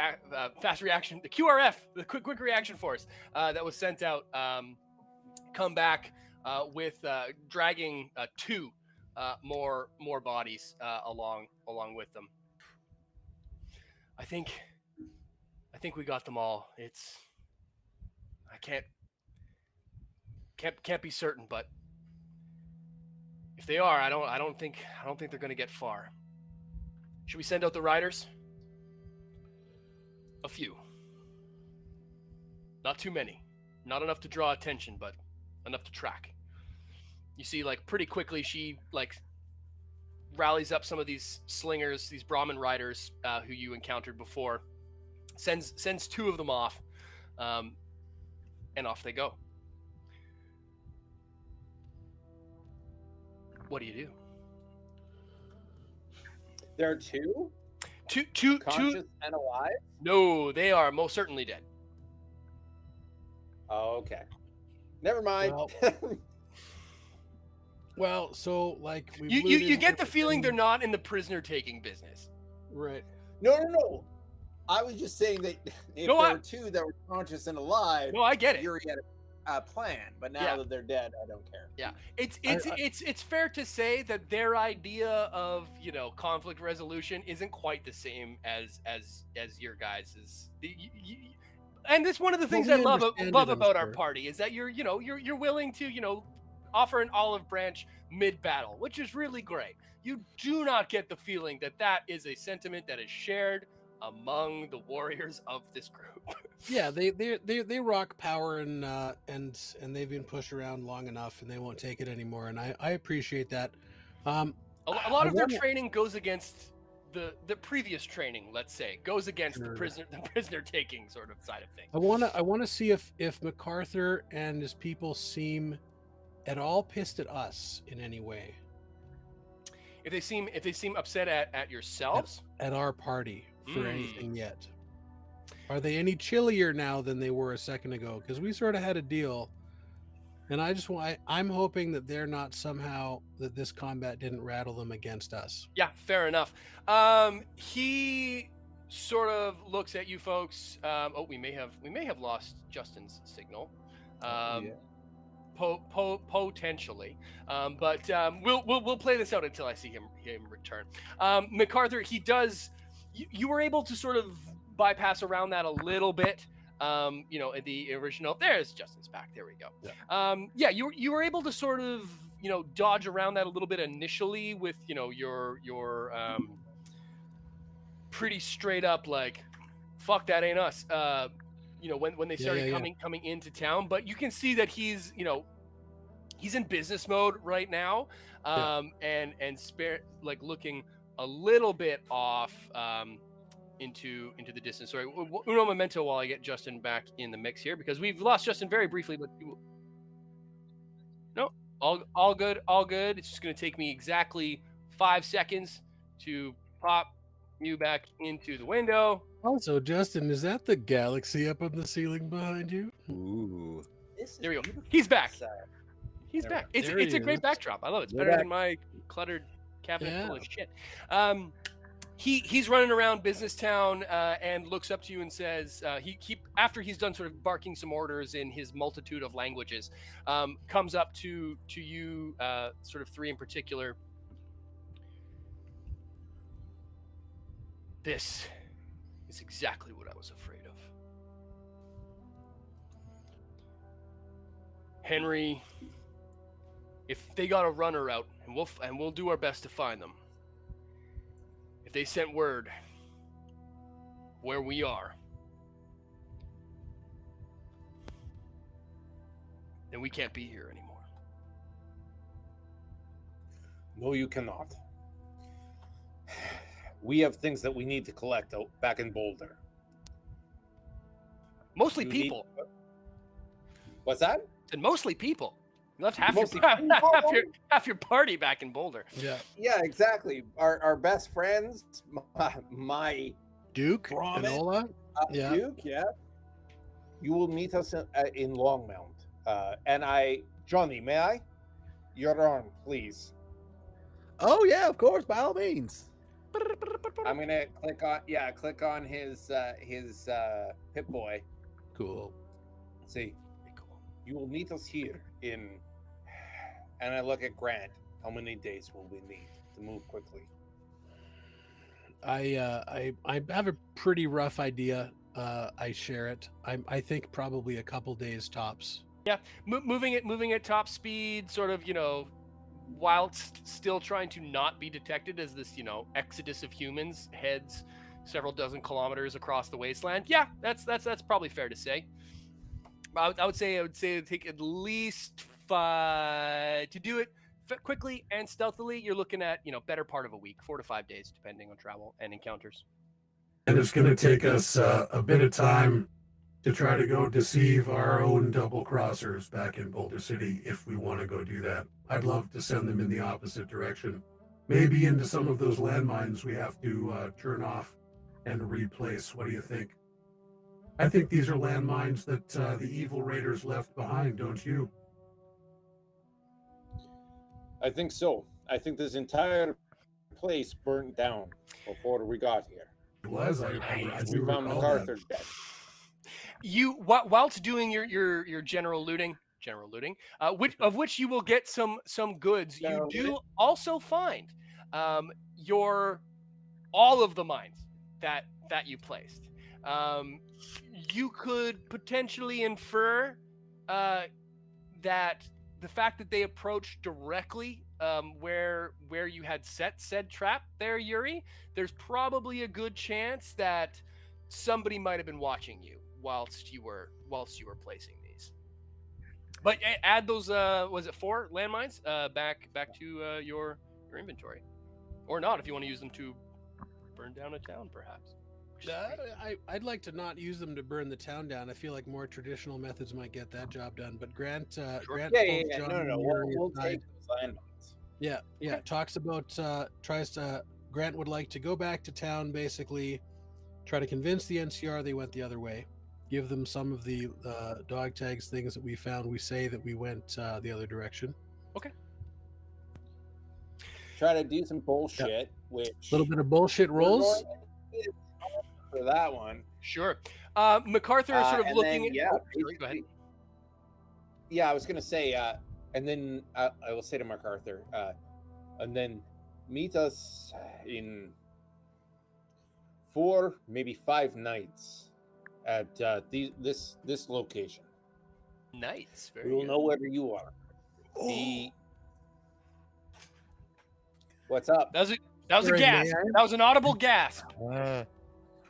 reaction, the QRF, the quick reaction force that was sent out, come back with dragging 2 more bodies along with them. I think we got them all. I can't be certain, but if they are, I don't think they're going to get far. Should we send out the riders? A few. Not too many. Not enough to draw attention, but enough to track. You see, like, pretty quickly she rallies up some of these slingers, these Brahmin riders who you encountered before. Sends 2 of them off, and off they go. What do you do? There are 2? Two Conscious and alive? No, they are most certainly dead. Oh, okay. Never mind. Well, so like you get the feeling they're not in the prisoner taking business. Right. No. I was just saying that if there were 2 that were conscious and alive, no, I get it. Yuri had a plan, but now that they're dead, I don't care. Yeah, it's fair to say that their idea of conflict resolution isn't quite the same as your guys'. And it's one of the things I love about our party is that you're willing to offer an olive branch mid-battle, which is really great. You do not get the feeling that is a sentiment that is shared among the warriors of this group. Yeah, they rock power and they've been pushed around long enough and they won't take it anymore. And I appreciate that. A lot of their training goes against the previous training. Let's say goes against the prisoner taking sort of side of things. I want to see if MacArthur and his people seem at all pissed at us in any way. If they seem upset at yourselves, at our party for anything yet. Are they any chillier now than they were a second ago? Because we sort of had a deal, and I'm hoping that they're not somehow that this combat didn't rattle them against us. Yeah, fair enough. He sort of looks at you folks. We may have lost Justin's signal. Potentially, but we'll play this out until I see him return. MacArthur, he does. You were able to sort of bypass around that a little bit. The original. There's Justin's back. There we go. Yeah. You were able to sort of dodge around that a little bit initially with your pretty straight up like, fuck that ain't us. When they started coming into town, but you can see that he's in business mode right now, and looking a little bit off into the distance. Sorry, uno momento while I get Justin back in the mix here because we've lost Justin very briefly, but no, all good. It's just going to take me exactly 5 seconds to pop you back into the window. Also, Justin, is that the galaxy up on the ceiling behind you? Ooh. There we go. He's back. He's back. It's a great backdrop. I love it. It's better than my cluttered cabinet full of shit. He's running around Business Town and looks up to you and says, after he's done sort of barking some orders in his multitude of languages, comes up to you, sort of 3 in particular. This is exactly what I was afraid of. Henry, if they got a runner out, and we'll do our best to find them. If they sent word where we are, then we can't be here anymore. No, you cannot. We have things that we need to collect back in Boulder. Mostly people. What's that? And mostly people. You left half Mostly half your party back in Boulder. Yeah. Yeah, exactly. Our best friends, my Duke, Promise? Enola. Yeah. Duke, yeah. You will meet us in Longmount. Johnny, may I? Your arm, please. Oh yeah, of course, by all means. I'm gonna click on his Pip Boy. Cool. See, you will meet us here in. And I look at Grant. How many days will we need to move quickly? I have a pretty rough idea. I share it. I think probably a couple days tops. Yeah, moving at top speed, sort of, whilst still trying to not be detected as this, exodus of humans heads several dozen kilometers across the wasteland. Yeah, that's probably fair to say. I would say it'd take at least 5 to do it quickly and stealthily. You're looking at better part of a week, 4 to 5 days, depending on travel and encounters. And it's going to take us a bit of time to try to go deceive our own double crossers back in Boulder City if we want to go do that. I'd love to send them in the opposite direction, maybe into some of those landmines we have to turn off and replace. What do you think? I think these are landmines that the evil raiders left behind, don't you? I think so. I think this entire place burnt down before we got here. It was. I We do found recall MacArthur that. dead. You whilst doing your general looting, which you will get some goods. You do also find all of the mines that you placed. You could potentially infer that the fact that they approached directly where you had set said trap there, Yuri, there's probably a good chance that somebody might have been watching you whilst you were placing these. But add those was it 4 landmines back to your inventory, or not if you want to use them to burn down a town, perhaps. I'd like to not use them to burn the town down. I feel like more traditional methods might get that job done. But Grant, Sure. Grant, Yeah. John No. Yuri We'll aside, take those landmines. Yeah. Talks about Grant would like to go back to town, basically try to convince the NCR they went the other way. Give them some of the dog tags, things that we found. We say that we went the other direction. Okay. Try to do some bullshit, which A little bit of bullshit rolls. For that one. Sure. MacArthur is sort of and looking then, at. yeah, Oh, sorry, go ahead. Yeah, I was gonna say, and then I will say to MacArthur, and then meet us in 4, maybe 5 nights at this location. Nice. We Very will good. know where you are. What's up? That was a Sorry, gasp. may I? That was an audible gasp.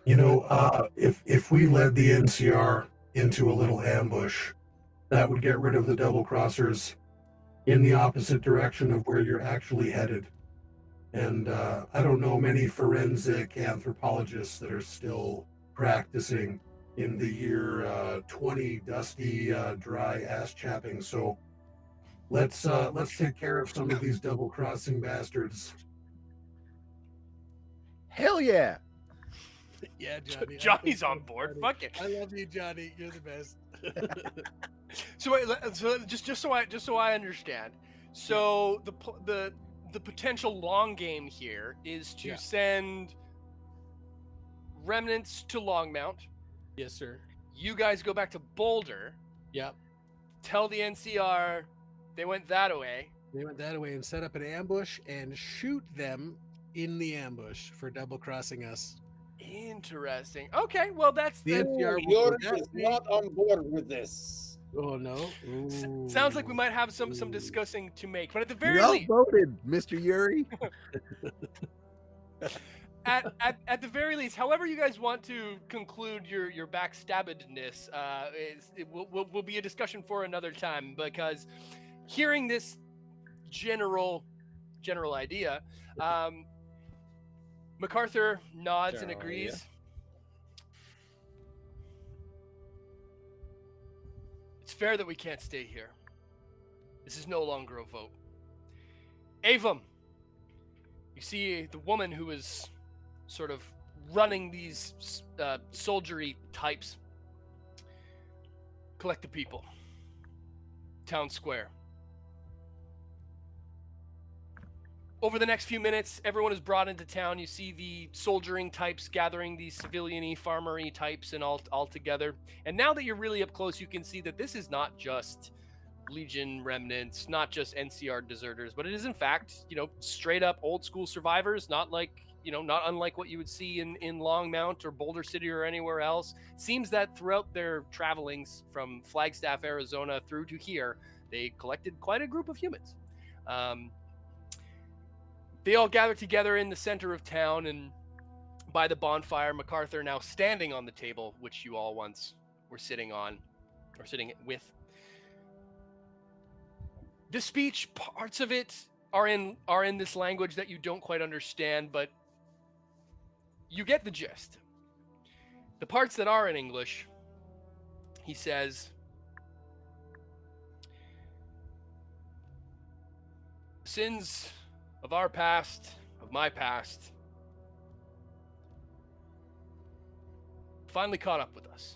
You know, if we led the NCR into a little ambush, that would get rid of the double crossers in the opposite direction of where you're actually headed. And I don't know many forensic anthropologists that are still practicing in the year 20 dusty, dry ass chapping. So let's take care of some of these double crossing bastards. Hell yeah. Yeah, Johnny. Johnny's on board. Fuck it. I love you, Johnny. You're the best. So just so I understand. So the potential long game here is to send remnants to Longmount. Yes, sir. You guys go back to Boulder. Yep. Tell the NCR they went that way. They went that way and set up an ambush and shoot them in the ambush for double crossing us. Interesting. Okay, well that's The NCR will Yuri go that is way. not on board with this. Oh no! sounds like we Ooh. might have some Ooh. discussing to make. But at the very You're least, outvoted, Mr. Yuri. at the very least, however you guys want to conclude your backstabbedness, it will be a discussion for another time, because hearing this general idea, MacArthur nods and General agrees. idea. It's fair that we can't stay here. This is no longer a vote. Avum, you see the woman who is sort of running these soldiery types. Collect the people. Town square. Over the next few minutes, everyone is brought into town. You see the soldiering types gathering these civilian-y, farmer-y types and all together. And now that you're really up close, you can see that this is not just Legion remnants, not just NCR deserters, but it is in fact, straight up old school survivors, not unlike what you would see in Longmount or Boulder City or anywhere else. It seems that throughout their travelings from Flagstaff, Arizona through to here, they collected quite a group of humans. They all gather together in the center of town, and by the bonfire, MacArthur now standing on the table, which you all once were sitting on, or sitting with. The speech, parts of it are in this language that you don't quite understand, but you get the gist. The parts that are in English, he says, sins of our past, of my past, finally caught up with us.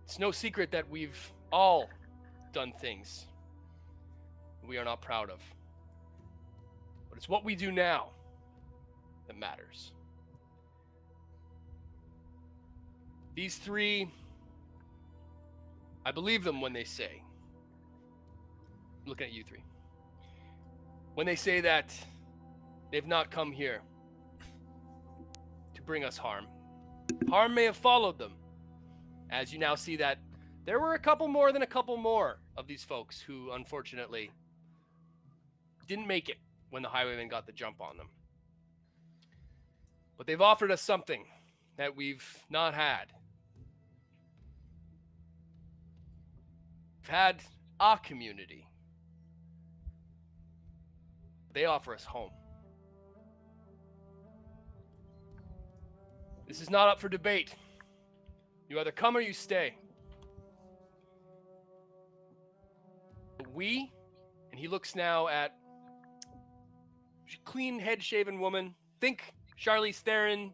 It's no secret that we've all done things we are not proud of. But it's what we do now that matters. These three, I believe them when they say, I'm looking at you three, when they say that they've not come here to bring us harm. Harm may have followed them, as you now see that there were a couple more of these folks who unfortunately didn't make it when the highwaymen got the jump on them. But they've offered us something that we've not had. We've had our community. They offer us home. This is not up for debate. You either come or you stay. We, and he looks now at clean head-shaven woman. Think Charlize Theron,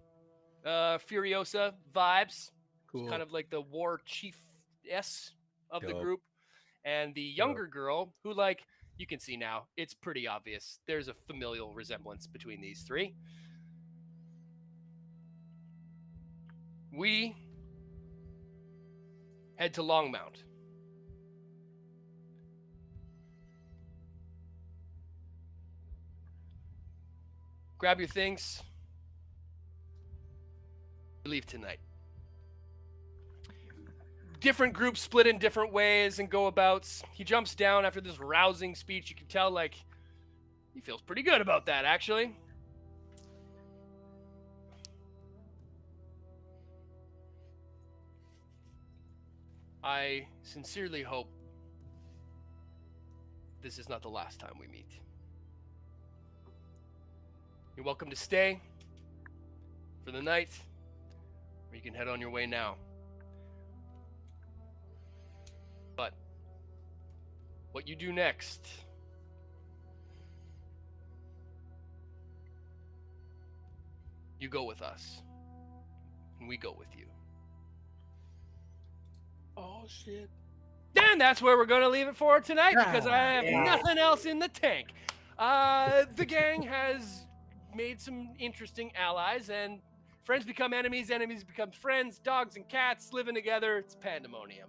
Furiosa vibes. Cool. Kind of like the war chief-ess of the group. And the younger girl who, you can see now, it's pretty obvious. There's a familial resemblance between these three. We head to Longmount. Grab your things. Leave tonight. Different groups split in different ways and go abouts. He jumps down after this rousing speech. You can tell, he feels pretty good about that, actually. I sincerely hope this is not the last time we meet. You're welcome to stay for the night, or you can head on your way now. But what you do next, you go with us, and we go with you. Oh, shit. And that's where we're going to leave it for tonight, because I have nothing else in the tank. The gang has made some interesting allies, and friends become enemies, enemies become friends, dogs and cats living together. It's pandemonium.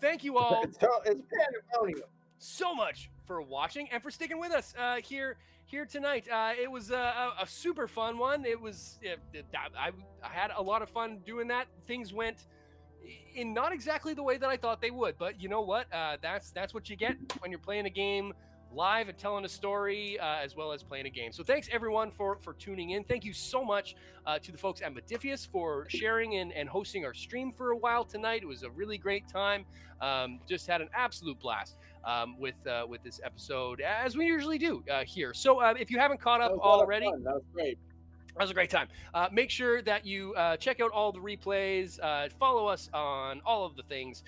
Thank you all It's pandemonium. so much for watching and for sticking with us here tonight. It was a super fun one. I had a lot of fun doing that. Things went in not exactly the way that I thought they would, but you know what? That's what you get when you're playing a game live and telling a story, as well as playing a game. So thanks everyone for tuning in. Thank you so much to the folks at Modifius for sharing and hosting our stream for a while tonight. It was a really great time. Just had an absolute blast with this episode, as we usually do here. So if you haven't caught up already, that was great. That was a great time. Make sure that you check out all the replays. Follow us on all of the things.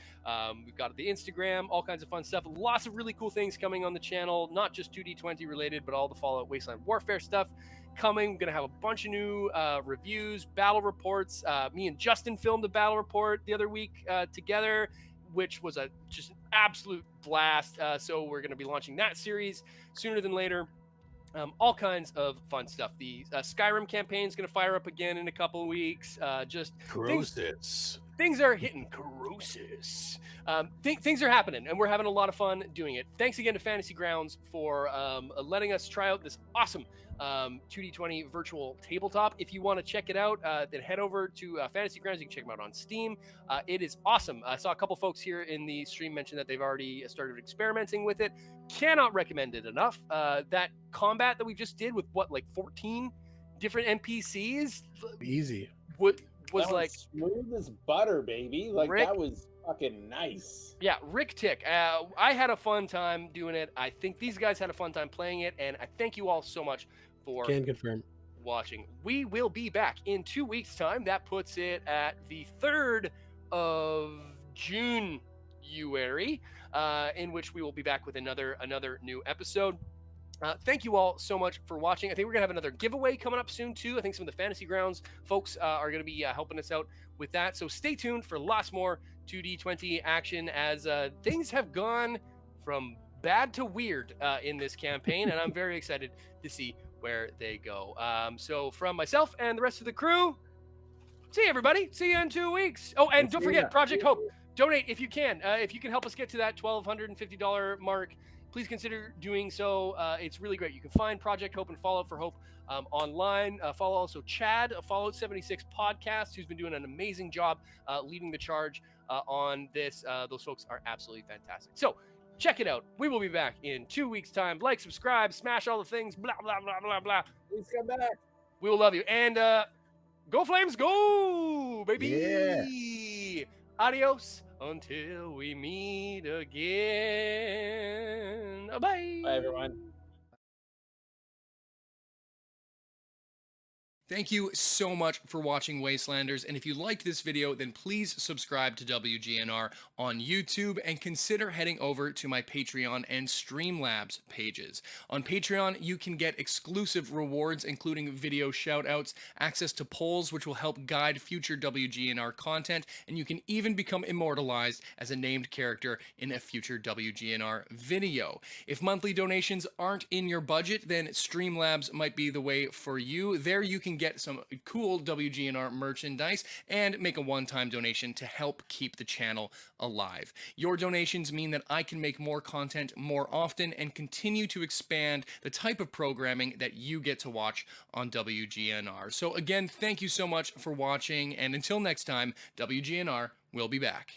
We've got the Instagram, all kinds of fun stuff. Lots of really cool things coming on the channel, not just 2D20 related, but all the Fallout Wasteland Warfare stuff coming. We're going to have a bunch of new reviews, battle reports. Me and Justin filmed a battle report the other week together, which was just an absolute blast. So we're going to be launching that series sooner than later. All kinds of fun stuff. The Skyrim campaign is going to fire up again in a couple of weeks. Things are hitting Croesus. Things are happening, and we're having a lot of fun doing it. Thanks again to Fantasy Grounds for letting us try out this awesome 2D20 virtual tabletop. If you want to check it out, then head over to Fantasy Grounds. You can check them out on Steam. It is awesome. I saw a couple folks here in the stream mention that they've already started experimenting with it. Cannot recommend it enough. That combat that we just did with like 14 different NPCs, easy. Was like smooth as butter, baby. Like Rick, that was fucking nice. Yeah, Rick Tick. I had a fun time doing it. I think these guys had a fun time playing it, and I thank you all so much for watching. We will be back in 2 weeks' time. That puts it at the 3rd of June, Yuri, in which we will be back with another new episode. Thank you all so much for watching. I think we're going to have another giveaway coming up soon, too. I think some of the Fantasy Grounds folks are going to be helping us out with that. So stay tuned for lots more 2D20 action as things have gone from bad to weird in this campaign, and I'm very excited to see where they go. So from myself and the rest of the crew, see you, everybody. See you in 2 weeks. Oh, and don't forget, Project Hope. Donate if you can. If you can help us get to that $1,250 mark, please consider doing so. It's really great. You can find Project Hope and Fallout for Hope online. Follow also Chad, a Fallout 76 podcast, who's been doing an amazing job leading the charge on this. Those folks are absolutely fantastic. So check it out. We will be back in 2 weeks' time. Like, subscribe, smash all the things, blah, blah, blah, blah, blah. Please come back. We will love you. And go Flames, go, baby. Yeah. Adios until we meet again. Bye. Bye, everyone. Thank you so much for watching Wastelanders, and if you liked this video, then please subscribe to WGNR on YouTube and consider heading over to my Patreon and Streamlabs pages. On Patreon, you can get exclusive rewards, including video shoutouts, access to polls which will help guide future WGNR content, and you can even become immortalized as a named character in a future WGNR video. If monthly donations aren't in your budget, then Streamlabs might be the way for you. There you can get some cool WGNR merchandise and make a one-time donation to help keep the channel alive. Your donations mean that I can make more content more often and continue to expand the type of programming that you get to watch on WGNR. So again, thank you so much for watching, and until next time, WGNR will be back.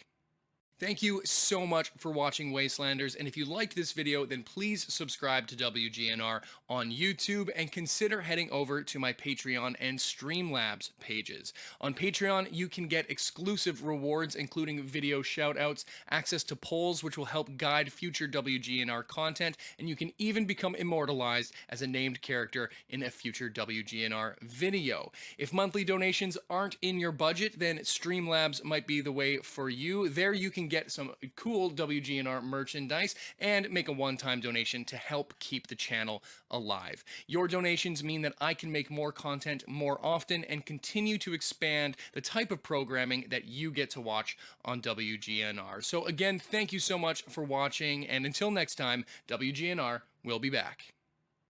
Thank you so much for watching Wastelanders, and if you liked this video, then please subscribe to WGNR on YouTube and consider heading over to my Patreon and Streamlabs pages. On Patreon, you can get exclusive rewards, including video shoutouts, access to polls which will help guide future WGNR content, and you can even become immortalized as a named character in a future WGNR video. If monthly donations aren't in your budget, then Streamlabs might be the way for you. There you can get some cool WGNR merchandise and make a one-time donation to help keep the channel alive. Your donations mean that I can make more content more often and continue to expand the type of programming that you get to watch on WGNR. So again, thank you so much for watching, and until next time, WGNR will be back.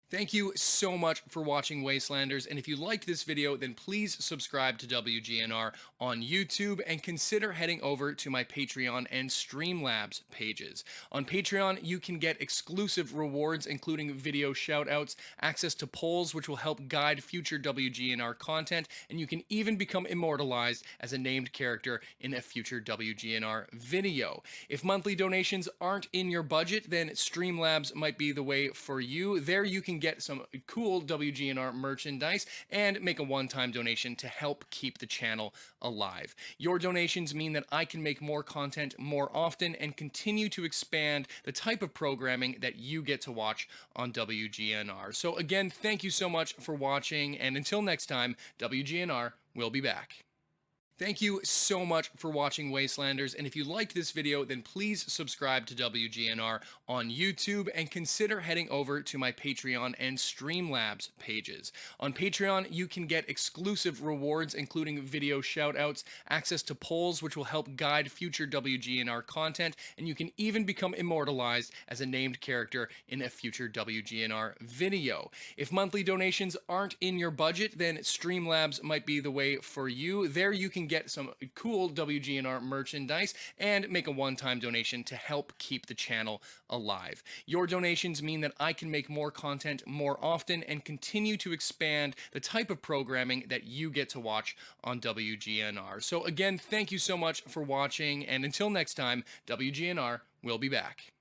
Thank you so much for watching Wastelanders, and if you liked this video, then please subscribe to WGNR on YouTube and consider heading over to my Patreon and Streamlabs pages. On Patreon, you can get exclusive rewards, including video shoutouts, access to polls which will help guide future WGNR content, and you can even become immortalized as a named character in a future WGNR video. If monthly donations aren't in your budget, then Streamlabs might be the way for you. There you can get some cool WGNR merchandise and make a one-time donation to help keep the channel alive. Your donations mean that I can make more content more often and continue to expand the type of programming that you get to watch on WGNR. So again, thank you so much for watching, and until next time, WGNR will be back. Thank you so much for watching, Wastelanders, and if you liked this video, then please subscribe to WGNR on YouTube and consider heading over to my Patreon and Streamlabs pages. On Patreon, you can get exclusive rewards, including video shoutouts, access to polls, which will help guide future WGNR content, and you can even become immortalized as a named character in a future WGNR video. If monthly donations aren't in your budget, then Streamlabs might be the way for you. There you can get some cool WGNR merchandise and make a one-time donation to help keep the channel alive. Your donations mean that I can make more content more often and continue to expand the type of programming that you get to watch on WGNR. So again, thank you so much for watching, and until next time, WGNR will be back.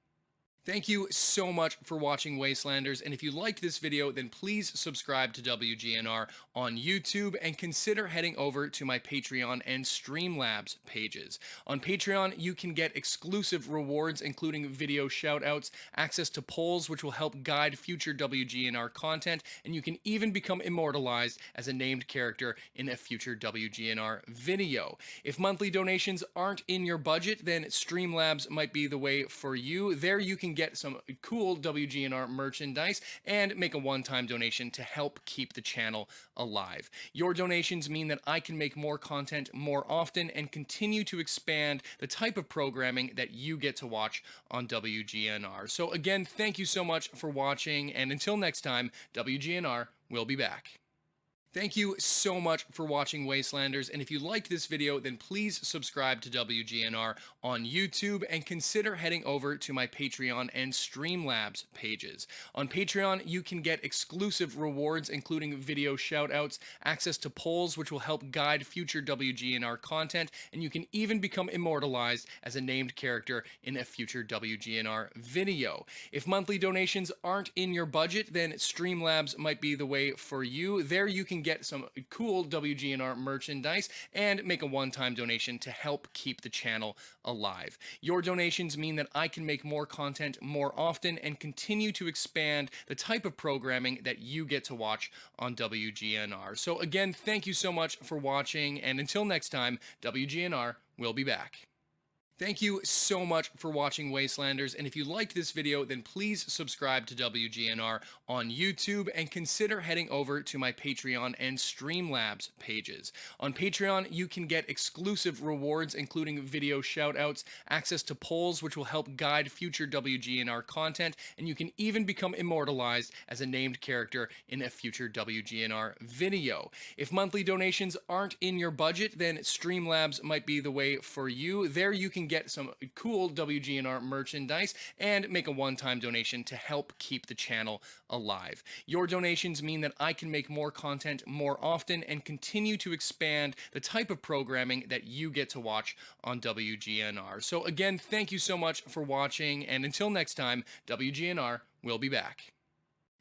Thank you so much for watching, Wastelanders, and if you liked this video, then please subscribe to WGNR on YouTube and consider heading over to my Patreon and Streamlabs pages. On Patreon, you can get exclusive rewards, including video shoutouts, access to polls, which will help guide future WGNR content, and you can even become immortalized as a named character in a future WGNR video. If monthly donations aren't in your budget, then Streamlabs might be the way for you. There you can get some cool WGNR merchandise and make a one-time donation to help keep the channel alive. Your donations mean that I can make more content more often and continue to expand the type of programming that you get to watch on WGNR. So again, thank you so much for watching, and until next time, WGNR will be back. Thank you so much for watching, Wastelanders, and if you liked this video, then please subscribe to WGNR on YouTube and consider heading over to my Patreon and Streamlabs pages. On Patreon, you can get exclusive rewards, including video shoutouts, access to polls, which will help guide future WGNR content, and you can even become immortalized as a named character in a future WGNR video. If monthly donations aren't in your budget, then Streamlabs might be the way for you. There you can get some cool WGNR merchandise and make a one-time donation to help keep the channel alive. Your donations mean that I can make more content more often and continue to expand the type of programming that you get to watch on WGNR. So again, thank you so much for watching, and until next time, WGNR will be back. Thank you so much for watching, Wastelanders, and if you liked this video, then please subscribe to WGNR on YouTube and consider heading over to my Patreon and Streamlabs pages. On Patreon, you can get exclusive rewards, including video shoutouts, access to polls, which will help guide future WGNR content, and you can even become immortalized as a named character in a future WGNR video. If monthly donations aren't in your budget, then Streamlabs might be the way for you. There you can get some cool WGNR merchandise and make a one-time donation to help keep the channel alive. Your donations mean that I can make more content more often and continue to expand the type of programming that you get to watch on WGNR. So again, thank you so much for watching, and until next time, WGNR will be back.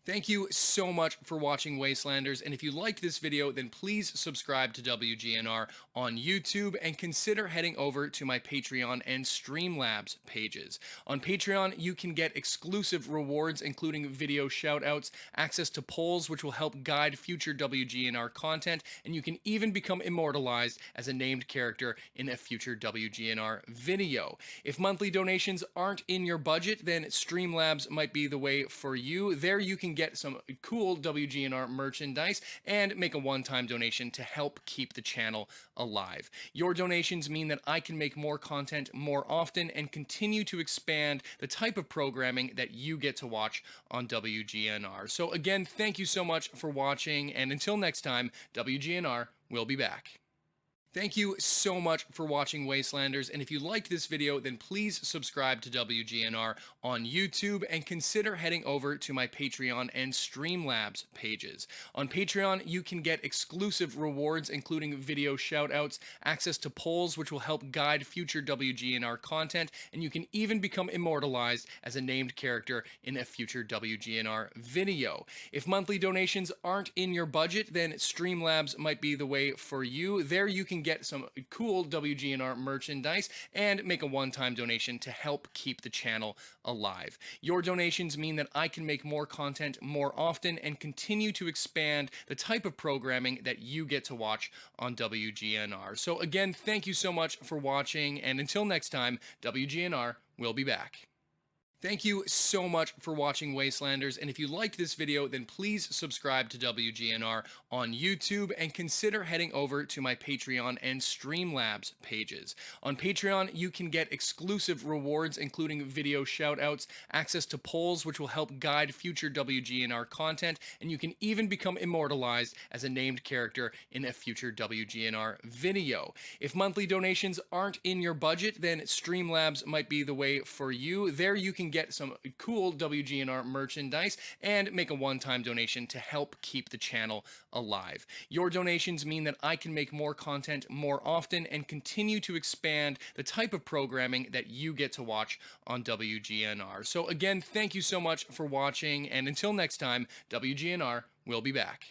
Thank you so much for watching, Wastelanders, and if you liked this video, then please subscribe to WGNR on YouTube and consider heading over to my Patreon and Streamlabs pages. On Patreon, you can get exclusive rewards, including video shoutouts, access to polls, which will help guide future WGNR content, and you can even become immortalized as a named character in a future WGNR video. If monthly donations aren't in your budget, then Streamlabs might be the way for you. There you can get some cool WGNR merchandise and make a one-time donation to help keep the channel alive. Your donations mean that I can make more content more often and continue to expand the type of programming that you get to watch on WGNR. So again, thank you so much for watching, and until next time, WGNR will be back. Thank you so much for watching Wastelanders, and if you liked this video, then please subscribe to WGNR on YouTube and consider heading over to my Patreon and Streamlabs pages. On Patreon, you can get exclusive rewards, including video shoutouts, access to polls which will help guide future WGNR content, and you can even become immortalized as a named character in a future WGNR video. If monthly donations aren't in your budget, then Streamlabs might be the way for you. There you can get some cool WGNR merchandise and make a one-time donation to help keep the channel alive. Your donations mean that I can make more content more often and continue to expand the type of programming that you get to watch on WGNR. So again, thank you so much for watching, and until next time, WGNR will be back. Thank you so much for watching Wastelanders, and if you liked this video, then please subscribe to WGNR on YouTube and consider heading over to my Patreon and Streamlabs pages. On Patreon, you can get exclusive rewards, including video shoutouts, access to polls which will help guide future WGNR content, and you can even become immortalized as a named character in a future WGNR video. If monthly donations aren't in your budget, then Streamlabs might be the way for you. There you can get some cool WGNR merchandise and make a one-time donation to help keep the channel alive. Your donations mean that I can make more content more often and continue to expand the type of programming that you get to watch on WGNR. So again, thank you so much for watching, and until next time, WGNR will be back.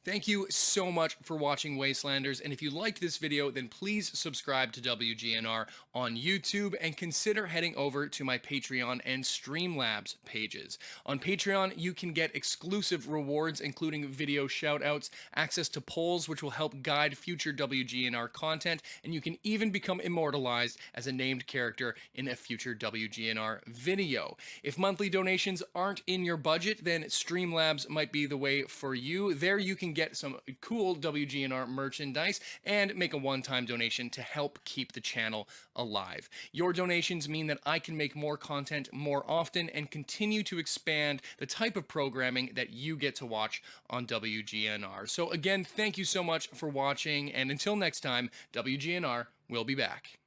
Thank you so much for watching Wastelanders, and if you liked this video, then please subscribe to WGNR on YouTube and consider heading over to my Patreon and Streamlabs pages. On Patreon, you can get exclusive rewards, including video shoutouts, access to polls which will help guide future WGNR content, and you can even become immortalized as a named character in a future WGNR video. If monthly donations aren't in your budget, then Streamlabs might be the way for you. There you can get some cool WGNR merchandise and make a one-time donation to help keep the channel alive. Your donations mean that I can make more content more often and continue to expand the type of programming that you get to watch on WGNR. So again, thank you so much for watching, and until next time, WGNR will be back.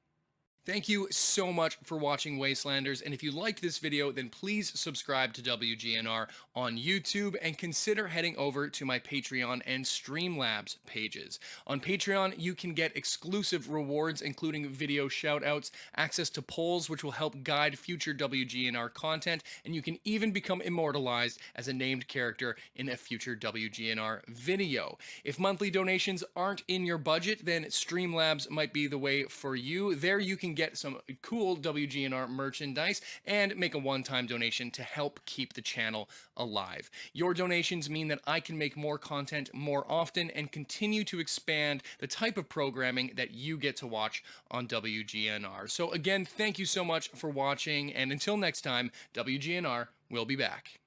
Thank you so much for watching Wastelanders, and if you liked this video, then please subscribe to WGNR on YouTube and consider heading over to my Patreon and Streamlabs pages. On Patreon, you can get exclusive rewards, including video shoutouts, access to polls which will help guide future WGNR content, and you can even become immortalized as a named character in a future WGNR video. If monthly donations aren't in your budget, then Streamlabs might be the way for you. There you can get some cool WGNR merchandise and make a one-time donation to help keep the channel alive. Your donations mean that I can make more content more often and continue to expand the type of programming that you get to watch on WGNR. So again, thank you so much for watching, and until next time, WGNR will be back.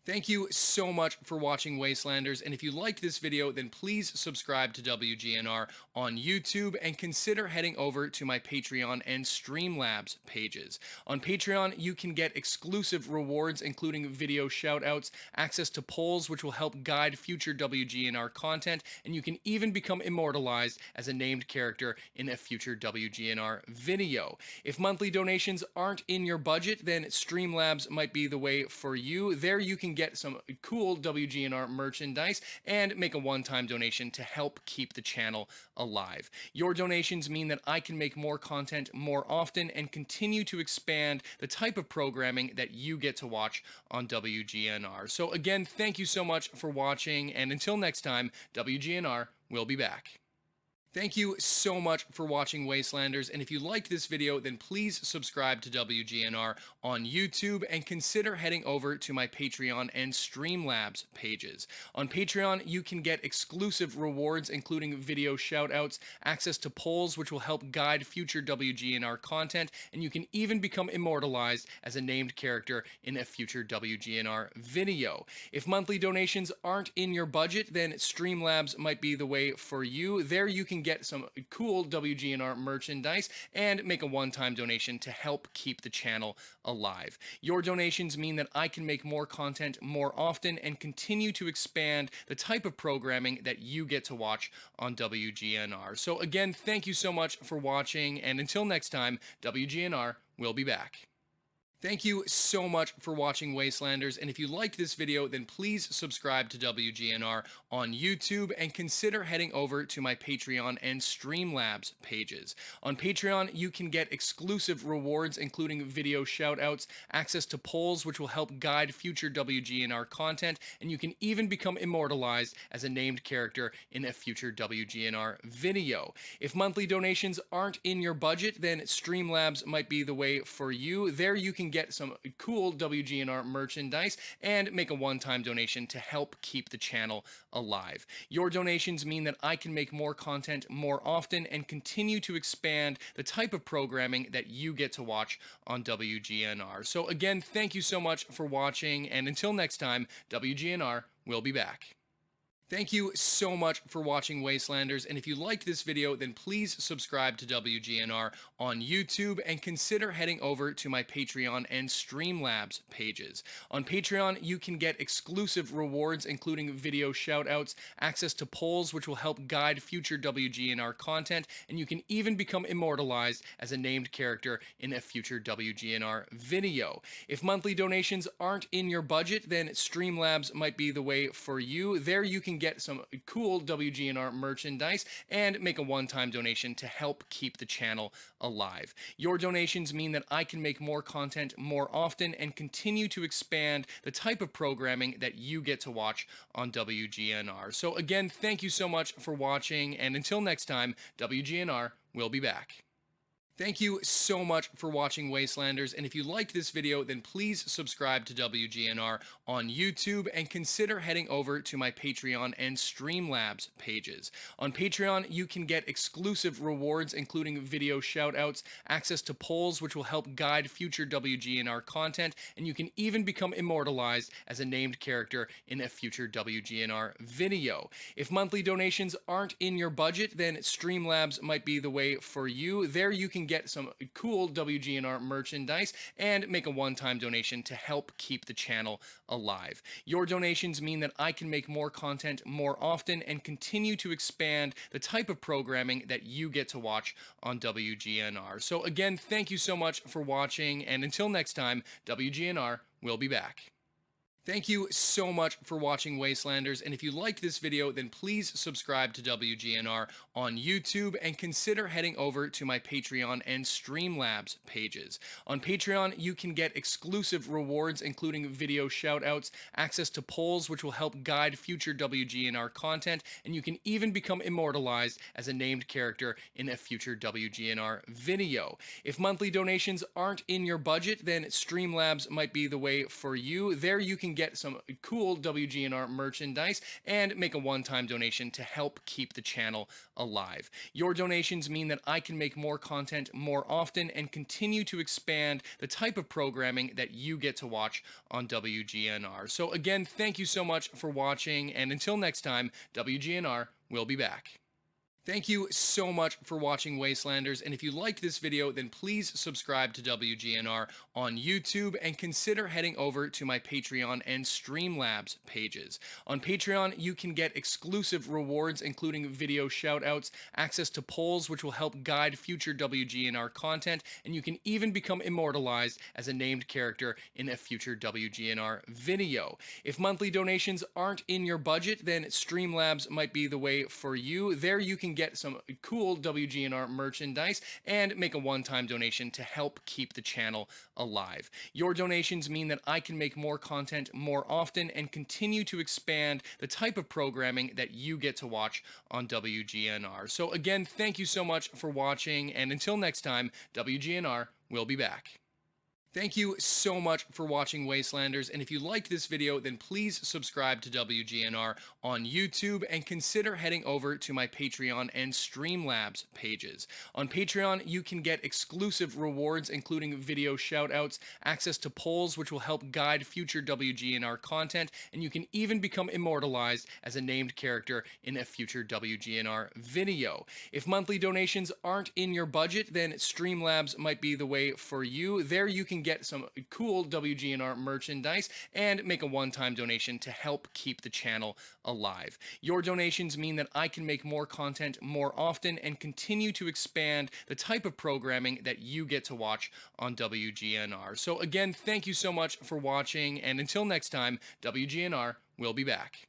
Thank you so much for watching Wastelanders, and if you liked this video, then please subscribe to WGNR on YouTube and consider heading over to my Patreon and Streamlabs pages. On Patreon, you can get exclusive rewards, including video shoutouts, access to polls which will help guide future WGNR content, and you can even become immortalized as a named character in a future WGNR video. If monthly donations aren't in your budget, then Streamlabs might be the way for you. There you can get some cool WGNR merchandise and make a one-time donation to help keep the channel alive. Your donations mean that I can make more content more often and continue to expand the type of programming that you get to watch on WGNR. So again, thank you so much for watching, and until next time, WGNR will be back. Thank you so much for watching Wastelanders, and if you liked this video, then please subscribe to WGNR on YouTube and consider heading over to my Patreon and Streamlabs pages. On Patreon, you can get exclusive rewards, including video shoutouts, access to polls which will help guide future WGNR content, and you can even become immortalized as a named character in a future WGNR video. If monthly donations aren't in your budget, then Streamlabs might be the way for you. There you can can get some cool WGNR merchandise and make a one-time donation to help keep the channel alive. Your donations mean that I can make more content more often and continue to expand the type of programming that you get to watch on WGNR. So again, thank you so much for watching, and until next time, WGNR will be back. Thank you so much for watching, Wastelanders, and if you liked this video, then please subscribe to WGNR on YouTube and consider heading over to my Patreon and Streamlabs pages. On Patreon, you can get exclusive rewards, including video shoutouts, access to polls which will help guide future WGNR content, and you can even become immortalized as a named character in a future WGNR video. If monthly donations aren't in your budget, then Streamlabs might be the way for you. There you can get some cool WGNR merchandise and make a one-time donation to help keep the channel alive. Your donations mean that I can make more content more often and continue to expand the type of programming that you get to watch on WGNR. So again, thank you so much for watching, and until next time, WGNR will be back. Thank you so much for watching, Wastelanders, and if you liked this video, then please subscribe to WGNR on YouTube and consider heading over to my Patreon and Streamlabs pages. On Patreon, you can get exclusive rewards, including video shoutouts, access to polls which will help guide future WGNR content, and you can even become immortalized as a named character in a future WGNR video. If monthly donations aren't in your budget, then Streamlabs might be the way for you. There you can get some cool WGNR merchandise and make a one-time donation to help keep the channel alive. Your donations mean that I can make more content more often and continue to expand the type of programming that you get to watch on WGNR. So again, thank you so much for watching, and until next time, WGNR will be back. Thank you so much for watching, Wastelanders, and if you liked this video, then please subscribe to WGNR on YouTube and consider heading over to my Patreon and Streamlabs pages. On Patreon, you can get exclusive rewards, including video shoutouts, access to polls which will help guide future WGNR content, and you can even become immortalized as a named character in a future WGNR video. If monthly donations aren't in your budget, then Streamlabs might be the way for you. There you can get some cool WGNR merchandise and make a one-time donation to help keep the channel alive. Your donations mean that I can make more content more often and continue to expand the type of programming that you get to watch on WGNR. So again, thank you so much for watching, and until next time, WGNR will be back. Thank you so much for watching, Wastelanders, and if you liked this video, then please subscribe to WGNR on YouTube and consider heading over to my Patreon and Streamlabs pages. On Patreon, you can get exclusive rewards, including video shoutouts, access to polls which will help guide future WGNR content, and you can even become immortalized as a named character in a future WGNR video. If monthly donations aren't in your budget, then Streamlabs might be the way for you. There you can get some cool WGNR merchandise and make a one-time donation to help keep the channel alive. Your donations mean that I can make more content more often and continue to expand the type of programming that you get to watch on WGNR. So again, thank you so much for watching, and until next time, WGNR will be back. Thank you so much for watching, Wastelanders, and if you liked this video, then please subscribe to WGNR on YouTube and consider heading over to my Patreon and Streamlabs pages. On Patreon, you can get exclusive rewards, including video shoutouts, access to polls which will help guide future WGNR content, and you can even become immortalized as a named character in a future WGNR video. If monthly donations aren't in your budget, then Streamlabs might be the way for you. There you can get some cool WGNR merchandise and make a one-time donation to help keep the channel alive. Your donations mean that I can make more content more often and continue to expand the type of programming that you get to watch on WGNR. So again, thank you so much for watching, and until next time, WGNR will be back. Thank you so much for watching Wastelanders, and if you liked this video, then please subscribe to WGNR on YouTube and consider heading over to my Patreon and Streamlabs pages. On Patreon, you can get exclusive rewards, including video shoutouts, access to polls which will help guide future WGNR content, and you can even become immortalized as a named character in a future WGNR video. If monthly donations aren't in your budget, then Streamlabs might be the way for you. There you can get some cool WGNR merchandise and make a one-time donation to help keep the channel alive. Your donations mean that I can make more content more often and continue to expand the type of programming that you get to watch on WGNR. So again, thank you so much for watching, and until next time, WGNR will be back.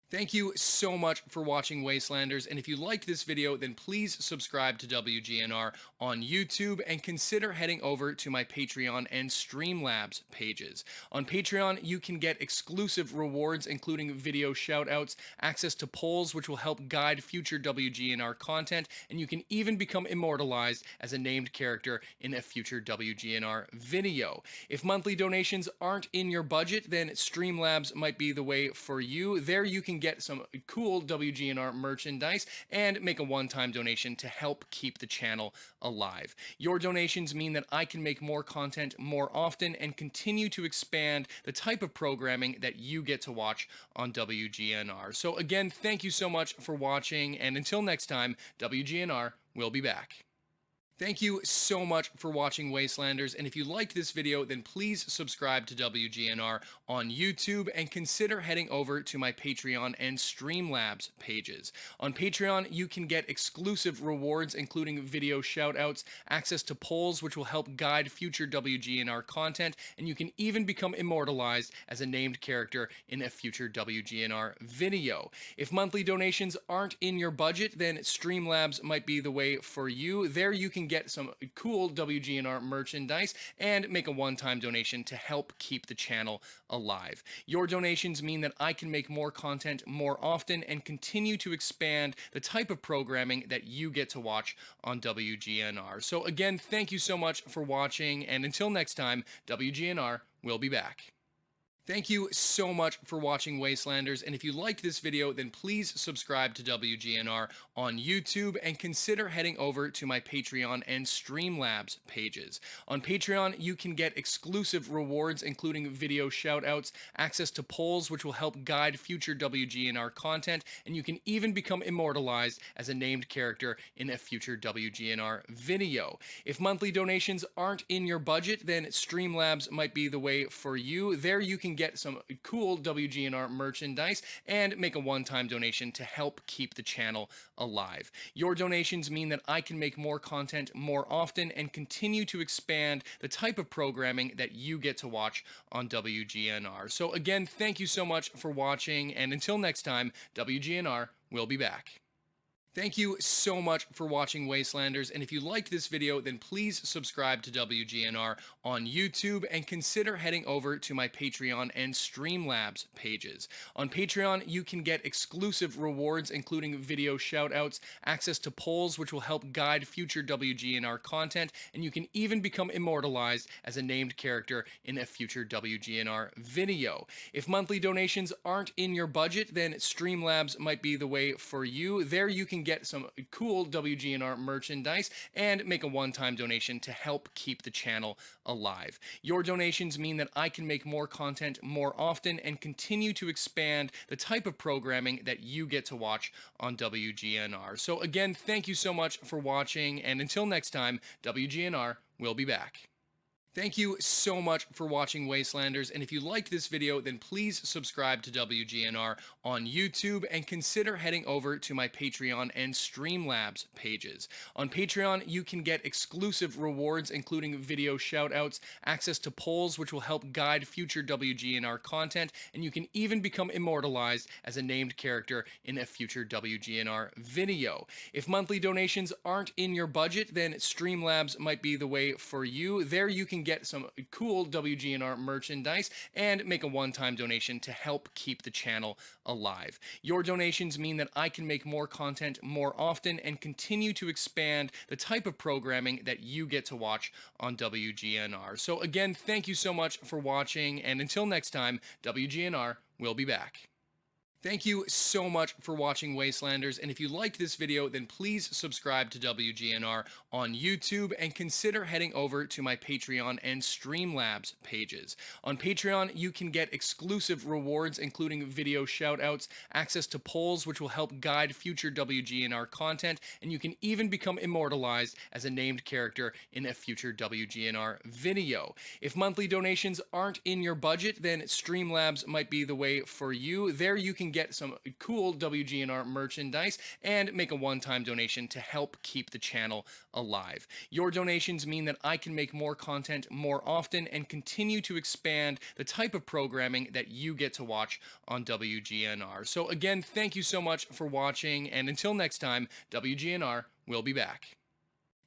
Thank you so much for watching Wastelanders, and if you liked this video, then please subscribe to WGNR on YouTube and consider heading over to my Patreon and Streamlabs pages. On Patreon, you can get exclusive rewards, including video shoutouts, access to polls which will help guide future WGNR content, and you can even become immortalized as a named character in a future WGNR video. If monthly donations aren't in your budget, then Streamlabs might be the way for you. There you can get some cool WGNR merchandise and make a one-time donation to help keep the channel alive. Your donations mean that I can make more content more often and continue to expand the type of programming that you get to watch on WGNR. So again, thank you so much for watching, and until next time, WGNR will be back. Thank you so much for watching Wastelanders, and if you liked this video, then please subscribe to WGNR on YouTube and consider heading over to my Patreon and Streamlabs pages. On Patreon, you can get exclusive rewards, including video shoutouts, access to polls which will help guide future WGNR content, and you can even become immortalized as a named character in a future WGNR video. If monthly donations aren't in your budget, then Streamlabs might be the way for you. There you can get some cool WGNR merchandise and make a one-time donation to help keep the channel alive. Your donations mean that I can make more content more often and continue to expand the type of programming that you get to watch on WGNR. So again, thank you so much for watching, and until next time, WGNR will be back. Thank you so much for watching Wastelanders, and if you liked this video, then please subscribe to WGNR on YouTube and consider heading over to my Patreon and Streamlabs pages. On Patreon, you can get exclusive rewards, including video shoutouts, access to polls which will help guide future WGNR content, and you can even become immortalized as a named character in a future WGNR video. If monthly donations aren't in your budget, then Streamlabs might be the way for you. There you can get some cool WGNR merchandise and make a one-time donation to help keep the channel alive. Your donations mean that I can make more content more often and continue to expand the type of programming that you get to watch on WGNR. So again, thank you so much for watching, and until next time, WGNR will be back. Thank you so much for watching Wastelanders, and if you liked this video, then please subscribe to WGNR on YouTube and consider heading over to my Patreon and Streamlabs pages. On Patreon, you can get exclusive rewards, including video shoutouts, access to polls which will help guide future WGNR content, and you can even become immortalized as a named character in a future WGNR video. If monthly donations aren't in your budget, then Streamlabs might be the way for you. There you can get some cool WGNR merchandise and make a one-time donation to help keep the channel alive. Your donations mean that I can make more content more often and continue to expand the type of programming that you get to watch on WGNR. So again, thank you so much for watching, and until next time, WGNR will be back. Thank you so much for watching Wastelanders, and if you liked this video, then please subscribe to WGNR on YouTube and consider heading over to my Patreon and Streamlabs pages. On Patreon, you can get exclusive rewards, including video shoutouts, access to polls which will help guide future WGNR content, and you can even become immortalized as a named character in a future WGNR video. If monthly donations aren't in your budget, then Streamlabs might be the way for you. There you can get some cool WGNR merchandise and make a one-time donation to help keep the channel alive. Your donations mean that I can make more content more often and continue to expand the type of programming that you get to watch on WGNR. So again, thank you so much for watching, and until next time, WGNR will be back. Thank you so much for watching, Wastelanders, and if you liked this video, then please subscribe to WGNR on YouTube and consider heading over to my Patreon and Streamlabs pages. On Patreon, you can get exclusive rewards, including video shoutouts, access to polls, which will help guide future WGNR content, and you can even become immortalized as a named character in a future WGNR video. If monthly donations aren't in your budget, then Streamlabs might be the way for you. There you can get some cool WGNR merchandise and make a one-time donation to help keep the channel alive. Your donations mean that I can make more content more often and continue to expand the type of programming that you get to watch on WGNR. So again, thank you so much for watching, and until next time, WGNR will be back.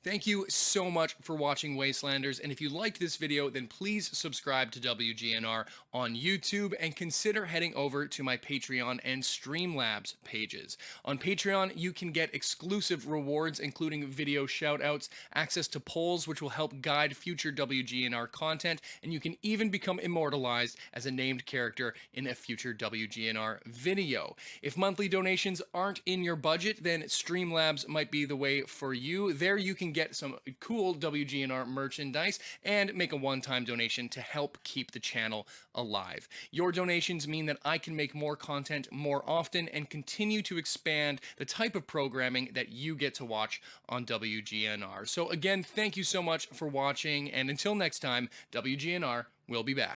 Thank you so much for watching, Wastelanders, and if you liked this video, then please subscribe to WGNR on YouTube and consider heading over to my Patreon and Streamlabs pages. On Patreon, you can get exclusive rewards, including video shoutouts, access to polls, which will help guide future WGNR content, and you can even become immortalized as a named character in a future WGNR video. If monthly donations aren't in your budget, then Streamlabs might be the way for you. There you can get some cool WGNR merchandise and make a one-time donation to help keep the channel alive. Your donations mean that I can make more content more often and continue to expand the type of programming that you get to watch on WGNR. So again, thank you so much for watching, and until next time, WGNR will be back.